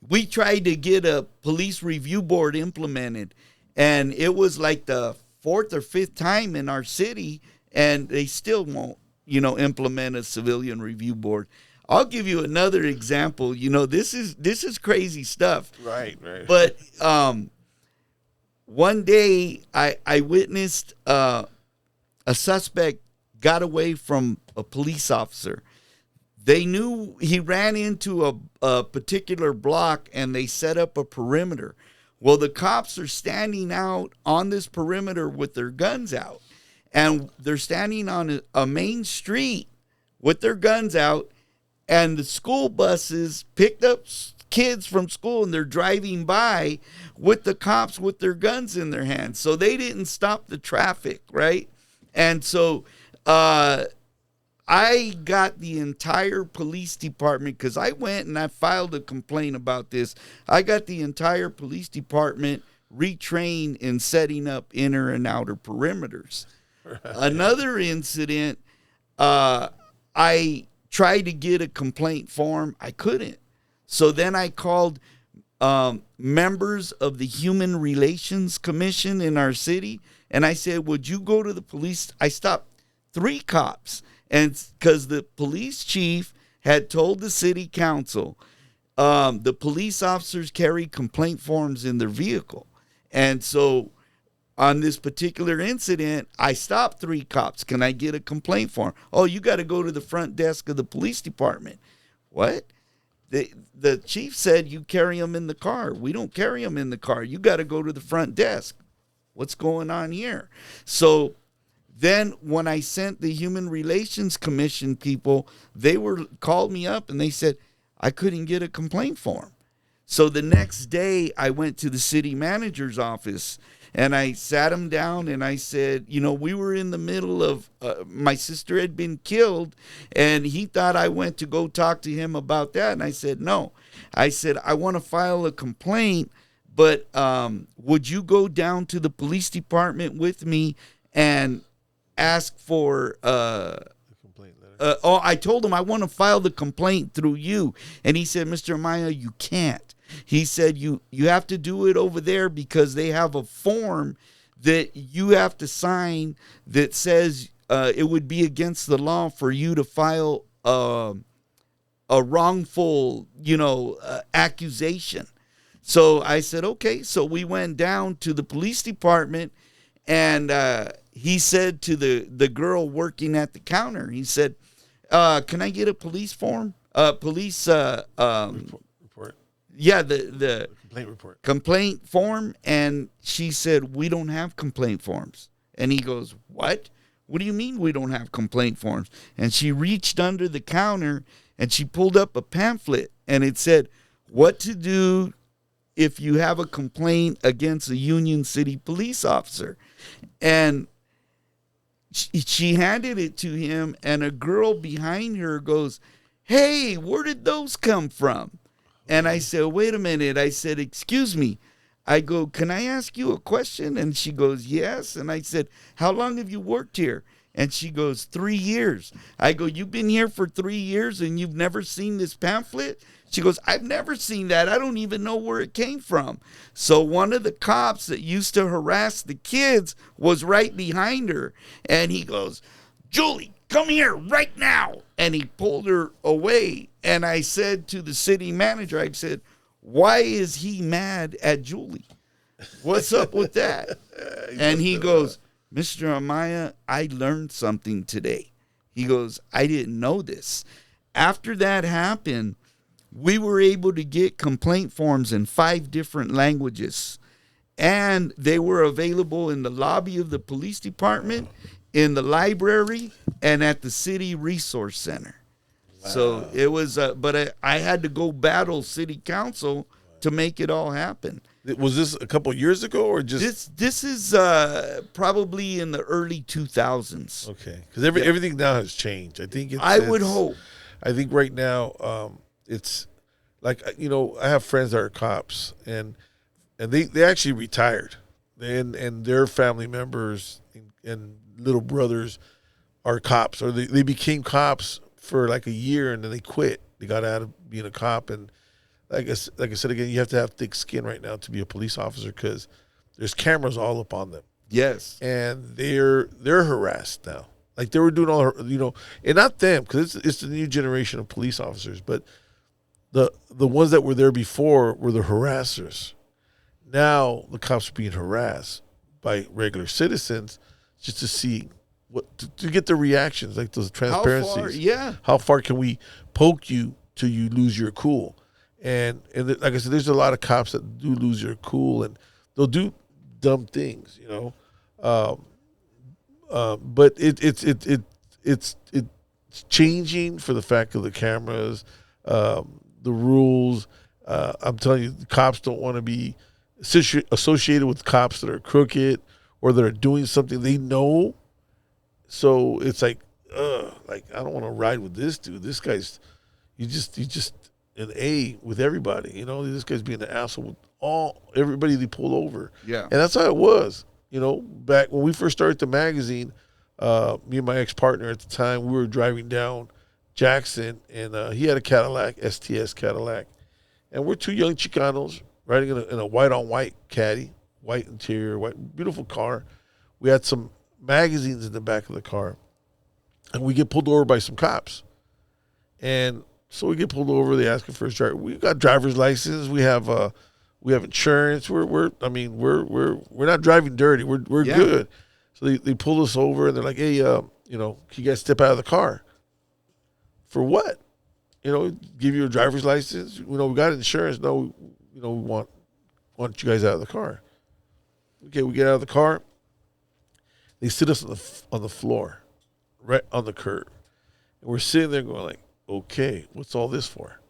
we tried to get a police review board implemented, and it was like the 4th or 5th time in our city, and they still won't, implement a civilian review board. I'll give you another example. This is crazy stuff. Right. But one day, I witnessed a suspect got away from a police officer. They knew he ran into a particular block, and they set up a perimeter. Well, the cops are standing out on this perimeter with their guns out, and they're standing on a main street with their guns out, and the school buses picked up kids from school, and they're driving by with the cops with their guns in their hands. So they didn't stop the traffic, right? And so I got the entire police department, because I went and I filed a complaint about this. I got the entire police department retrained in setting up inner and outer perimeters. Right. Another incident, I tried to get a complaint form. I couldn't. So then I called members of the Human Relations Commission in our city, and I said, would you go to the police? I stopped 3 cops, and because the police chief had told the city council the police officers carry complaint forms in their vehicle. And so on this particular incident, I stopped 3 cops. Can I get a complaint form? Oh, you got to go to the front desk of the police department. What? The chief said you carry them in the car. We don't carry them in the car. You got to go to the front desk. What's going on here? So then when I sent the Human Relations Commission people, they called me up and they said I couldn't get a complaint form. So the next day I went to the city manager's office, And I sat him down and I said, you know, we were in the middle of, my sister had been killed, and he thought I went to go talk to him about that. And I said, no. I said, I want to file a complaint, but would you go down to the police department with me and ask for complaint letter. I told him I want to file the complaint through you. And he said, Mr. Amaya, you can't. He said, you have to do it over there because they have a form that you have to sign that says it would be against the law for you to file a wrongful, accusation. So I said, okay. So we went down to the police department, and he said to the girl working at the counter, he said, can I get a police form? Report. Yeah, the Complaint report. Complaint form. And she said, we don't have complaint forms. And he goes, what? What do you mean we don't have complaint forms? And she reached under the counter and she pulled up a pamphlet, and it said, what to do if you have a complaint against a Union City police officer. And she handed it to him, and a girl behind her goes, hey, where did those come from? And I said, wait a minute. I said, excuse me. I go, can I ask you a question? And she goes, yes. And I said, how long have you worked here? And she goes, 3 years. I go, you've been here for 3 years and you've never seen this pamphlet? She goes, I've never seen that. I don't even know where it came from. So one of the cops that used to harass the kids was right behind her. And he goes, Julie, come here right now. And he pulled her away. And I said to the city manager, I said, why is he mad at Julie? What's up with that? And he goes, Mr. Amaya, I learned something today. He goes, I didn't know this. After that happened, we were able to get complaint forms in 5 different languages. And they were available in the lobby of the police department, in the library, and at the city resource center. Wow. So it was, but I had to go battle city council to make it all happen. Was this a couple years ago, or just this is probably in the early 2000s? Okay, because everything now has changed. I think I would hope. I think right now it's like, I have friends that are cops, and they actually retired, and their family members and little brothers are cops, or they became cops for like a year and then they quit. They got out of being a cop, and like I said again, you have to have thick skin right now to be a police officer because there's cameras all up on them. Yes, and they're harassed now. Like they were doing all, and not them, because it's the new generation of police officers, but the ones that were there before were the harassers. Now the cops are being harassed by regular citizens just to see to get the reactions, like those transparencies. How far can we poke you till you lose your cool? And like I said, there's a lot of cops that do lose their cool, and they'll do dumb things, but it's changing for the fact of the cameras, the rules. I'm telling you, the cops don't want to be associated with cops that are crooked or that are doing something they know. So it's like I don't want to ride with this dude. This guy's you just an A with everybody. This guy's being an asshole with everybody they pull over. Yeah, and that's how it was. Back when we first started the magazine, me and my ex-partner at the time, we were driving down Jackson, and he had a Cadillac, STS Cadillac. And we're 2 young Chicanos riding in a white-on-white caddy, white interior, white, beautiful car. We had some magazines in the back of the car, and we get pulled over by some cops. And so we get pulled over. They ask us for a driver. We got driver's license. We have insurance. We're not driving dirty. We're good. So they pull us over, and they're like, hey, can you guys step out of the car? For what? Give you a driver's license. We got insurance. No, we want you guys out of the car. Okay, we get out of the car. They sit us on the floor, right on the curb, and we're sitting there going like, okay, what's all this for?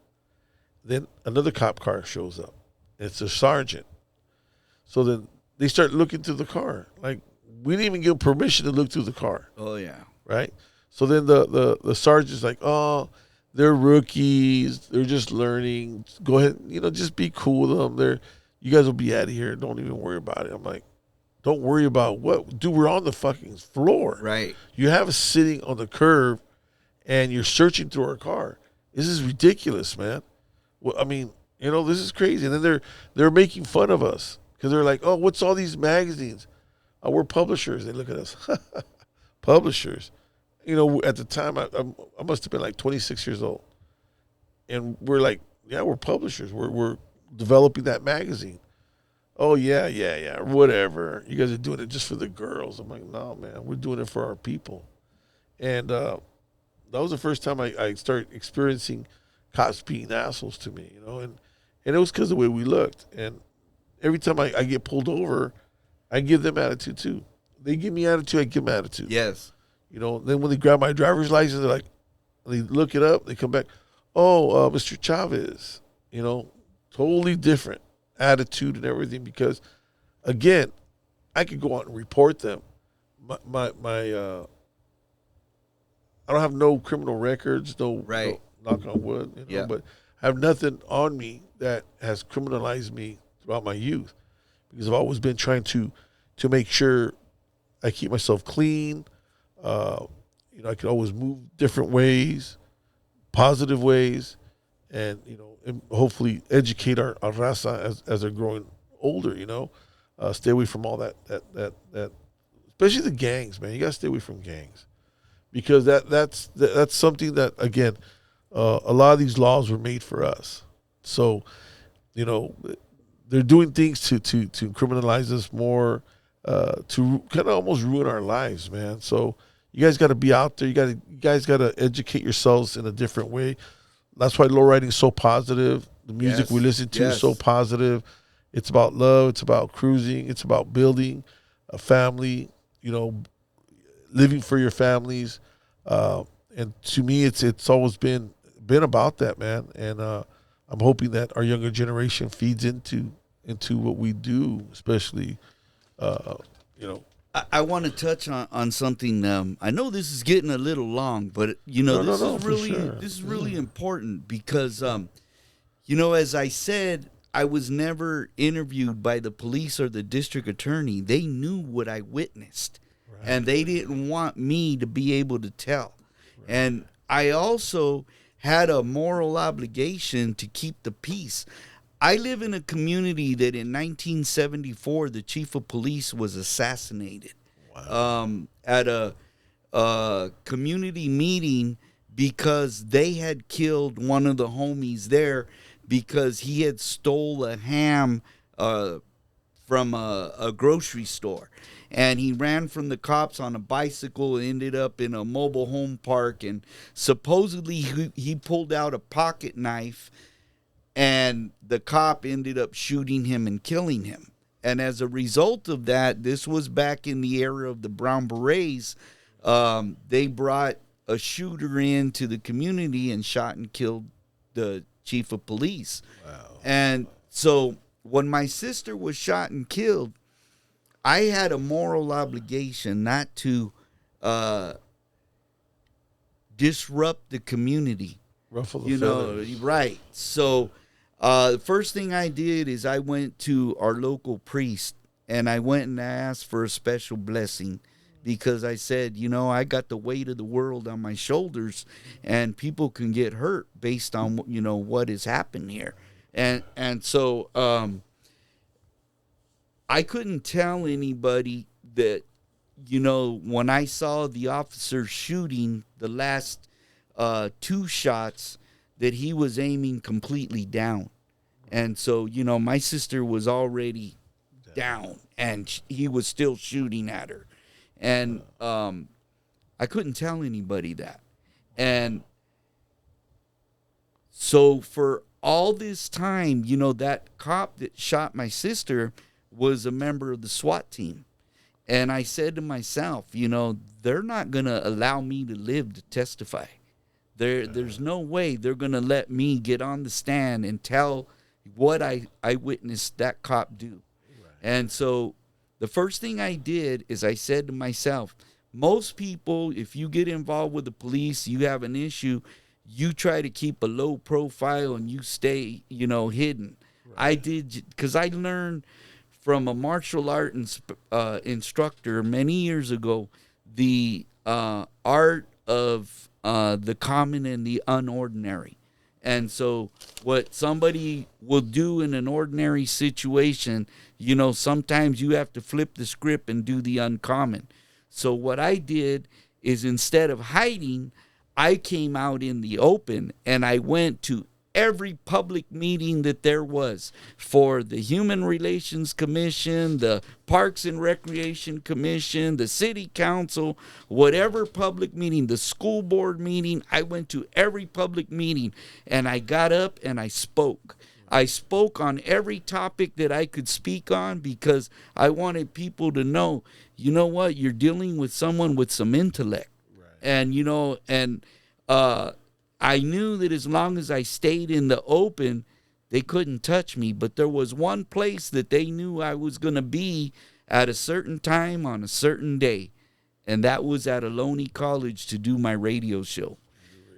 Then another cop car shows up. It's a sergeant. So then they start looking through the car. Like, we didn't even give permission to look through the car. Oh, yeah. Right? So then the sergeant's like, oh, they're rookies. They're just learning. Go ahead, just be cool with them. You guys will be out of here. Don't even worry about it. I'm like, don't worry about what? Dude, we're on the fucking floor. Right. You have us sitting on the curb, and you're searching through our car. This is ridiculous, man. Well, I mean, this is crazy. And then they're making fun of us because they're like, oh, what's all these magazines? Oh, we're publishers. They look at us. Publishers. At the time, I must have been like 26 years old. And we're like, yeah, we're publishers. We're developing that magazine. Oh, yeah, whatever. You guys are doing it just for the girls. I'm like, no, man, we're doing it for our people. And that was the first time I started experiencing cops being assholes to me, and it was because of the way we looked. And every time I get pulled over, I give them attitude too. They give me attitude, I give them attitude. Yes. Then when they grab my driver's license, they're like, they look it up, they come back, oh, Mr. Chavez, totally different attitude and everything, because again, I could go out and report them. My I don't have no criminal records, no knock on wood, but I have nothing on me that has criminalized me throughout my youth, because I've always been trying to make sure I keep myself clean. I can always move different ways, positive ways, and and hopefully educate our raza as they're growing older. Stay away from all that, especially the gangs, man. You gotta stay away from gangs, because that's something that, again, a lot of these laws were made for us. So, they're doing things to criminalize us more, to kind of almost ruin our lives, man. So you guys got to be out there. You guys got to educate yourselves in a different way. That's why lowriding is so positive. The music we listen to is so positive. It's about love. It's about cruising. It's about building a family. Living for your families. And to me, it's always been about that, man. And I'm hoping that our younger generation feeds into what we do, especially, I want to touch on something. I know this is getting a little long, but this is really important, because as I said, I was never interviewed by the police or the district attorney. They knew what I witnessed, and they didn't want me to be able to tell. Right. And I also had a moral obligation to keep the peace. I live in a community that in 1974, the chief of police was assassinated. Wow. At a community meeting, because they had killed one of the homies there because he had stole a ham from a grocery store. And he ran from the cops on a bicycle and ended up in a mobile home park. And supposedly he pulled out a pocket knife, and the cop ended up shooting him and killing him. And as a result of that, this was back in the era of the Brown Berets, they brought a shooter into the community and shot and killed the chief of police. Wow. And so when my sister was shot and killed, I had a moral obligation not to disrupt the community. Ruffle the feathers. Right. So the first thing I did is I went to our local priest, and I went and asked for a special blessing, because I said, I got the weight of the world on my shoulders, and people can get hurt based on, what has happened here. And so I couldn't tell anybody that, when I saw the officer shooting the last 2 shots, that he was aiming completely down. And so, my sister was already down, and he was still shooting at her. And I couldn't tell anybody that. And so for all this time, that cop that shot my sister was a member of the SWAT team. And I said to myself, they're not going to allow me to live to testify. There's no way they're going to let me get on the stand and tell what I witnessed that cop do. Right. And so the first thing I did is I said to myself, most people, if you get involved with the police, you have an issue, you try to keep a low profile and you stay, hidden. Right. I did, because I learned from a martial art instructor many years ago the art of the common and the unordinary. And so what somebody will do in an ordinary situation, sometimes you have to flip the script and do the uncommon. So what I did is, instead of hiding, I came out in the open and I went to every public meeting that there was for the Human Relations Commission, the Parks and Recreation Commission, the City Council, whatever public meeting, the school board meeting. I went to every public meeting and I got up and I spoke. I spoke on every topic that I could speak on because I wanted people to know, you know what, you're dealing with someone with some intellect. Right. And, I knew that as long as I stayed in the open, they couldn't touch me. But there was one place that they knew I was going to be at a certain time on a certain day, and that was at Ohlone College to do my radio show.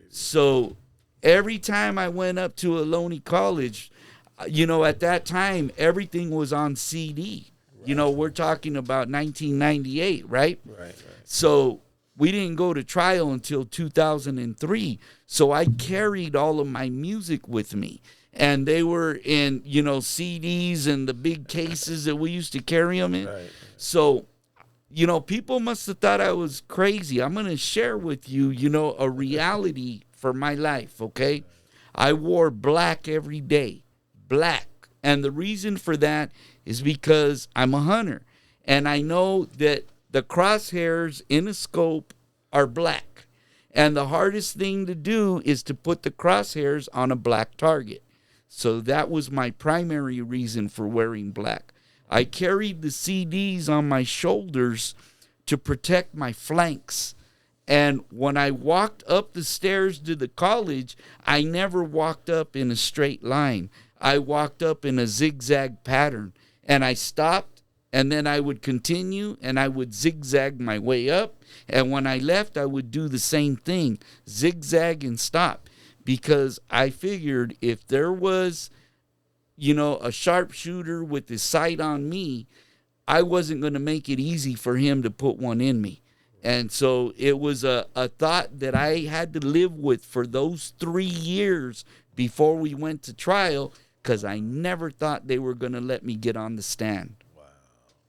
So every time I went up to Ohlone College, at that time, everything was on CD. Right. We're talking about 1998, right? Right. So we didn't go to trial until 2003. So I carried all of my music with me. And they were in, CDs and the big cases that we used to carry them in. Right. So, people must have thought I was crazy. I'm going to share with you, a reality for my life, okay? I wore black every day, black. And the reason for that is because I'm a hunter. And I know that the crosshairs in a scope are black. And the hardest thing to do is to put the crosshairs on a black target. So that was my primary reason for wearing black. I carried the CDs on my shoulders to protect my flanks. And when I walked up the stairs to the college, I never walked up in a straight line. I walked up in a zigzag pattern. And I stopped, and then I would continue, and I would zigzag my way up. And when I left, I would do the same thing, zigzag and stop. Because I figured if there was, a sharpshooter with his sight on me, I wasn't going to make it easy for him to put one in me. And so it was a thought that I had to live with for those 3 years before we went to trial, because I never thought they were going to let me get on the stand. Wow.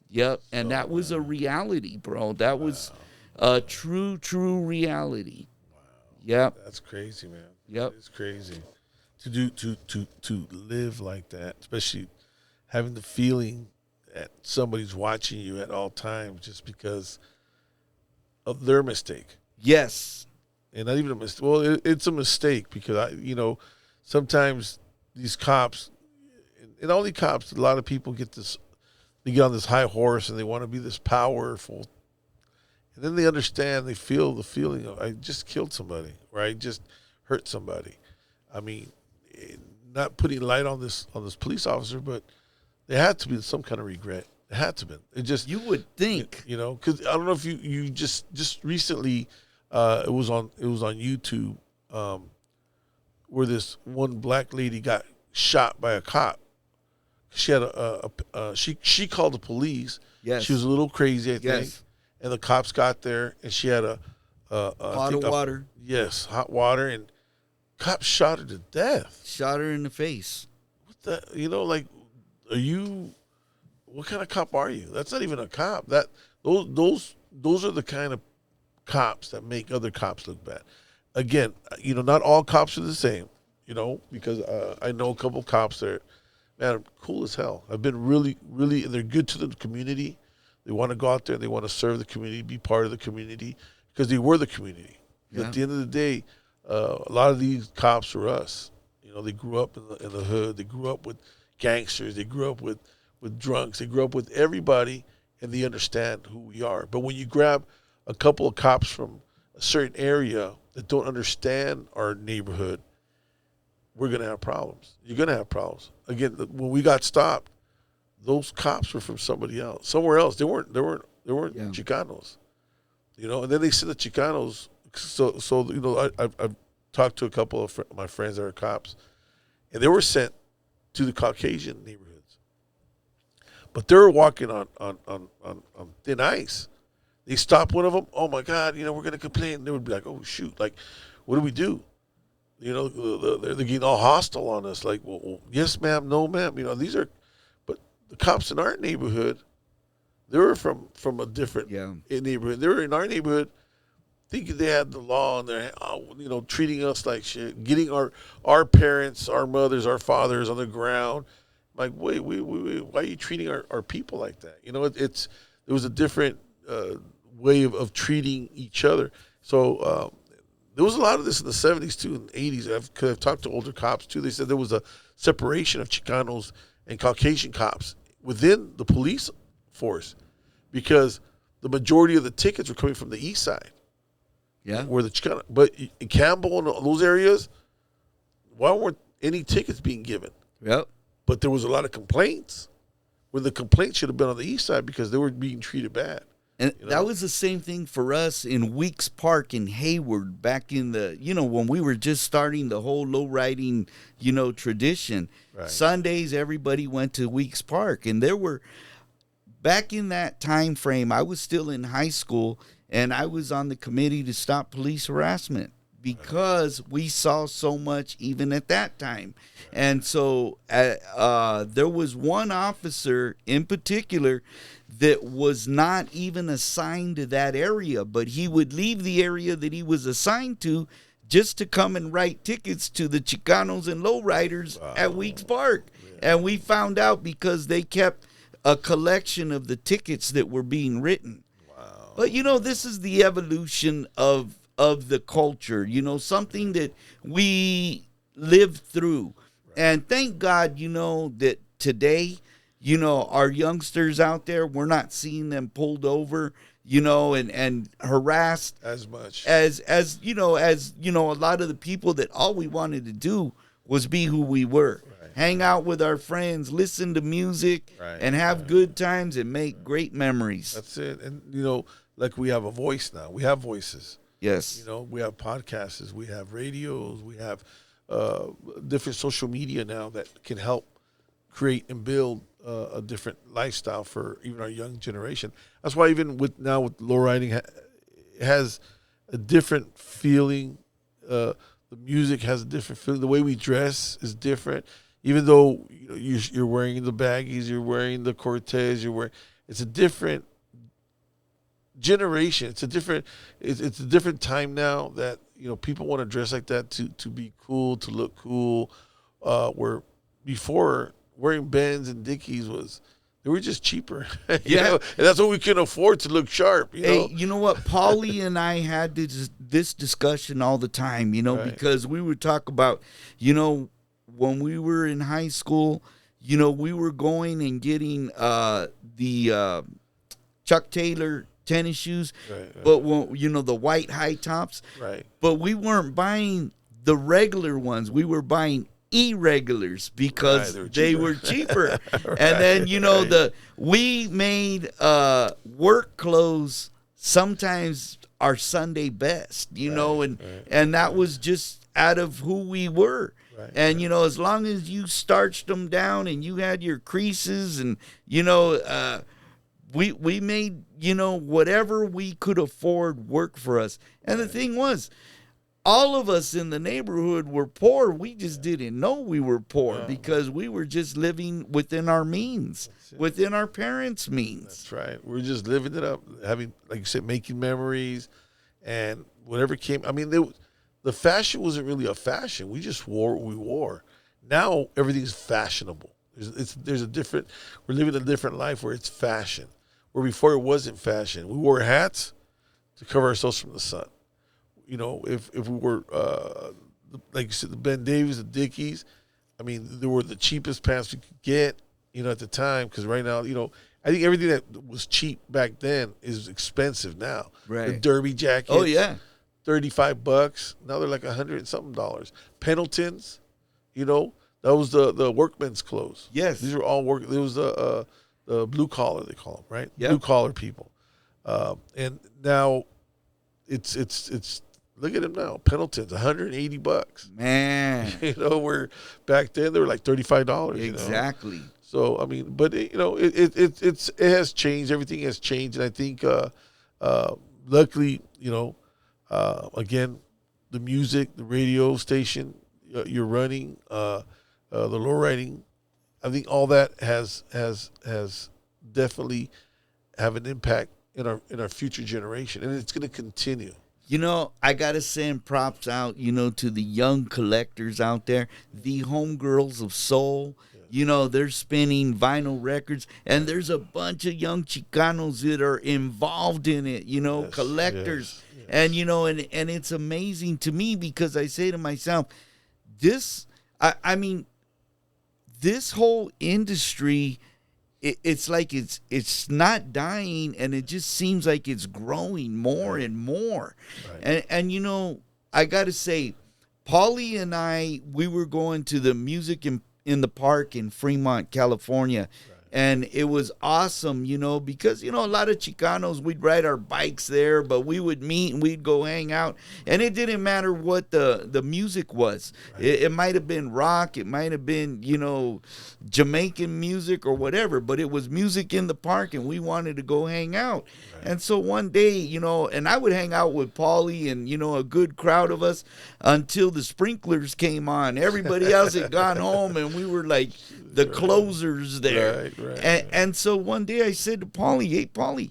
Yep. And that was a reality, bro. That was a true reality. Wow. Yep. That's crazy, man. Yep. It's crazy to live like that, especially having the feeling that somebody's watching you at all times just because of their mistake. Yes. And not even a mistake. Well, it's a mistake because sometimes these cops, and only cops, a lot of people they get on this high horse and they want to be this powerful. And then they understand, they feel the feeling of, I just killed somebody, or I just hurt somebody. I mean, not putting light on this police officer, but there had to be some kind of regret. It had to be. It just, you would think, because I don't know if you just recently, it was on YouTube, where this one black lady got shot by a cop. She had she called the police. Yes. She was a little crazy, I think. Yes. And the cops got there, and she had a pot of water. Yes, hot water, and cops shot her to death. Shot her in the face. What the? Are you? What kind of cop are you? That's not even a cop. Those are the kind of cops that make other cops look bad. Again, not all cops are the same. Because I know a couple cops that are cool as hell. I've been really, really, they're good to the community. They want to go out there, they want to serve the community, be part of the community, because they were the community. Yeah. At the end of the day, a lot of these cops are us. They grew up in the hood. They grew up with gangsters. They grew up with drunks. They grew up with everybody, and they understand who we are. But when you grab a couple of cops from a certain area that don't understand our neighborhood, we're going to have problems. You're going to have problems. Again, when we got stopped, those cops were from somebody else, somewhere else. They weren't Chicanos, you know. And then they sent the Chicanos. So you know, I've talked to a couple of my friends that are cops, and they were sent to the Caucasian neighborhoods, but they were walking on thin ice. They stopped one of them. Oh my God, you know, we're gonna complain. They would be like, oh shoot, like, what do we do? You know, they're getting all hostile on us. Like, well, yes, ma'am, no, ma'am. You know, but the cops in our neighborhood, they were from a different neighborhood. They were in our neighborhood, thinking they had the law and they're, you know, treating us like shit, getting our parents, our mothers, our fathers on the ground. Like, wait, why are you treating our people like that? You know, there was a different way of treating each other. So there was a lot of this in the 70s too, and 80s. I've talked to older cops too. They said there was a separation of Chicanos and Caucasian cops within the police force because the majority of the tickets were coming from the east side. Yeah. Where the Chicano, but in Campbell and those areas, why weren't any tickets being given? Yep. But there was a lot of complaints where the complaints should have been on the east side because they were being treated bad. And that was the same thing for us in Weeks Park in Hayward back in the, you know, when we were just starting the whole low riding, you know, tradition. Right. Sundays, everybody went to Weeks Park. And there were, back in that time frame, I was still in high school and I was on the committee to stop police harassment because we saw so much even at that time. And so there was one officer in particular that was not even assigned to that area, but he would leave the area that he was assigned to just to come and write tickets to the Chicanos and lowriders at Weeks Park. Yeah. And we found out because they kept a collection of the tickets that were being written. Wow. But, you know, this is the evolution of the culture, you know, something that we lived through. Right. And thank God, you know, that today, you know, our youngsters out there, we're not seeing them pulled over, you know, and harassed as much as you know, a lot of the people that all we wanted to do was be who we were. Right. Hang out with our friends, listen to music, and have good times and make great memories. That's it. And, you know, like we have a voice now. We have voices. Yes. You know, we have podcasts, we have radios, we have different social media now that can help create and build a different lifestyle for even our young generation. That's why even with low riding, it has a different feeling. The music has a different feeling. The way we dress is different. Even though you're wearing the baggies, you're wearing the Cortez, it's a different generation. It's a different time now that, you know, people want to dress like that to be cool, to look cool. Where before, wearing Benz and Dickies they were just cheaper. You know? And that's what we can afford to look sharp. You know? You know what? Paulie and I had this discussion all the time, you know, because we would talk about, you know, when we were in high school, you know, we were going and getting the Chuck Taylor tennis shoes, but when, you know, the white high tops, but we weren't buying the regular ones. We were buying irregulars because they were cheaper. And then, you know, we made work clothes sometimes our Sunday best, you know, and that was just out of who we were. And, you know, as long as you starched them down and you had your creases and, you know, we made, you know, whatever we could afford work for us. And the thing was, all of us in the neighborhood were poor. We just didn't know we were poor because we were just living within our means, within our parents' means. That's right. We're just living it up, having, like you said, making memories, and whatever came. I mean, the fashion wasn't really a fashion. We just wore what we wore. Now everything's fashionable. There's a different. We're living a different life where it's fashion. Where before it wasn't fashion. We wore hats to cover ourselves from the sun. You know, if we were, like you said, the Ben Davies, the Dickies, I mean, they were the cheapest pants we could get, you know, at the time. Because right now, you know, I think everything that was cheap back then is expensive now. Right. The derby jackets. Oh, yeah. $35. Now they're like $100 and something. Pendletons, you know, That was the workmen's clothes. Yes. These are all work. It was the blue collar, they call them, right? Yep. Blue collar people. And now it's look at them now. Pendleton's $180. Man. You know, where back then they were like $35. Exactly. You know? So I mean, but it has changed. Everything has changed, and I think luckily, again, the music, the radio station you're running, the lowriding, I think all that has definitely have an impact in our future generation, and it's going to continue. I got to send props out, to the young collectors out there, the homegirls of soul. They're spinning vinyl records, and there's a bunch of young Chicanos that are involved in it, Yes, collectors. yes. And, and it's amazing to me because I say to myself, this whole industry, it's like it's not dying, and it just seems like it's growing more and more. Right. And I got to say, Paulie and we were going to the music in the park in Fremont, California. Right. And it was awesome, because, a lot of Chicanos, we'd ride our bikes there, but we would meet and we'd go hang out. And it didn't matter what the music was. Right. It might have been rock. It might have been, Jamaican music or whatever, but it was music in the park and we wanted to go hang out. Right. And so one day, and I would hang out with Paulie and, a good crowd of us until the sprinklers came on. Everybody else had gone home and we were like the closers there. Right. And so one day I said to Paulie, hey, Paulie,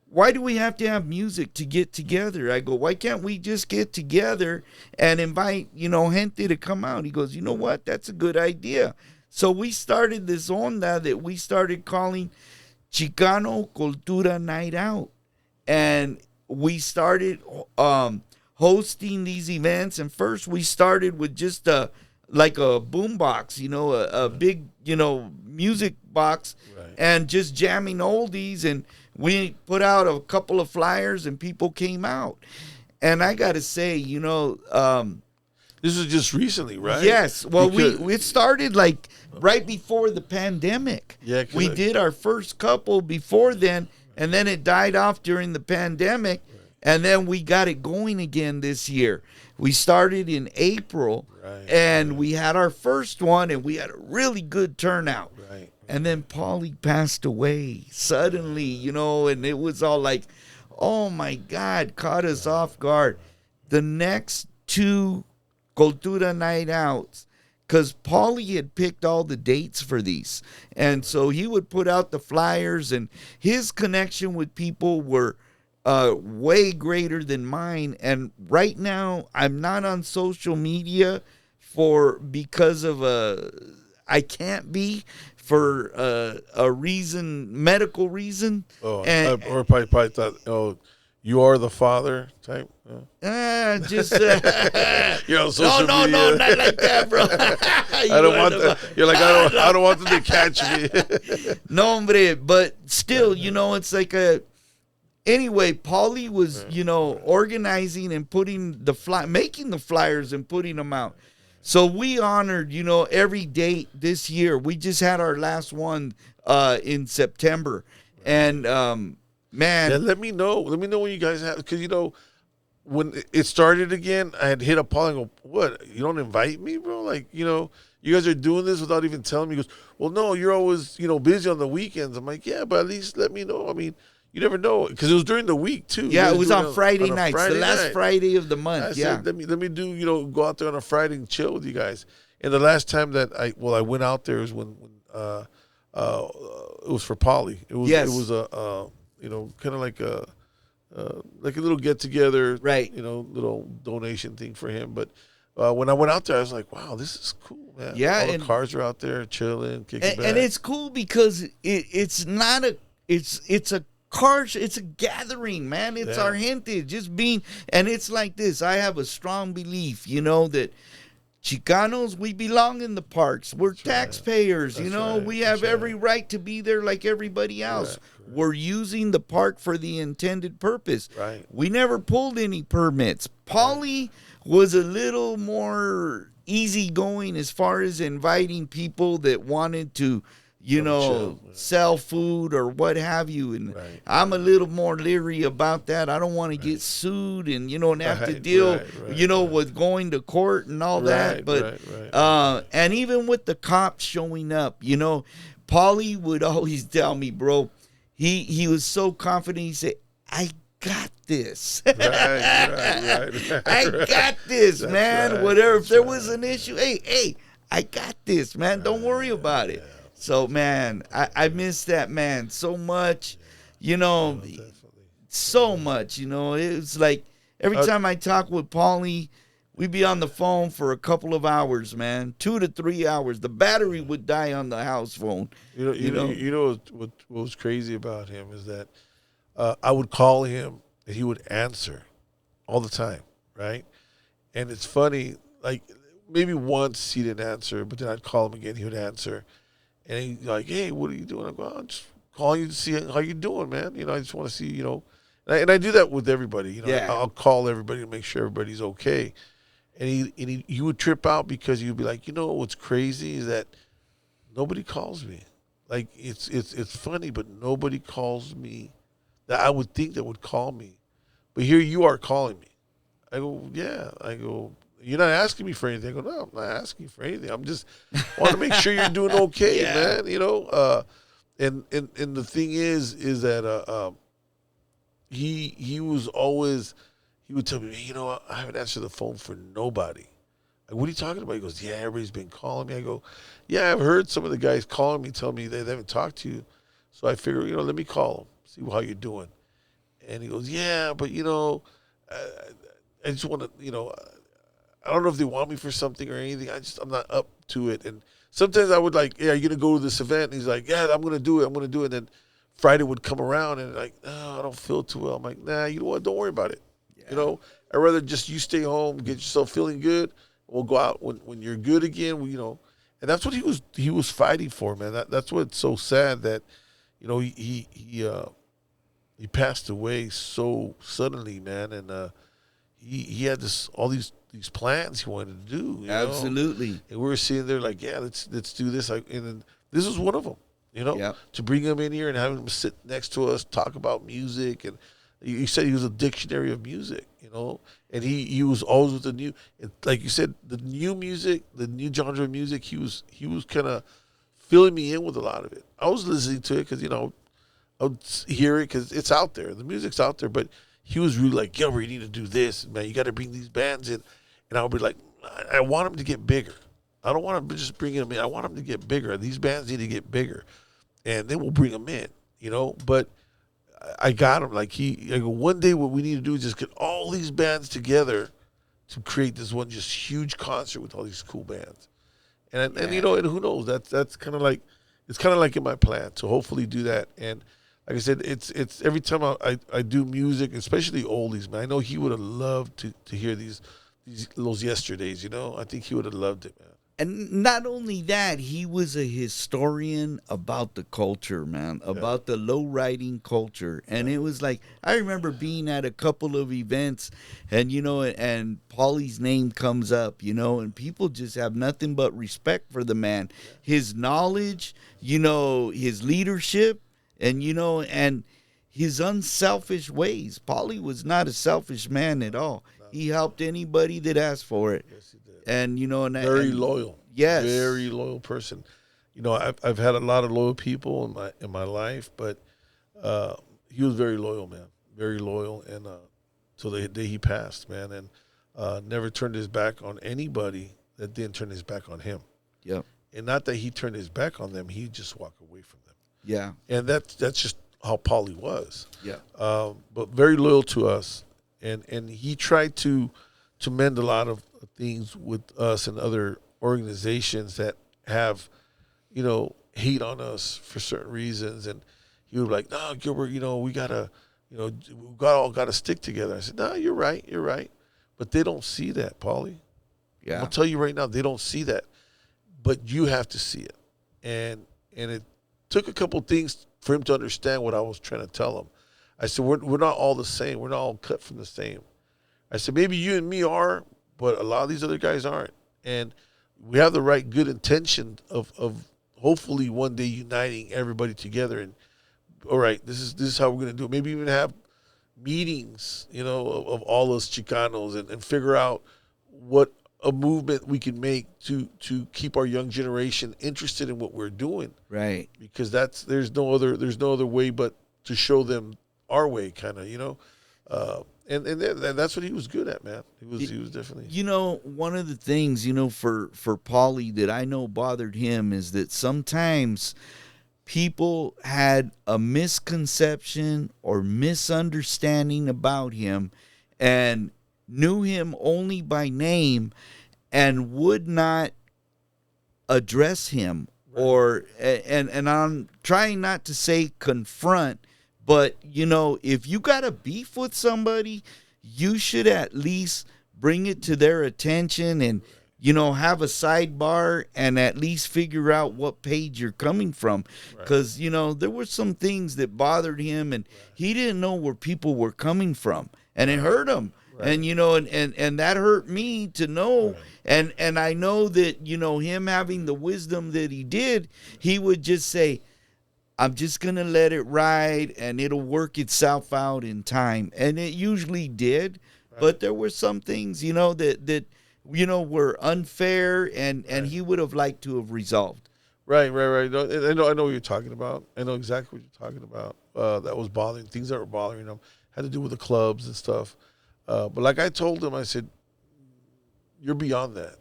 why do we have to have music to get together? I go, why can't we just get together and invite, gente to come out? He goes, you know what? That's a good idea. So we started this onda that we started calling Chicano Cultura Night Out. And we started hosting these events. And first we started with just like a boom box, a big, music box, right, and just jamming oldies. And we put out a couple of flyers and people came out. And I got to say, this was just recently, right? Yes. Well, it started like right before the pandemic. Yeah. We did our first couple before then, and then it died off during the pandemic. Right. And then we got it going again this year. We started in April, right, and we had our first one, and we had a really good turnout. Right. And then Paulie passed away suddenly, and it was all like, oh, my God, caught us off guard. The next two Cultura Night Outs, because Paulie had picked all the dates for these. And so he would put out the flyers, and his connection with people were way greater than mine. And right now I'm not on social media because of I can't be for a reason, medical reason. Oh, or probably thought, you are the father type. Just you're on social media. No, not like that, bro. I don't want that. You're like, I don't want them to catch me. No, hombre, but still, it's like anyway, Paulie was, organizing and putting making the flyers and putting them out. So we honored, every date this year. We just had our last one in September. And, man. Yeah, let me know when you guys have, because, when it started again, I had hit up Paul and go, what, you don't invite me, bro? Like, you guys are doing this without even telling me. He goes, well, no, you're always, busy on the weekends. I'm like, yeah, but at least let me know. I mean, you never know, because it was during the week too. Yeah, it was on Friday nights, the last Friday of the month. I said, let me do, go out there on a Friday and chill with you guys. And the last time that I went out there was when it was for Paulie. It was kind of like a little get together, right? Little donation thing for him. But when I went out there, I was like, wow, this is cool, man. Yeah, all the cars are out there chilling, kicking back. And it's cool because it's not it's a cars, it's a gathering, man. It's our gente just being, and it's like this. I have a strong belief, that Chicanos, we belong in the parks. We're taxpayers, right. We have every right to be there like everybody else. Correct. We're using the park for the intended purpose. Right. We never pulled any permits. Paulie was a little more easygoing as far as inviting people that wanted to, sell food or what have you. And I'm a little more leery about that. I don't want to get sued and, and have to deal, with going to court and all that. But, and even with the cops showing up, Paulie would always tell me, bro, he was so confident. He said, I got this. I got this, man. Whatever. If there was an issue, hey, I got this, man. Don't worry about it. So, man, I miss that man so much, so much, it was like every time I talk with Paulie, we'd be on the phone for a couple of hours, man, 2 to 3 hours. The battery would die on the house phone. What was crazy about him is that I would call him and he would answer all the time, right? And it's funny, like maybe once he didn't answer, but then I'd call him again, he would answer. And he's like, hey, what are you doing? I go, I'm just calling you to see how you're doing, man. I just want to see, and I do that with everybody. I'll call everybody to make sure everybody's okay. And he would trip out because he would be like, what's crazy is that nobody calls me. Like it's funny, but nobody calls me that I would think that would call me. But here you are calling me. I go, yeah. I go, you're not asking me for anything. I go, no, I'm not asking you for anything. I'm just want to make sure you're doing okay, man. And the thing is that he was always, he would tell me, I haven't answered the phone for nobody. Like, what are you talking about? He goes, yeah, everybody's been calling me. I go, yeah, I've heard some of the guys calling me, telling me they haven't talked to you. So I figure, let me call them, see how you're doing. And he goes, yeah, but I just want to, I don't know if they want me for something or anything. I'm not up to it. And sometimes I would like, yeah, are you going to go to this event? And he's like, yeah, I'm going to do it. I'm going to do it. And then Friday would come around and like, oh, I don't feel too well. I'm like, nah, you know what? Don't worry about it. Yeah. I'd rather just you stay home, get yourself feeling good. We'll go out when you're good again. And that's what he was fighting for, man. That's what's so sad that, he passed away so suddenly, man. And he had all these plans he wanted to do. Absolutely. And we were sitting there like, yeah, let's do this. And then this was one of them, to bring him in here and have him sit next to us, talk about music. And he said he was a dictionary of music, and he was always with the new, like you said, the new music, the new genre of music. He was kind of filling me in with a lot of it. I was listening to it because, I would hear it because it's out there. The music's out there, but he was really like, Gilbert, you need to do this, man. You got to bring these bands in. And I would be like, I want them to get bigger. I don't want to just bring them in. I want them to get bigger. These bands need to get bigger. And then we'll bring them in, But I got him. Like I go, one day what we need to do is just get all these bands together to create this one just huge concert with all these cool bands. And who knows? That's kind of like, it's kind of like in my plan to hopefully do that. And like I said, it's every time I do music, especially oldies, man. I know he would have loved to hear those yesterdays, I think he would have loved it, man. And not only that, he was a historian about the culture, man, about the low riding culture. And it was like, I remember being at a couple of events and, and Paulie's name comes up, and people just have nothing but respect for the man. His knowledge, his leadership, and, and his unselfish ways. Paulie was not a selfish man at all. He helped anybody that asked for it. Yes, he did. And, very loyal. Yes. Very loyal person. I've had a lot of loyal people in my life, but he was very loyal, man. Very loyal. And till the day he passed, man. And never turned his back on anybody that didn't turn his back on him. Yeah. And not that he turned his back on them, he just walked away from them. Yeah. And that's just how Paulie was. Yeah. But very loyal to us. And he tried to mend a lot of things with us and other organizations that have, hate on us for certain reasons. And he would be like, no, Gilbert, we gotta, we all gotta stick together. I said, no, you're right. But they don't see that, Paulie. Yeah. I'll tell you right now, they don't see that. But you have to see it. And it took a couple things for him to understand what I was trying to tell him. I said, we're not all the same. We're not all cut from the same. I said, maybe you and me are, but a lot of these other guys aren't. and we have the right good intention of hopefully one day uniting everybody together. And all right, this is how we're going to do it. Maybe even have meetings, of all us Chicanos and figure out what a movement we can make to keep our young generation interested in what we're doing. Right. Because there's no other way but to show them our way, kind of, and that's what he was good at, man. He was definitely. One of the things, for Paulie that I know bothered him is that sometimes people had a misconception or misunderstanding about him and knew him only by name and would not address him, or and I'm trying not to say confront, but if you got a beef with somebody, you should at least bring it to their attention and have a sidebar and at least figure out what page you're coming from. Because, there were some things that bothered him and he didn't know where people were coming from. And it hurt him. Right. And, and that hurt me to know. Right. And I know that, him having the wisdom that he did, he would just say, I'm just going to let it ride and it'll work itself out in time. And it usually did. Right. But there were some things, that were unfair, and he would have liked to have resolved. Right. No, I know what you're talking about. I know exactly what you're talking about. That was bothering, things that were bothering him had to do with the clubs and stuff. But like I told him, I said, you're beyond that.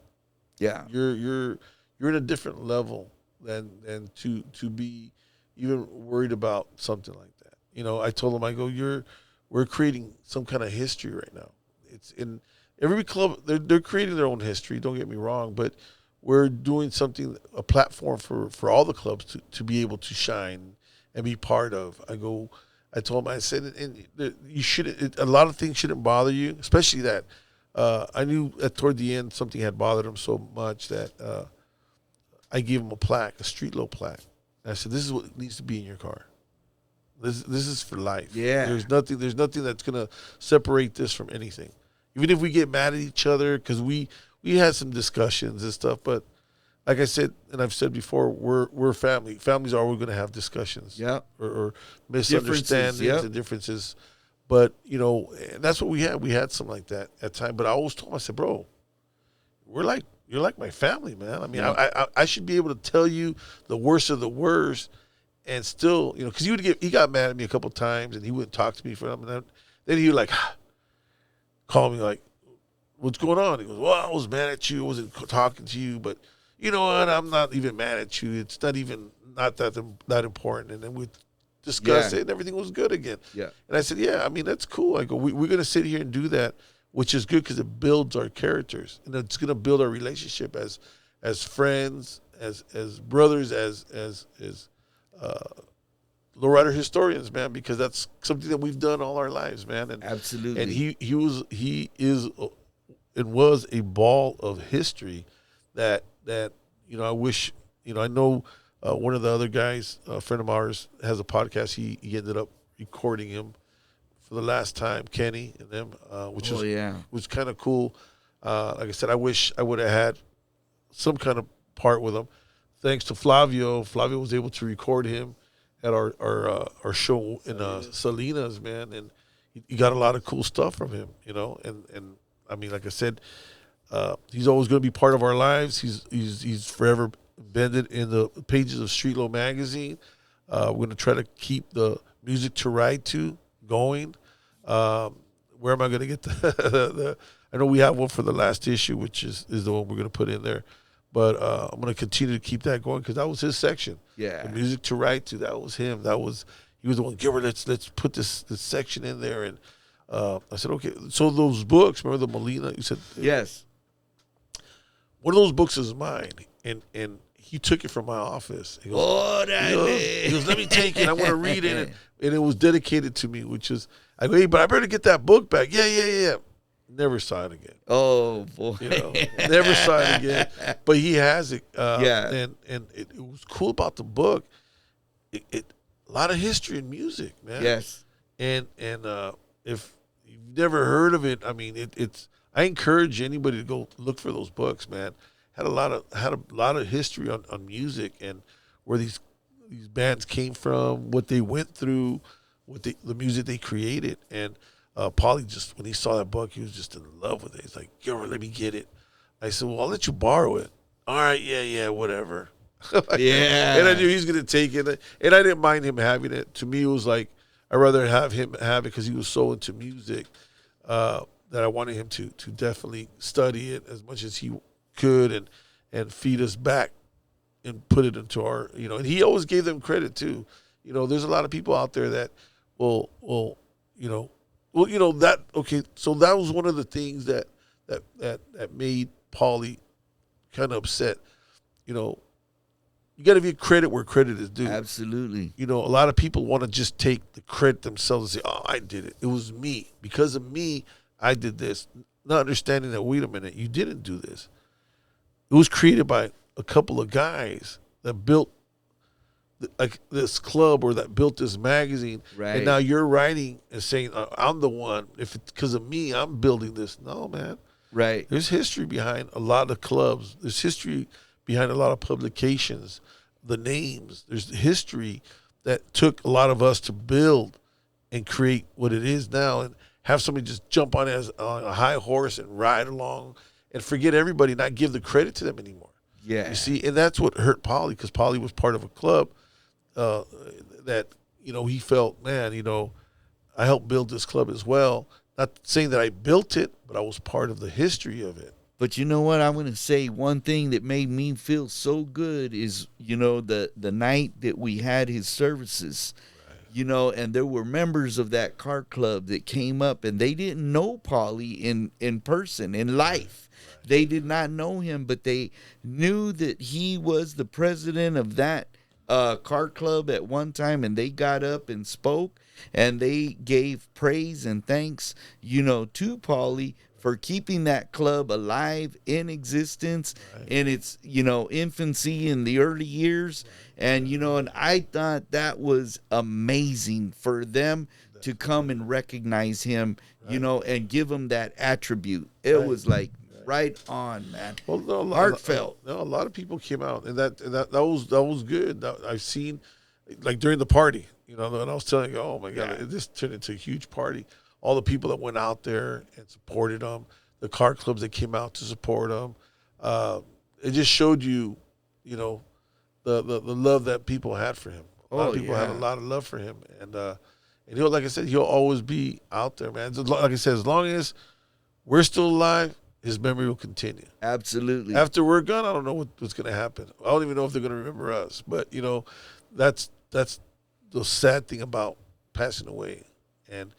Yeah. You're in a different level than to be even worried about something like that. I told him, I go, we're creating some kind of history right now. It's in every club, they're creating their own history, don't get me wrong, but we're doing something, a platform for all the clubs to be able to shine and be part of. I told him, I said, and you shouldn't, a lot of things shouldn't bother you, especially that. I knew that toward the end something had bothered him so much that I gave him a plaque, a Streetlow plaque. And I said, this is what needs to be in your car. This is for life. Yeah. There's nothing that's going to separate this from anything. Even if we get mad at each other, because we had some discussions and stuff, but like I said, and I've said before, we're family. Families are always going to have discussions, or misunderstandings and differences. But and that's what we had. We had something like that at time. But I always told him, I said, bro, you're like my family, man. I mean, I should be able to tell you the worst of the worst, and still, because he got mad at me a couple of times, and he wouldn't talk to me for them, and then he would like call me like, what's going on? He goes, well, I was mad at you. I wasn't talking to you, but you know what? I'm not even mad at you. It's not that important. And then we discussed it, and everything was good again. Yeah. And I said, yeah, I mean, that's cool. I go, we're going to sit here and do that, which is good because it builds our characters, and it's going to build our relationship as friends, as brothers, as Lowrider historians, man, because that's something that we've done all our lives, man. And absolutely. And he is and was a ball of history that I wish, I know one of the other guys, a friend of ours, has a podcast. He ended up recording him for the last time, Kenny and them, which was kind of cool. Like I said, I wish I would have had some kind of part with him. Thanks to Flavio was able to record him at our show in Salinas, man, and you got a lot of cool stuff from him, and I mean, like I said, he's always going to be part of our lives. He's forever embedded in the pages of Streetlow Magazine. We're going to try to keep the music to ride to going. Where am I going to get the I know we have one for the last issue, which is the one we're going to put in there. But I'm going to continue to keep that going because that was his section. Yeah, the music to write to, that was him. He was the one. Gilbert, let's put this section in there. And I said, okay. So those books, remember the Molina? You said yes. One of those books is mine, and he took it from my office. He goes, he goes, let me take it. I want to read it, and it was dedicated to me. Which is, I go, hey, but I better get that book back. Yeah. Never saw it again. Oh boy, never saw it again. But he has it. And it was cool about the book. It a lot of history in music, man. Yes. And if you've never heard of it, I mean, it's I encourage anybody to go look for those books, man. Had a lot of history on music and where these bands came from, what they went through, the music they created. And Paulie, just when he saw that book, he was just in love with it. He's like, "Yo, let me get it." I said, "Well, I'll let you borrow it." "All right, yeah, whatever." Yeah. And I knew he was gonna take it, and I didn't mind him having it. To me, it was like I'd rather have him have it because he was so into music that I wanted him to definitely study it as much as he could and feed us back and put it into our, and he always gave them credit too. There's a lot of people out there that will that, okay, so that was one of the things that made Paulie kind of upset. You got to give credit where credit is due. Absolutely. A lot of people want to just take the credit themselves and say, "Oh, I did it. It was me. Because of me, I did this." Not understanding that, wait a minute, you didn't do this. It was created by a couple of guys that built this club or that built this magazine. Right. And now you're writing and saying, "I'm the one. If it's because of me, I'm building this." No, man. Right. There's history behind a lot of clubs. There's history behind a lot of publications, the names. There's history that took a lot of us to build and create what it is now, and have somebody just jump on a high horse and ride along and forget everybody, not give the credit to them anymore. Yeah. You see, and that's what hurt Paulie, because Paulie was part of a club that, he felt, man, I helped build this club as well. Not saying that I built it, but I was part of the history of it. But you know what? I'm going to say one thing that made me feel so good is, the night that we had his services, right. And there were members of that car club that came up, and they didn't know Paulie in person, in life. Right. They did not know him, but they knew that he was the president of that car club at one time, and they got up and spoke, and they gave praise and thanks, to Paulie for keeping that club alive, in existence, right. in its, infancy in the early years. Right. And I thought that was amazing for them to come and recognize him, right. And give him that attribute. It right. was like right on, man. Well, no, heartfelt. A lot of people came out, and that was good. I've seen, like during the party, and I was telling you, oh my God, it just turned into a huge party. All the people that went out there and supported him, the car clubs that came out to support him, it just showed you, the love that people had for him. A lot of people had a lot of love for him, and he'll, like I said, he'll always be out there, man. So, like I said, as long as we're still alive, his memory will continue. Absolutely. After we're gone, I don't know what's going to happen. I don't even know if they're going to remember us. But that's the sad thing about passing away. And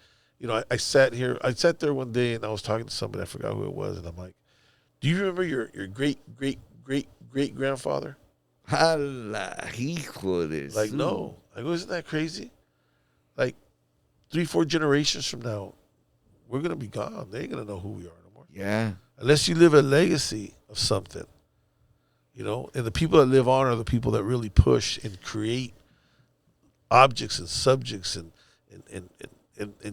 I sat there one day and I was talking to somebody, I forgot who it was, and I'm like, "Do you remember your great grandfather?" Like, no. I go, "Isn't that crazy? Like 3-4 generations from now, we're gonna be gone. They ain't gonna know who we are no more." Yeah. Unless you live a legacy of something. And the people that live on are the people that really push and create objects and subjects and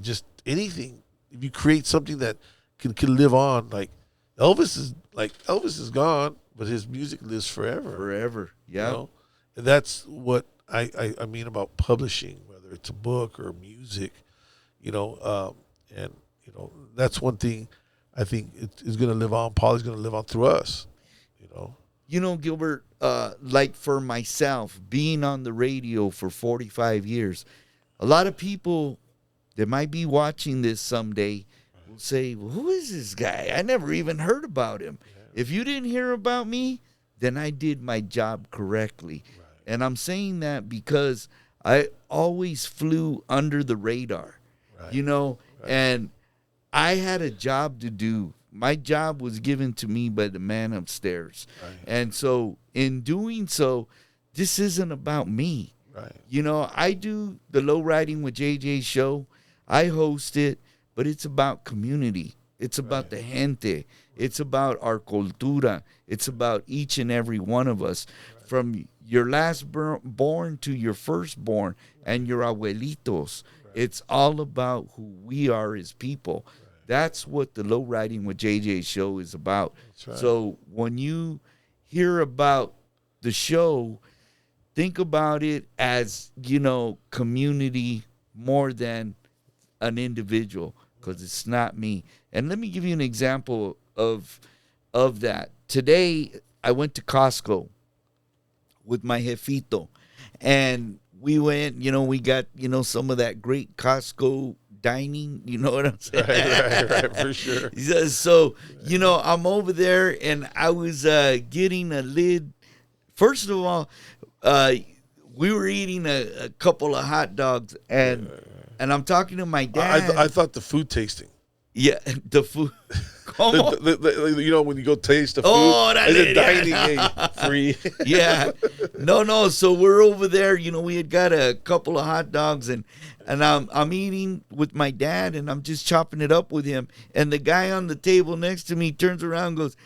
just anything. If you create something that can live on, like Elvis is gone, but his music lives forever. Forever. Yeah. And that's what I mean about publishing, whether it's a book or music, and that's one thing I think is going to live on. Paulie's going to live on through us, Gilbert, like for myself, being on the radio for 45 years, a lot of people that might be watching this someday will say, "Well, who is this guy? I never even heard about him." Yeah. If you didn't hear about me, then I did my job correctly. Right. And I'm saying that because I always flew under the radar, right. Right. And I had a job to do. My job was given to me by the man upstairs. Right. And so in doing so, this isn't about me. Right. I do the Low Riding with JJ show. I host it, but it's about community. It's about the gente. It's about our cultura. It's about each and every one of us, from your last born to your firstborn and your abuelitos. Right. It's all about who we are as people. That's what the Low Riding with JJ show is about. That's right. So when you hear about the show, think about it as, community more than an individual, because it's not me. And let me give you an example of that. Today, I went to Costco with my jefito, and we went, we got, some of that great Costco dining, you know what I'm saying? Right, for sure. So, I'm over there, and I was getting a lid. First of all, we were eating a couple of hot dogs, and I'm talking to my dad. I thought the food tasting. Yeah, the food. When you go taste the food, it's dining free. Yeah. No. So we're over there. We had got a couple of hot dogs, and I'm eating with my dad, and I'm just chopping it up with him. And the guy on the table next to me turns around and goes,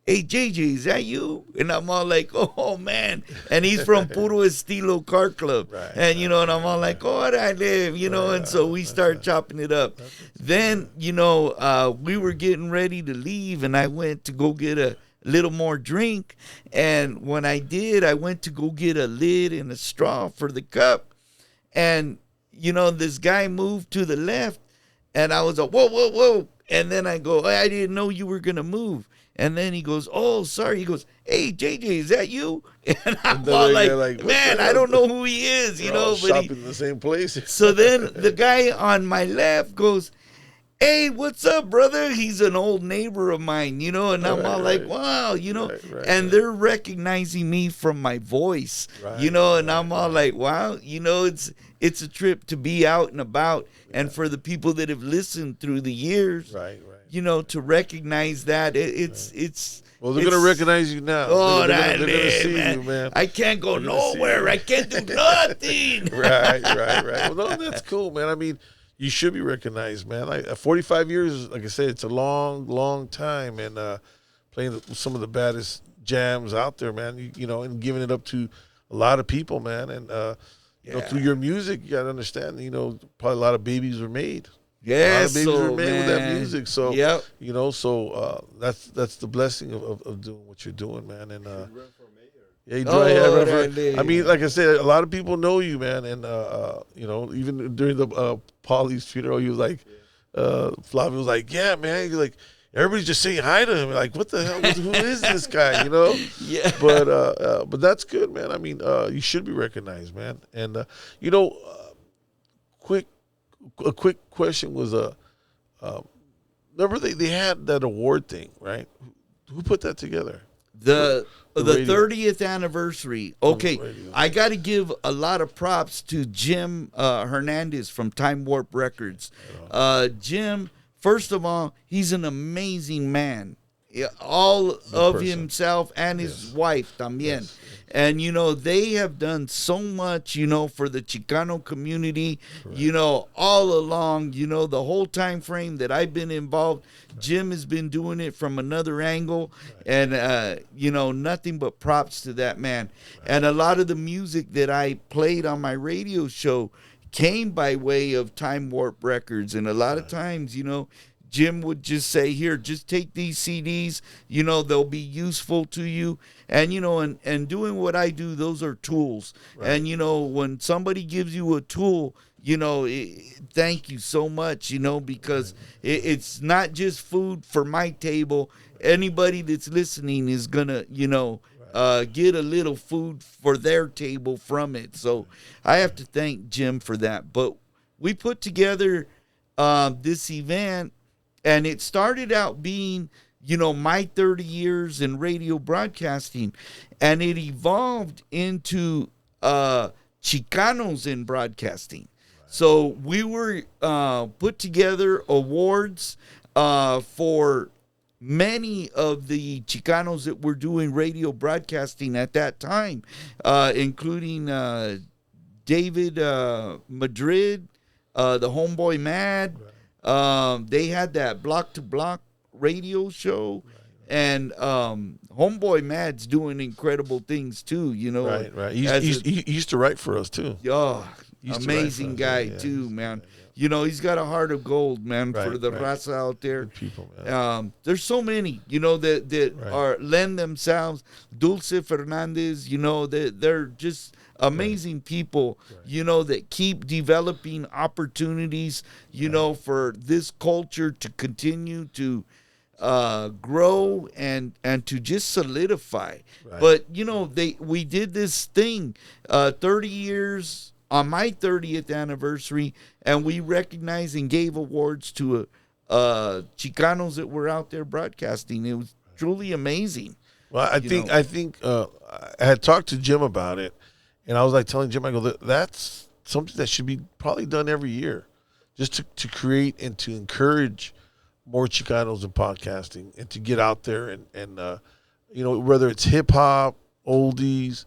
"Hey, JJ, is that you?" And I'm all like, "Oh, man." And he's from Puro Estilo Car Club. Right, and, and I'm all like, "Oh, where I live," and so we start chopping it up. Then, we were getting ready to leave, and I went to go get a little more drink. And when I did, I went to go get a lid and a straw for the cup. And, this guy moved to the left, and I was like, whoa, whoa, whoa. And then I go, "I didn't know you were going to move." And then he goes, "Oh, sorry." He goes, "Hey, JJ, is that you?" And I'm all like, "Man, I don't know who he is, But shopping in the same place. So then the guy on my left goes, "Hey, what's up, brother?" He's an old neighbor of mine, and I'm all like, "Wow," and they're recognizing me from my voice, and I'm all like, "Wow," it's a trip to be out and about, and for the people that have listened through the years, to recognize that it's. Well, they're gonna recognize you now. Oh, they're gonna see man. you, man. I can't go nowhere. I can't do nothing. Right. Well, no, that's cool, man. I mean, you should be recognized, man. 45 years, like I said, it's a long, long time, and playing some of the baddest jams out there, man. And giving it up to a lot of people, man. And through your music, you gotta understand. Probably a lot of babies were made. Yes, a lot of babies were made with that music. So yep. That's the blessing of doing what you're doing, man. And I mean, like I said, a lot of people know you, man. And even during the Paulie's funeral, he was like, Flavio was like, "Yeah, man." He's like, everybody's just saying hi to him. Like, what the hell? Who is this guy? Yeah. But that's good, man. I mean, you should be recognized, man. And a quick question was remember they had that award thing, right? Who put that together? The 30th anniversary. Okay, I got to give a lot of props to Jim Hernandez from Time Warp Records. Jim, first of all, he's an amazing man. All of himself and his wife también. Yes. And, they have done so much, for the Chicano community, all along, the whole time frame that I've been involved. Jim has been doing it from another angle. And, nothing but props to that man. And a lot of the music that I played on my radio show came by way of Time Warp Records. And a lot of times, Jim would just say, "Here, just take these CDs, they'll be useful to you." And, and doing what I do, those are tools. Right. And, when somebody gives you a tool, thank you so much, because it's not just food for my table. Anybody that's listening is going to, get a little food for their table from it. So I have to thank Jim for that. But we put together this event. And it started out being, my 30 years in radio broadcasting. And it evolved into Chicanos in broadcasting. Right. So we were put together awards for many of the Chicanos that were doing radio broadcasting at that time, including David Madrid, the Homeboy Mad. Right. They had that block to block radio show, and Homeboy Mad's doing incredible things too. Right. He used to write for us too. Yeah, Amazing guy too, man. You know, he's got a heart of gold, man, for the raza out there. Good people, man. There's so many, you know, that are lend themselves. Dulce Fernandez, you know, they're just amazing people, you know, that keep developing opportunities, you know, for this culture to continue to grow and to just solidify. But you know, we did this thing 30 years on my 30th anniversary, and we recognized and gave awards to Chicanos that were out there broadcasting. It was truly amazing. Well, I think I had talked to Jim about it, and I was like telling Jim, I go, that's something that should be probably done every year, just to create and to encourage more Chicanos in podcasting and to get out there and you know, whether it's hip hop, oldies,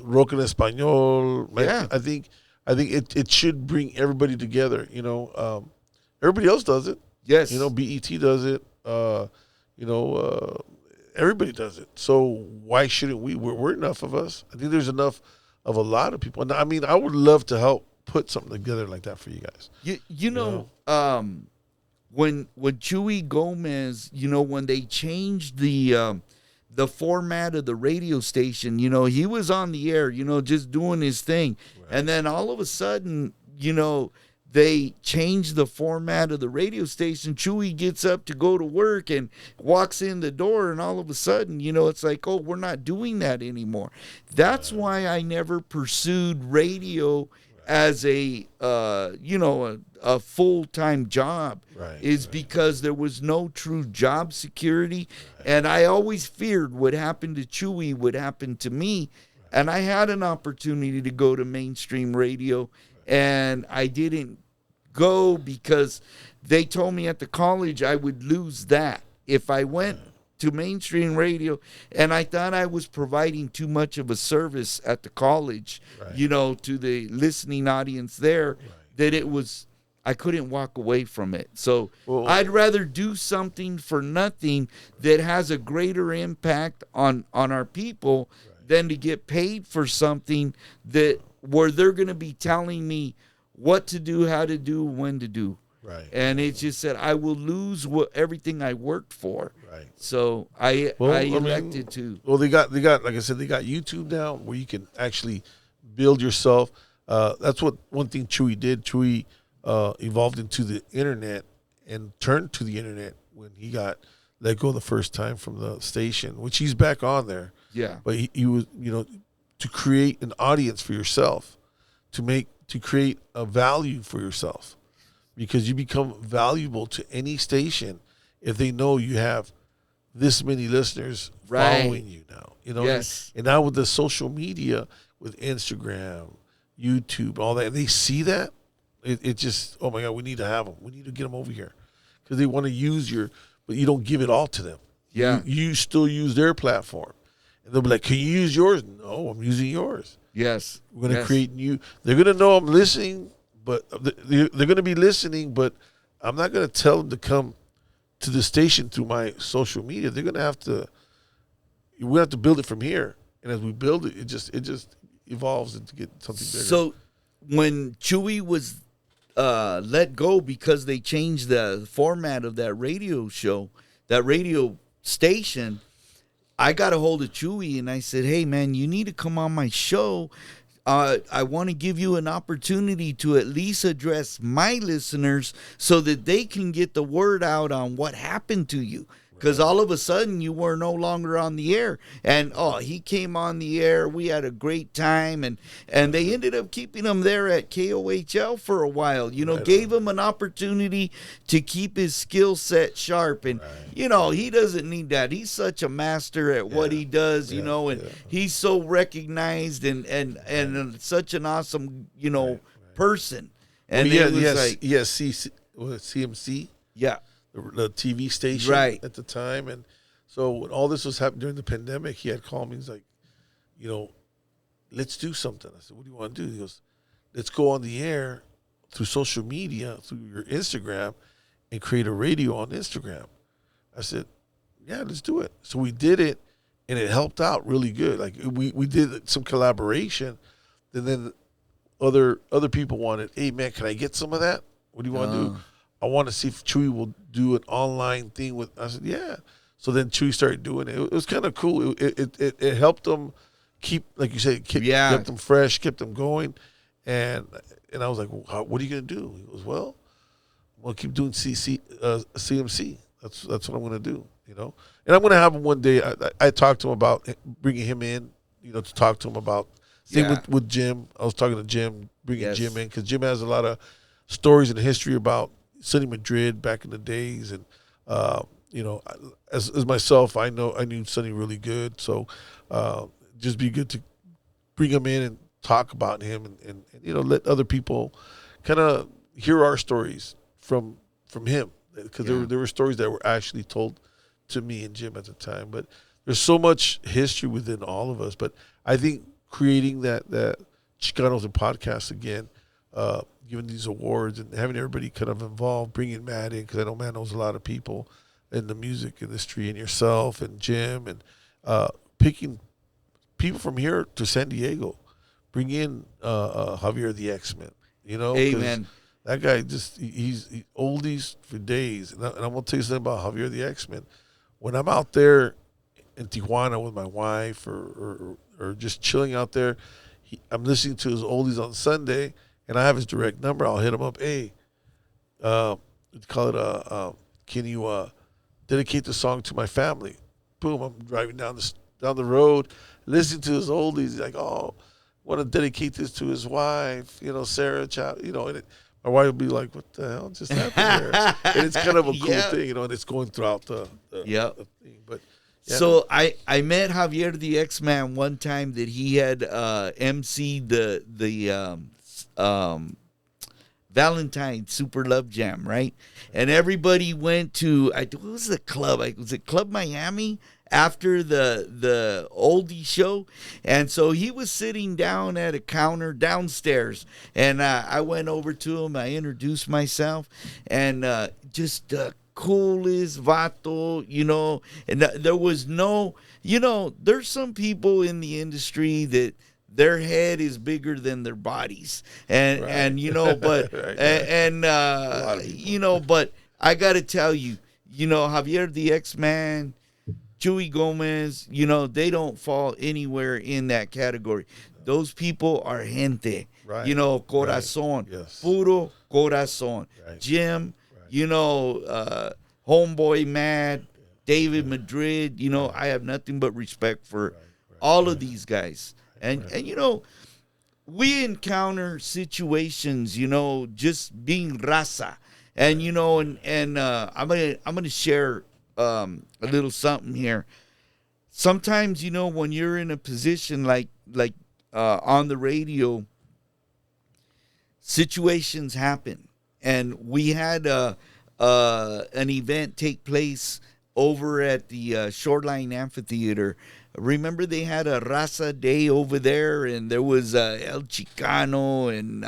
rock en español. Yeah. I think it should bring everybody together. You know, everybody else does it. Yes. You know, BET does it. You know, everybody does it. So why shouldn't we? We're enough of us. I think there's enough of a lot of people. And I mean, I would love to help put something together like that for you guys. You know, when Chuy Gomez, you know, when they changed the format of the radio station, you know, he was on the air, you know, just doing his thing. And then all of a sudden, you know, they changed the format of the radio station. Chuy gets up to go to work and walks in the door, and all of a sudden, you know, it's like, oh, we're not doing that anymore. That's why I never pursued radio as a, you know, a full-time job, because there was no true job security. And I always feared what happened to Chuy would happen to me. And I had an opportunity to go to mainstream radio, and I didn't go because they told me at the college I would lose that if I went to mainstream radio, and I thought I was providing too much of a service at the college, you know, to the listening audience there, that it was, I couldn't walk away from it. So I'd rather do something for nothing that has a greater impact on our people than to get paid for something that where they're going to be telling me what to do, how to do, when to do. And it just said I will lose everything I worked for. So I elected to. Well, they got like I said, they got YouTube now where you can actually build yourself. That's what one thing Chuy did. Chuy evolved into the internet and turned to the internet when he got let go the first time from the station, which he's back on there. Yeah. But he was, you know, to create an audience for yourself, to create a value for yourself, because you become valuable to any station if they know you have this many listeners following you now. You know, and now with the social media, with Instagram, YouTube, all that, and they see that, it just, oh my God, we need to have them. We need to get them over here because they want to use but you don't give it all to them. Yeah. You still use their platform. And they'll be like, can you use yours? No, I'm using yours. Yes. We're going to create new. They're going to know I'm listening, but they're going to be listening, but I'm not going to tell them to come to the station through my social media. They're going to have to, we have to build it from here. And as we build it, it just evolves into get something bigger. So when Chuy was let go because they changed the format of that radio show, that radio station, I got a hold of Chuy and I said, hey, man, you need to come on my show. I want to give you an opportunity to at least address my listeners so that they can get the word out on what happened to you. Because all of a sudden you were no longer on the air. And, he came on the air. We had a great time. And they ended up keeping him there at KOHL for a while. You know, gave him an opportunity to keep his skill set sharp. And, you know, he doesn't need that. He's such a master at what he does, you know, and he's so recognized and such an awesome, you know, person. And he has CMC. Yeah. The TV station at the time. And so when all this was happening during the pandemic, he had called me. He's like, you know, let's do something. I said, what do you want to do? He goes, let's go on the air through social media, through your Instagram, and create a radio on Instagram. I said, yeah, let's do it. So we did it, and it helped out really good. Like we did some collaboration, and then other people wanted, hey man, can I get some of that? What do you want to do? I want to see if Chewy will do an online thing with. I said, yeah. So then Chewy started doing it. It was kind of cool. It helped them keep, like you said, kept them fresh, kept them going. And I was like, well, what are you gonna do? He goes, well, keep doing CMC. That's what I'm gonna do. You know, and I'm gonna have him one day. I talked to him about bringing him in. You know, to talk to him about. Same with Jim. I was talking to Jim, bringing Jim in, because Jim has a lot of stories and history about Sonny Madrid back in the days, and you know, as myself, I knew Sonny really good, so just be good to bring him in and talk about him, and you know, let other people kind of hear our stories from him, because there were stories that were actually told to me and Jim at the time. But there's so much history within all of us. But I think creating that Chicanos and podcasts again, giving these awards and having everybody kind of involved, bringing Matt in, because I know Matt knows a lot of people in the music industry, and yourself and Jim, and picking people from here to San Diego, bring in Javier the X-Men, you know. Amen. That guy he's oldies for days. And I'm going to tell you something about Javier the X-Men. When I'm out there in Tijuana with my wife or just chilling out there, I'm listening to his oldies on Sunday, and I have his direct number. I'll hit him up. Hey, call it can you dedicate the song to my family? Boom, I'm driving down the road, listening to his oldies. He's like, oh, I want to dedicate this to his wife, you know, Sarah, you know, and my wife would be like, what the hell just happened there? And it's kind of a cool thing, you know, and it's going throughout the thing. But so I met Javier the X-Man one time that he had emceed the Valentine's Super Love Jam, right? And everybody went to, what was the club? Was it Club Miami after the oldie show? And so he was sitting down at a counter downstairs, and I went over to him. I introduced myself, and just the coolest vato, you know. And there was no, you know, there's some people in the industry that their head is bigger than their bodies, and you know, but you know, but I got to tell you, you know, Javier the X-Man, Chuy Gomez, you know, they don't fall anywhere in that category. Those people are gente, you know, corazón, puro corazón. Jim, you know, homeboy Mad, David Madrid, you know, I have nothing but respect for all of these guys. And you know, we encounter situations, you know, just being raza, and you know, and I'm gonna share a little something here. Sometimes, you know, when you're in a position like on the radio, situations happen, and we had an event take place over at the Shoreline Amphitheater. Remember, they had a Raza Day over there, and there was El Chicano, and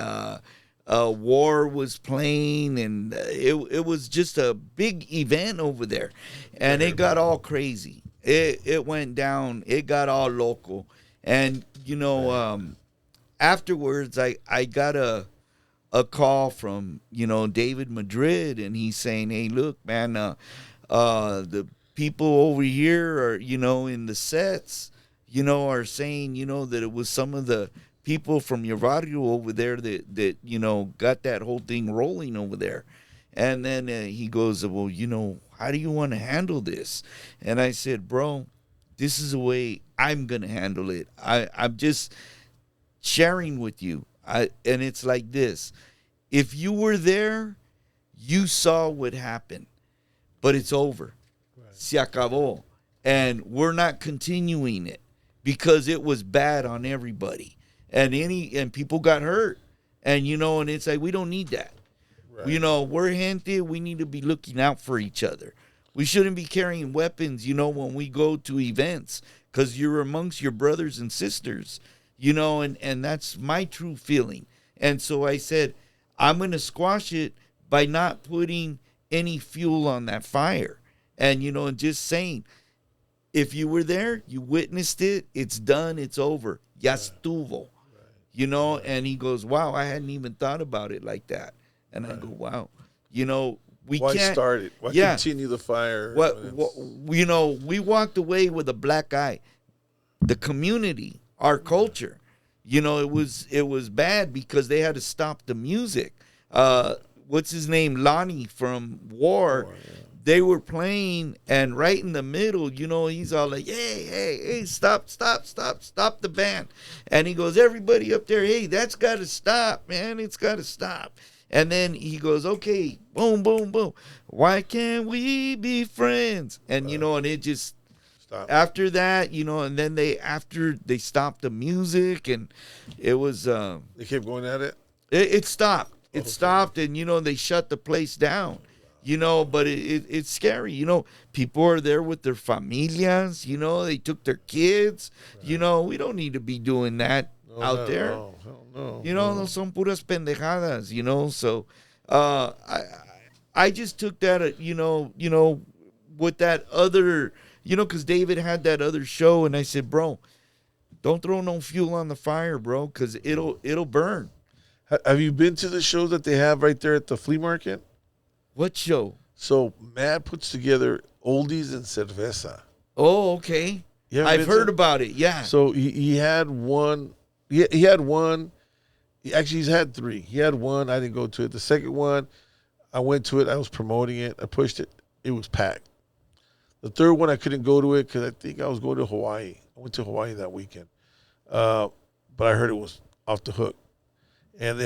War was playing, and it was just a big event over there, and it got all crazy. It went down. It got all local, and you know, afterwards, I got a call from, you know, David Madrid, and he's saying, "Hey, look, man, the people over here are, you know, in the sets, you know, are saying, you know, that it was some of the people from your barrio over there that you know, got that whole thing rolling over there." And then he goes, "Well, you know, how do you want to handle this?" And I said, "Bro, this is the way I'm going to handle it. I'm just sharing with you. And it's like this. If you were there, you saw what happened, but it's over. Se acabó. And we're not continuing it because it was bad on everybody. And people got hurt. And, you know, and it's like, we don't need that. Right. You know, we're gente. We need to be looking out for each other. We shouldn't be carrying weapons, you know, when we go to events, because you're amongst your brothers and sisters, you know, and that's my true feeling. And so I said, I'm going to squash it by not putting any fuel on that fire. And, you know, and just saying, if you were there, you witnessed it, it's done, it's over. Ya estuvo. you know, and he goes, wow, I hadn't even thought about it like that. And I go, wow, you know, Why can't start it? Why continue the fire? You know, we walked away with a black eye. The community, our culture, you know, it was bad because they had to stop the music. What's his name? Lonnie from War. They were playing, and right in the middle, you know, he's all like, hey, stop the band. And he goes, everybody up there, hey, that's got to stop, man. It's got to stop. And then he goes, okay, boom, boom, boom. Why can't we be friends? And, you know, and it just, stop. After that, you know, and then after they stopped the music, and it was. They kept going at it? It stopped. It stopped, and, you know, they shut the place down. You know, but it's scary. You know, people are there with their familias. You know, they took their kids. Right. You know, we don't need to be doing that out there. No. You know, no son puras pendejadas. You know, so I just took that. You know, with that other. You know, because David had that other show, and I said, bro, don't throw no fuel on the fire, bro, because it'll burn. Have you been to the shows that they have right there at the flea market? What show? So Matt puts together oldies and cerveza. Oh, okay. I've heard about it. Yeah. So he had one. He had one. Actually, he's had three. He had one. I didn't go to it. The second one, I went to it. I was promoting it. I pushed it. It was packed. The third one, I couldn't go to it because I think I was going to Hawaii. I went to Hawaii that weekend. But I heard it was off the hook. And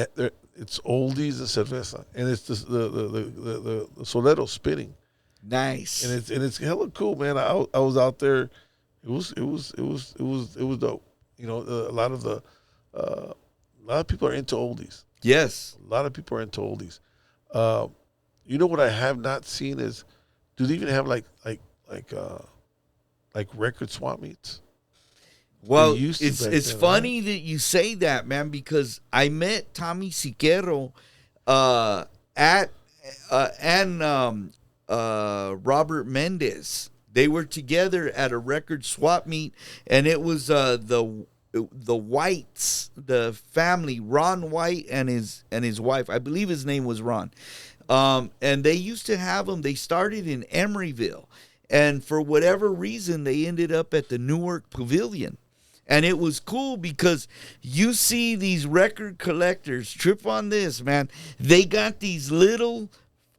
it's oldies and cerveza, and it's the Solero spinning. Nice. And it's hella cool, man. I was out there. It was dope. You know, a lot of people are into oldies. Yes. A lot of people are into oldies. You know what I have not seen is, do they even have like record swap meets? Well, it's funny that you say that, man, because I met Tommy Siqueiro and Robert Mendez. They were together at a record swap meet, and it was the Whites, the family, Ron White and his wife. I believe his name was Ron. And they used to have them. They started in Emeryville, and for whatever reason, they ended up at the Newark Pavilion. And it was cool because you see these record collectors trip on this, man. They got these little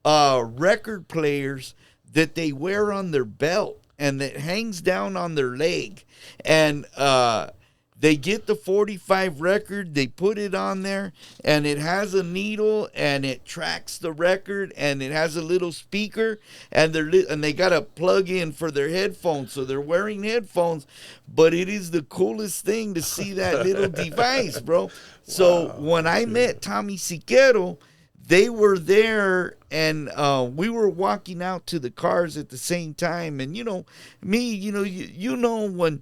record players that they wear on their belt and that hangs down on their leg. And they get the 45 record, they put it on there, and it has a needle, and it tracks the record, and it has a little speaker, and they got a plug in for their headphones, so they're wearing headphones, but it is the coolest thing to see that little device, bro. So when I met Tommy Siqueiro, they were there, and we were walking out to the cars at the same time, and, you know, me, you know when...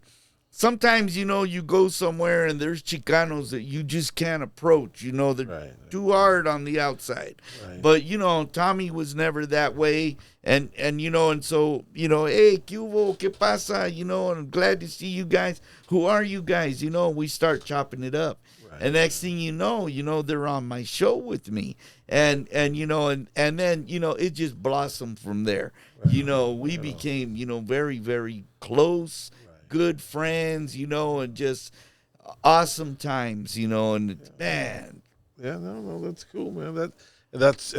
Sometimes, you know, you go somewhere and there's Chicanos that you just can't approach. You know, they're too hard on the outside. Right. But, you know, Tommy was never that way. And you know, and so, you know, hey, ¿qué hubo? ¿Qué pasa? You know, I'm glad to see you guys. Who are you guys? You know, we start chopping it up. Right. And next thing you know, they're on my show with me. And you know, and then, you know, it just blossomed from there. Right. You know, we became, you know, very, very close. Good friends, you know, and just awesome times, you know, and man. Yeah, no, that's cool, man. That's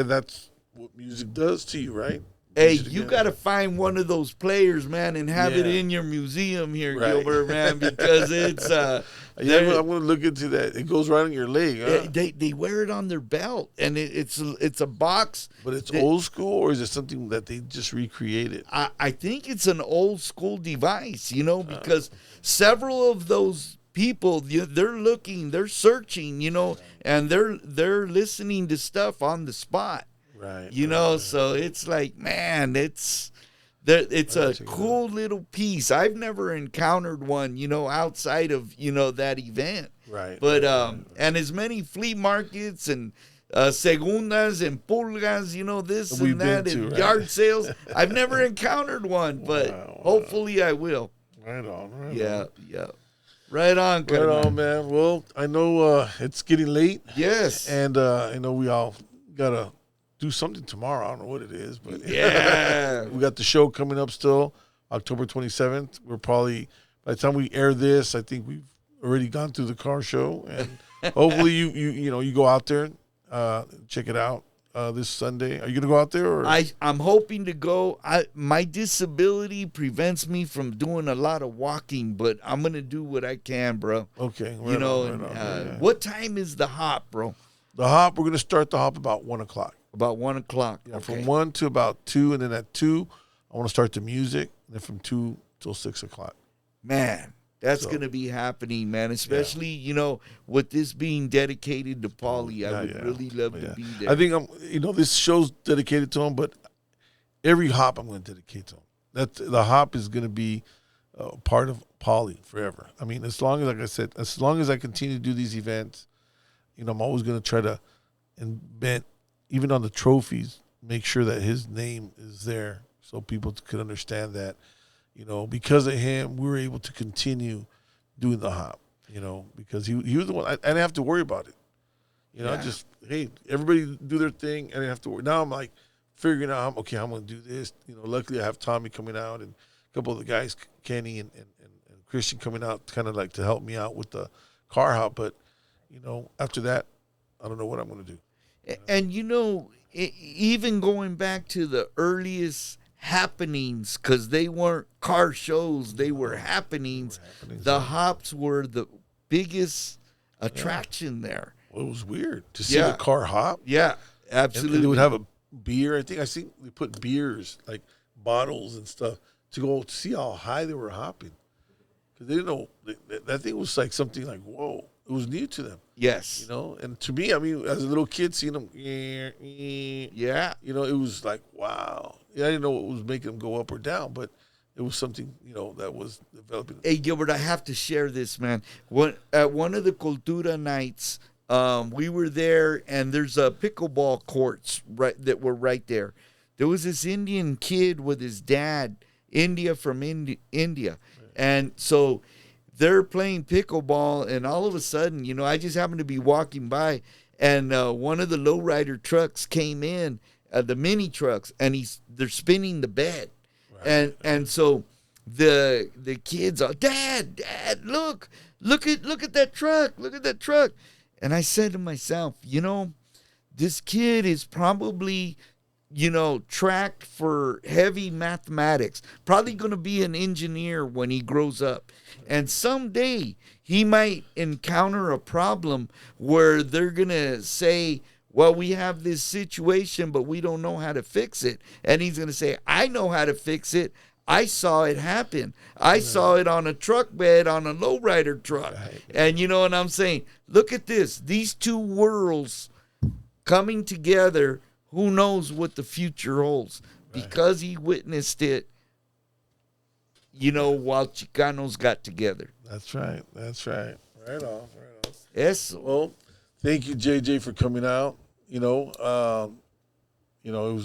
what music does to you, right? Hey, you got to find one of those players, man, and have it in your museum here, Gilbert, man, because it's... I'm going to look into that. It goes right on your leg, huh? They wear it on their belt, and it's a box. But it's old school, or is it something that they just recreated? I think it's an old school device, you know, because several of those people, they're searching, you know, and they're listening to stuff on the spot. Right. You know, so it's like, man, it's a cool little piece. I've never encountered one, you know, outside of, you know, that event. Right. But and as many flea markets and segundas and pulgas, you know, this and that, and yard sales. I've never encountered one, but hopefully I will. Right on. Yeah. Right on, Right on, man. Well, I know it's getting late. Yes. And I know we all got to do something tomorrow. I don't know what it is, but Yeah. we got the show coming up still, October 27th. We're probably, by the time we air this, I think we've already gone through the car show. And hopefully you go out there, check it out this Sunday. Are you going to go out there? Or? I'm hoping to go. My disability prevents me from doing a lot of walking, but I'm going to do what I can, bro. Okay. Right on. What time is the hop, bro? The hop, we're going to start the hop about 1 o'clock. About 1 o'clock. Yeah, okay. From 1 to about 2, and then at 2, I want to start the music, and then from 2 till 6 o'clock. Man, that's going to be happening, man, especially, with this being dedicated to Paulie. I would really love to be there. I think, this show's dedicated to him, but every hop I'm going to dedicate to him. The hop is going to be part of Paulie forever. I mean, as long as, like I said, as long as I continue to do these events, I'm always going to try to invent, even on the trophies, make sure that his name is there so people could understand that, because of him, we were able to continue doing the hop, because he was the one. I didn't have to worry about it. I just, hey, everybody do their thing. I didn't have to worry. Now I'm like figuring out, I'm going to do this. Luckily I have Tommy coming out and a couple of the guys, Kenny and Christian coming out kind of like to help me out with the car hop. But, after that, I don't know what I'm going to do. And, even going back to the earliest happenings, because they weren't car shows, they were happenings. The hops were the biggest attraction there. Well, it was weird to see the car hop. Yeah, absolutely. And they would have a beer. I think they put beers, like bottles and stuff, to go see how high they were hopping. Because they didn't know. That thing was like something like, whoa. It was new to them. Yes. And to me, I mean, as a little kid seeing them, yeah. It was like, wow. I didn't know what was making them go up or down, but it was something, that was developing. Hey, Gilbert, I have to share this, man. At one of the Cultura nights, we were there, and there's a pickleball courts that were right there. There was this Indian kid with his dad, from India. And so they're playing pickleball, and all of a sudden, I just happened to be walking by, and one of the lowrider trucks came in, the mini trucks, and they're spinning the bed. Right. And so the kids are, Dad, look at that truck. And I said to myself, this kid is probably, tracked for heavy mathematics, probably going to be an engineer when he grows up. And someday he might encounter a problem where they're going to say, well, we have this situation, but we don't know how to fix it. And he's going to say, I know how to fix it. I saw it happen. I saw it on a truck bed on a lowrider truck. Right. And you know what I'm saying? Look at this. These two worlds coming together. Who knows what the future holds? Right. Because he witnessed it, while Chicanos got together. That's right. Right on. Yes. Well, thank you, JJ, for coming out. It was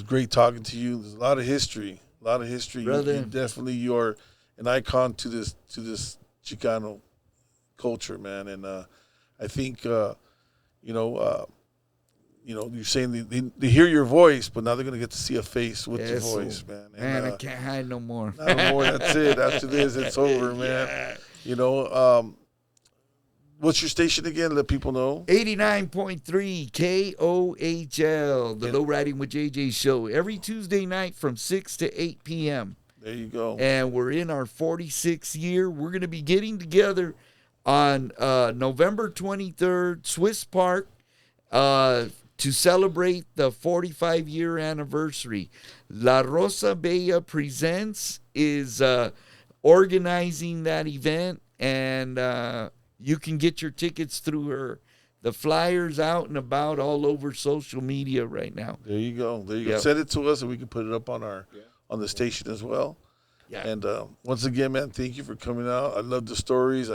great talking to you. There's a lot of history. Brother. You are an icon to this Chicano culture, man. And I think, you're saying they hear your voice, but now they're going to get to see a face with your voice, man. And, I can't hide no more. No more. That's it. After this, it's over, man. Yeah. What's your station again? Let people know. 89.3 KOHL, the Low Riding with JJ show, every Tuesday night from 6 to 8 p.m. There you go. And we're in our 46th year. We're going to be getting together on November 23rd, Swiss Park, to celebrate the 45-year anniversary. La Rosa Bella Presents is organizing that event, and you can get your tickets through her. The flyer's out and about all over social media right now. There you go. Send it to us, and we can put it up on on the station as well. Yeah. And once again, man, thank you for coming out. I love the stories.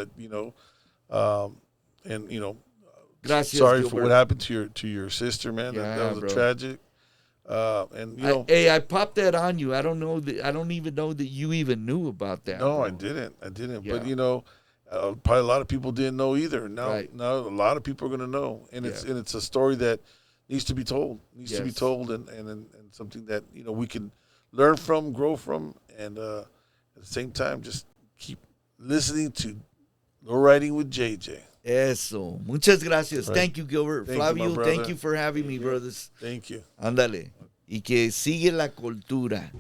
Gracias, sorry Gilbert. for what happened to your sister, man. That was tragic. Hey, I popped that on you. I don't even know that you even knew about that. No, bro. I didn't. Yeah. But Probably a lot of people didn't know either. Now, Right. now a lot of people are going to know, and it's a story that needs to be told. And something that we can learn from, grow from, and at the same time, just keep listening to Lowriding with JJ. Eso. Muchas gracias. Right. Thank you, Gilbert. Thank you, my Flavio, brother. thank you for having me, brothers. Thank you. Ándale. Y que sigue la cultura.